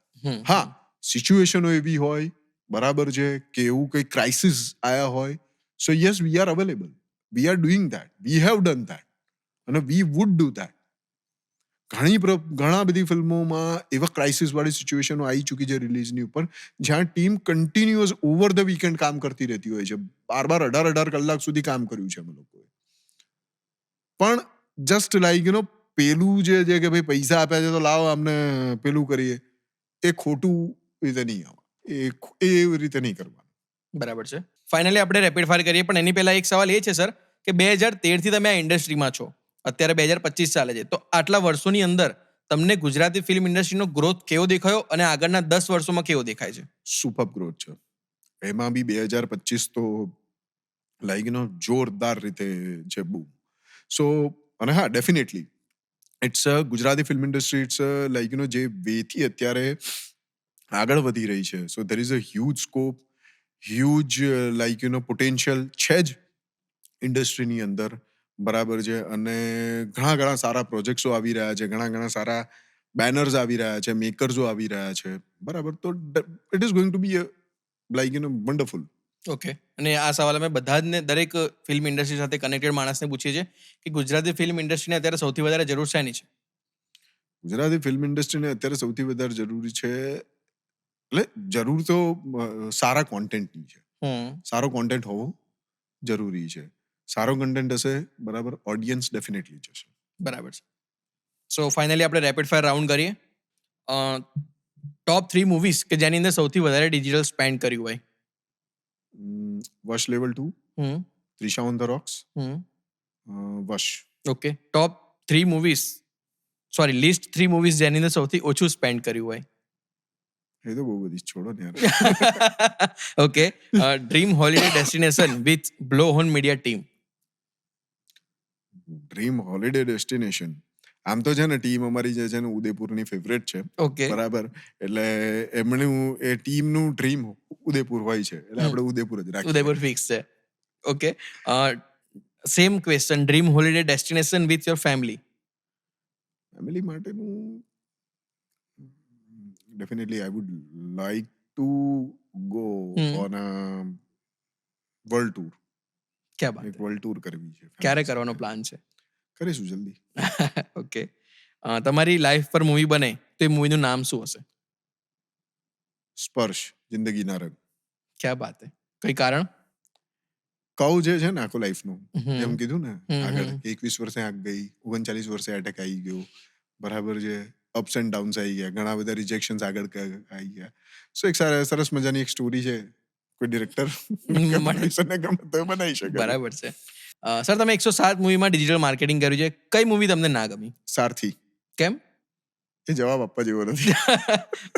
હા, સિચ્યુએશનો એવી હોય, બરાબર છે, કે એવું કંઈ ક્રાઇસિસ આયા હોય, સો yes we R available, we are doing that, we have done that, અને વી વુડ ડુ દેટ. ઘણા બધી ફિલ્મોમાં એવા ક્રાઇસિસ વાળી સિચ્યુએશનો આવી ચૂકી છે રિલીઝની ઉપર, જ્યાં team continuous over the weekend કામ કરતી રહેતી હોય છે, 12 18 કલાક સુધી કામ કર્યું છે અમે લોકોએ. પણ જસ્ટ લાઈક પેલું જે છે કે ભાઈ પૈસા આપ્યા છે તો લાવો અમને પેલું કરીએ, એ ખોટું રીતે નહીં આવે, એ એવી રીતે નહીં કરવાનું. બરાબર છે. ફાઇનલી આપણે રેપિડ ફાયર કરીએ, પણ એની પહેલા એક સવાલ એ છે સર કે 2013 થી તમે આ ઇન્ડસ્ટ્રીમાં છો, અત્યારે 2025 ચાલે છે, તો આટલા વર્ષોની અંદર તમને ગુજરાતી ફિલ્મ ઇન્ડસ્ટ્રીનો ગ્રોથ કેવો દેખાયો અને આગળના 10 વર્ષોમાં કેવો દેખાય છે? સુપર ગ્રોથ છે. એમાં બી 2025 તો જોરદાર રીતે છે બહુ. સો અને હા definitely it's Gujarati film industry it's જે વેથી અત્યારે આગળ વધી રહી છે. So there is a huge scope, huge potential છે જ ઇન્ડસ્ટ્રીની અંદર, બરાબર છે. અને ઘણા ઘણા સારા પ્રોજેક્ટ્સો આવી રહ્યા છે, ઘણા ઘણા સારા બેનર્સ આવી રહ્યા છે, મેકર્સો આવી રહ્યા છે, બરાબર. તો it is going to be wonderful. Okay. અને આ સવાલ અમે બધા જ ને દરેક ફિલ્મ ઇન્ડસ્ટ્રી સાથે કનેક્ટેડ માણસને પૂછીએ છીએ કે ગુજરાતી ફિલ્મ ઇન્ડસ્ટ્રીને અત્યારે સૌથી વધારે જરૂર શેની છે? ગુજરાતી ફિલ્મ ઇન્ડસ્ટ્રીને અત્યારે સૌથી વધારે જરૂરી છે, એટલે જરૂર તો સારા કોન્ટેન્ટની છે. સારો કોન્ટેન્ટ હોવો જરૂરી છે. સારો કન્ટેન્ટ હશે, બરાબર, ઓડિયન્સ ડેફિનેટલી જશે. બરાબર છે. સો ફાઇનલી આપણે રેપિડ ફાયર રાઉન્ડ કરીએ. ટોપ 3 મૂવીઝ કે જેની અંદર સૌથી વધારે ડિજિટલ સ્પેન્ડ કર્યું હોય. Vash level 2, hmm Trisha on the rocks, hmm Vash. Okay. Top 3 movies, list 3 movies જેની અંદર સૌથી ઓછું સ્પેન્ડ કર્યું હોય. એ તો બહુ બધી છોડો ને યાર. Okay. Dream holiday destination with blow horn media team. Dream holiday destination, આમ તો છે ને ટીમ અમારી જે છે ને ઉદયપુરની ફેવરેટ છે, ઓકે. બરાબર. એટલે એમનું એ ટીમનું ડ્રીમ ઉદયપુર હોય છે, એટલે આપણે ઉદયપુર જ રાખીએ. ઉદયપુર ફિક્સ છે. Okay. Same question, dream holiday destination with your family. Family માટેનું definitely I would like to go on a world tour. ક્યાં બાત એક હે. વર્લ્ડ ટૂર કરવી છે. ક્યારે કરવાનો પ્લાન છે? કરીશું જલ્દી. ઓકે. તમારી લાઈફ પર મૂવી બને તો એ મૂવીનું નામ શું હશે? સ્પર્શ, જિંદગીના રંગ. ક્યાં બાત હે. કઈ કારણ? કવ જે છે ને આખો લાઈફનું, હમ. જેમ કીધું ને આગળ, હમ. 21 વર્ષે આંખ ગઈ, 39 વર્ષે એટેક આવી ગયો, બરાબર છે. અપ્સ એન્ડ ડાઉન્સ આવી ગયા, ઘણા બધા રિજેક્શન્સ આગળ આવી ગયા. સો એક સરસ મજાની એક સ્ટોરી છે. કોઈ ડિરેક્ટર પ્રોડ્યુસરને ગમે તો બનાવી શકે. બરાબર છે. સર, તમે 107 મૂવીમાં ડિજિટલ માર્કેટિંગ કર્યું છે. કઈ મૂવી તમને ના ગમી? સારથી. કેમ? એ જવાબ આપવા જેવો નથી.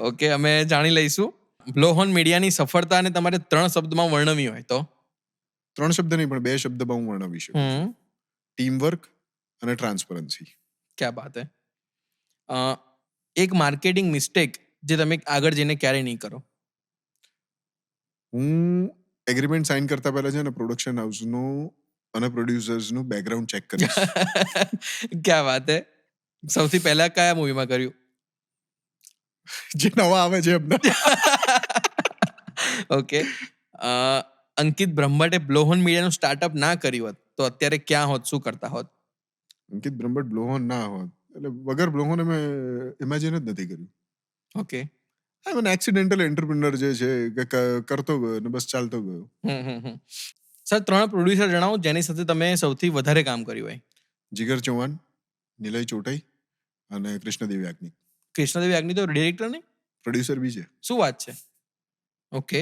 ઓકે, અમે જાણી લઈશું. બ્લો હોર્ન મીડિયાની સફળતાને તમારે 3 શબ્દમાં વર્ણવી હોય તો? 3 શબ્દ નહીં પણ 2 શબ્દમાં હું વર્ણવી શકું છું. ટીમવર્ક અને ટ્રાન્સપરન્સી. ક્યાં બાત હે. એક માર્કેટિંગ મિસ્ટેક જે તમે આગળ જઈને ક્યારેય નહીં કરો. હું એગ્રીમેન્ટ સાઇન કરતા પહેલા છે ને પ્રોડક્શન હાઉસનું અને પ્રોડ્યુસર્સનું બેકગ્રાઉન્ડ ચેક કરીશ. ક્યાં વાત હે. સૌથી પહેલા કયા મૂવીમાં કર્યું? જે નવા આવે છે એમને. ઓકે. અંકિત બ્રહ્મભટ્ટે બ્લો હોર્ન મીડિયાનું સ્ટાર્ટઅપ ના કર્યું હોત તો અત્યારે ક્યાં હોત, શું કરતા હોત? અંકિત બ્રહ્મભટ્ટ બ્લોહોન ના હોત, એટલે વગર બ્લોહોને મેં ઇમેજિન જ નથી કર્યું. Okay. I am an accidental entrepreneur જે છે કે કરતો ગયો ને બસ ચાલતો ગયો. સર, 3 પ્રોડ્યુસર જણાવો જેની સાથે તમે સૌથી વધારે કામ કર્યું હોય. જીગર ચૌહાણ, નિલય ચોટાઈ અને કૃષ્ણદેવ યાજ્ઞિક. કૃષ્ણદેવ યાજ્ઞિક તો ડિરેક્ટર નહીં? પ્રોડ્યુસર બી છે. શું વાત છે. ઓકે.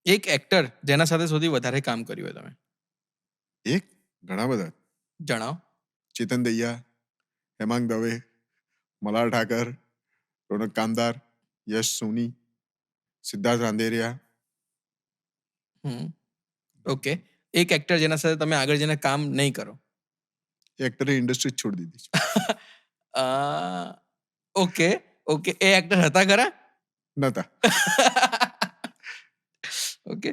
એક એક્ટર જેના સાથે સૌથી વધારે કામ કર્યું હોય તમે? એક ઘણા બધા. જણાવો. ચેતન દૈયા, હેમાંગ દવે, મલાર ઠાકર, રોનક કામદાર, યશ સોની, સિદ્ધાર્થ રાંદેરિયા. ઓકે. એક એક્ટર જેના સાથે તમે આગળ જઈને કામ નહીં કરો? એ એક્ટરે ઇન્ડસ્ટ્રી છોડી દીધી છે. ઓકે. ઓકે. એ એક્ટર હતા ખરા? નતા. ઓકે.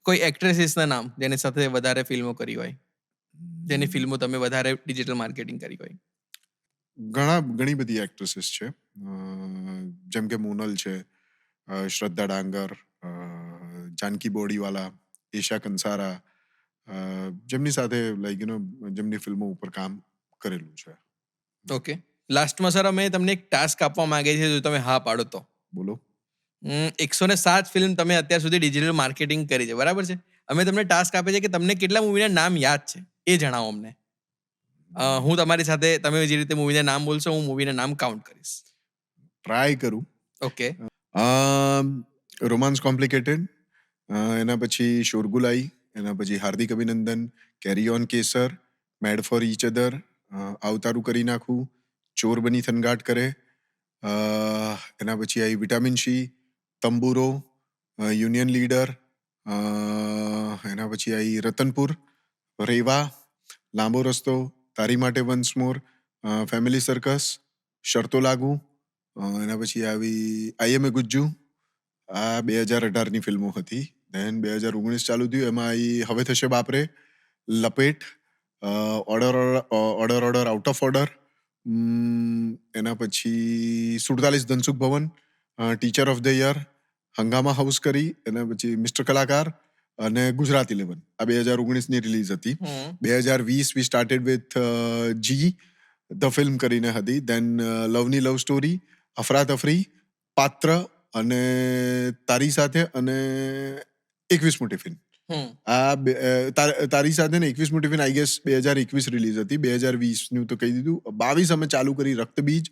કોઈ એક્ટ્રેસીસના નામ જેની સાથે વધારે ફિલ્મો કરી હોય, જેની ફિલ્મો તમે વધારે ડિજિટલ માર્કેટિંગ કરી હોય? ઘણી બધી એક્ટ્રેસીસ છે, જેમ કે મોનલ છે, શ્રદ્ધા ડાંગર, જાનકી બોડીવાલા, એશા કંસારા, જેમની સાથે જેમની ફિલ્મો ઉપર કામ કરેલું છે. ઓકે. લાસ્ટમાં સર અમે તમને એક ટાસ્ક આપવા માંગે છે, જો તમે હા પાડો તો. બોલો. 107 ફિલ્મ તમે અત્યાર સુધી ડિજિટલ માર્કેટિંગ કરી છે, બરાબર છે. અમે તમને ટાસ્ક આપે છે કે તમને કેટલા મૂવીના નામ યાદ છે એ જણાવો અમને. હું તમારી સાથે, તમે જે રીતે મૂવીના નામ બોલશો હું મૂવીના નામ કાઉન્ટ કરીશ. ટ્રાય કરું. ઓકે. રોમાન્સ કોમ્પ્લિકેટેડ, એના પછી શોરગુલાઈ, એના પછી Hardik Abhinandan, carry on Kesar, made for each other, આવતારું કરી નાખું, ચોર બની થનગાટ કરે, એના પછી આવી vitamin she, Tamburo, union leader, એના પછી આવી રતનપુર, રેવા, લાંબો રસ્તો, તારી માટે વન્સ મોર, ફેમિલી સર્કસ, શરતો લાગુ, એના પછી આવી આઈ એમ એ ગુજ્જુ. આ 2018ની ફિલ્મો હતી. દેન 2019 ચાલુ થયું, એમાં આવી હવે થશે બાપરે, Lapet, order out of order, એના પછી 47 Dhansukh Bhavan, teacher of the year, Hungama house કરી, એના પછી મિસ્ટર કલાકાર અને ગુજરાત 11. આ 2019ની રિલીઝ હતી. 2020 we started with G the film કરીને હતી. દેન લવની લવ સ્ટોરી, અફરાતફરી, પાત્ર અને તારી સાથે અને 21મું ટિફિન. તારી સાથે ને 21મું ટિફિન આઈ ગેસ 2021 રિલીઝ હતી. 2020નું તો કહી દીધું. 22 અમે ચાલુ કરી રક્તબીજ,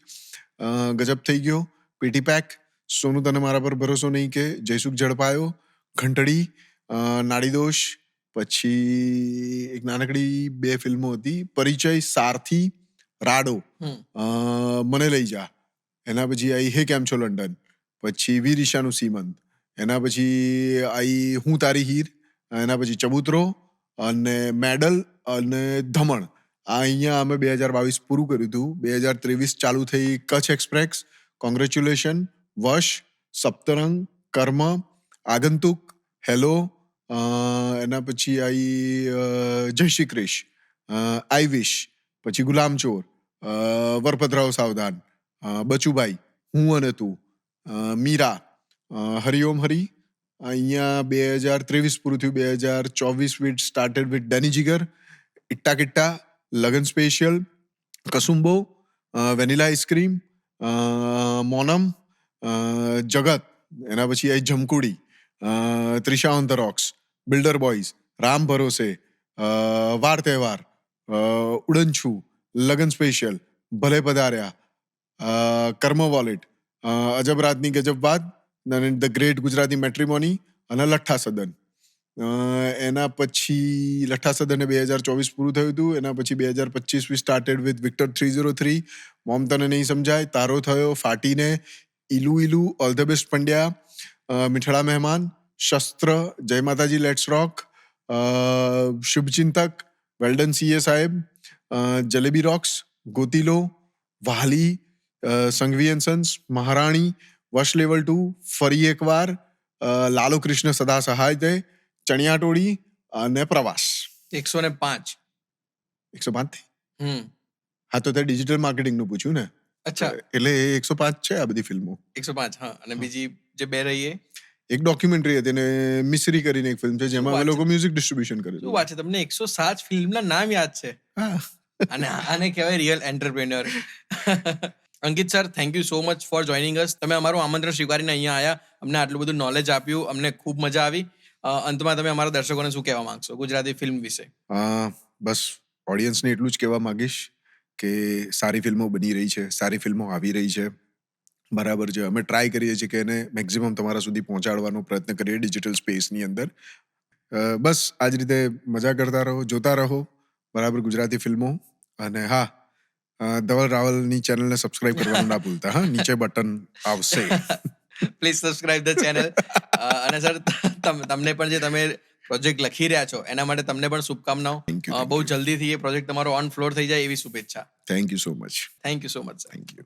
ગજબ થઈ ગયો, પેટી પેક, સોનું તને મારા પર ભરોસો નહીં કે, જયસુખ ઝડપાયો, ઘંટડી, નાડીદોષ, પછી એક નાનકડી 2 ફિલ્મો હતી, પરિચય, સારથી, રાડો, મને લઈ જા, એના પછી આઈ હે કેમ છો લંડન, પછી વીર ઈશાનું સીમંત, એના પછી આઈ હું તારી હીર, એના પછી ચબૂતરો અને મેડલ અને ધમણ. આ અહીંયા અમે 2022 પૂરું કર્યું હતું. 2023 ચાલુ થઈ કચ્છ એક્સપ્રેસ, કોંગ્રેચ્યુલેશન, વશ, સપ્તરંગ, કર્મ, આગંતુક, હેલો, એના પછી આવી જય શ્રી ક્રિશ, આઈ વિશ, પછી ગુલામચોર, વરપતરાવ સાવધાન, બચુભાઈ, હું અને તું, મીરા, હરિઓમ હરી. અહીંયા 2023 પૂરું થયું. 2024 વી started with Danny Jigar, Itta Kitta, Lagan special, Kasumbo, vanilla ice cream, Monam, Jagat, એના પછી આવી Jamkudi, Trisha on the rocks, builder boys, Ram Bharose, Vaar તહેવાર, ઉડનછુ, લગન સ્પેશિયલ, ભલે પધાર્યા, કર્મ વોલેટ, અજબ રાતની ગજબ બાદ, ધ ગ્રેટ ગુજરાતી મેટ્રીમોની અને લઠ્ઠા સદન. એના પછી લઠ્ઠા સદને 2024 પૂરું થયું હતું. એના પછી 2025 વી સ્ટાર્ટેડ વિથ વિક્ટર 303, મોમ તને નહીં સમજાય, તારો થયો, ફાટીને, ઈલુ ઈલુ, ઓલ ધ બેસ્ટ પંડ્યા, મીઠડા મહેમાન, શસ્ત્ર, જય માતાજી લેટ્સ રોક, શુભચિંતક, વેલ્ડન સીએ સાહેબ, જલેબી રોક્સ, ગોતીલો, વાલી, સંઘવી એન્ડ સન્સ, મહારાણી, વશ લેવલ 2, ફરી એકવાર, લાલો કૃષ્ણ સદા સહાય દે, ચણિયાટોળી અને પ્રવાસ. 105. 105 થી? હમ હા, તો તે ડિજિટલ માર્કેટિંગનું પૂછ્યું ને, અચ્છા, એટલે 105 છે આ બધી ફિલ્મો. 105. હા, અને બીજી જે 2 રહી એ એક ડોક્યુમેન્ટરી હતી ને મિસરી કરીને એક ફિલ્મ છે જેમાં અમે લોકો મ્યુઝિક ડિસ્ટ્રીબ્યુશન કર્યું શું હતું. વાત છે, તમને 107 ફિલ્મના નામ યાદ છે. હા. અને આને કહેવાય real entrepreneur. Ankit sir, thank you so much for joining અસ. તમે અમારું આમંત્રણ સ્વીકારીને અહીંયા આવ્યા, અમને આટલું બધું નોલેજ આપ્યું, અમને ખૂબ મજા આવી. અંતમાં તમે અમારા દર્શકોને શું કહેવા માંગશો ગુજરાતી ફિલ્મ વિશે? બસ ઓડિયન્સને એટલું જ કહેવા માંગીશ કે સારી ફિલ્મો બની રહી છે, સારી ફિલ્મો આવી રહી છે, બરાબર છે. અમે ટ્રાય કરીએ છીએ કે એને મેક્સિમમ તમારા સુધી પહોંચાડવાનો પ્રયત્ન કરીએ ડિજિટલ સ્પેસની અંદર. બસ આ જ રીતે મજા કરતા રહો, જોતા રહો બરાબર ગુજરાતી ફિલ્મો. અને હા, ધવલ રાવલની ચેનલને સબસ્ક્રાઇબ કરવાનું ના ભૂલતા. હા, નીચે બટન આવશે. Please subscribe the channel. અને સર, તમને પણ જે તમે પ્રોજેક્ટ લખી રહ્યા છો એના માટે તમને પણ શુભકામનાઓ. Thank you. બહુ જલ્દીથી એ પ્રોજેક્ટ તમારો ઓન ફ્લોર થઈ જાય એવી શુભેચ્છા. Thank you so much. Thank you so much sir. Thank you.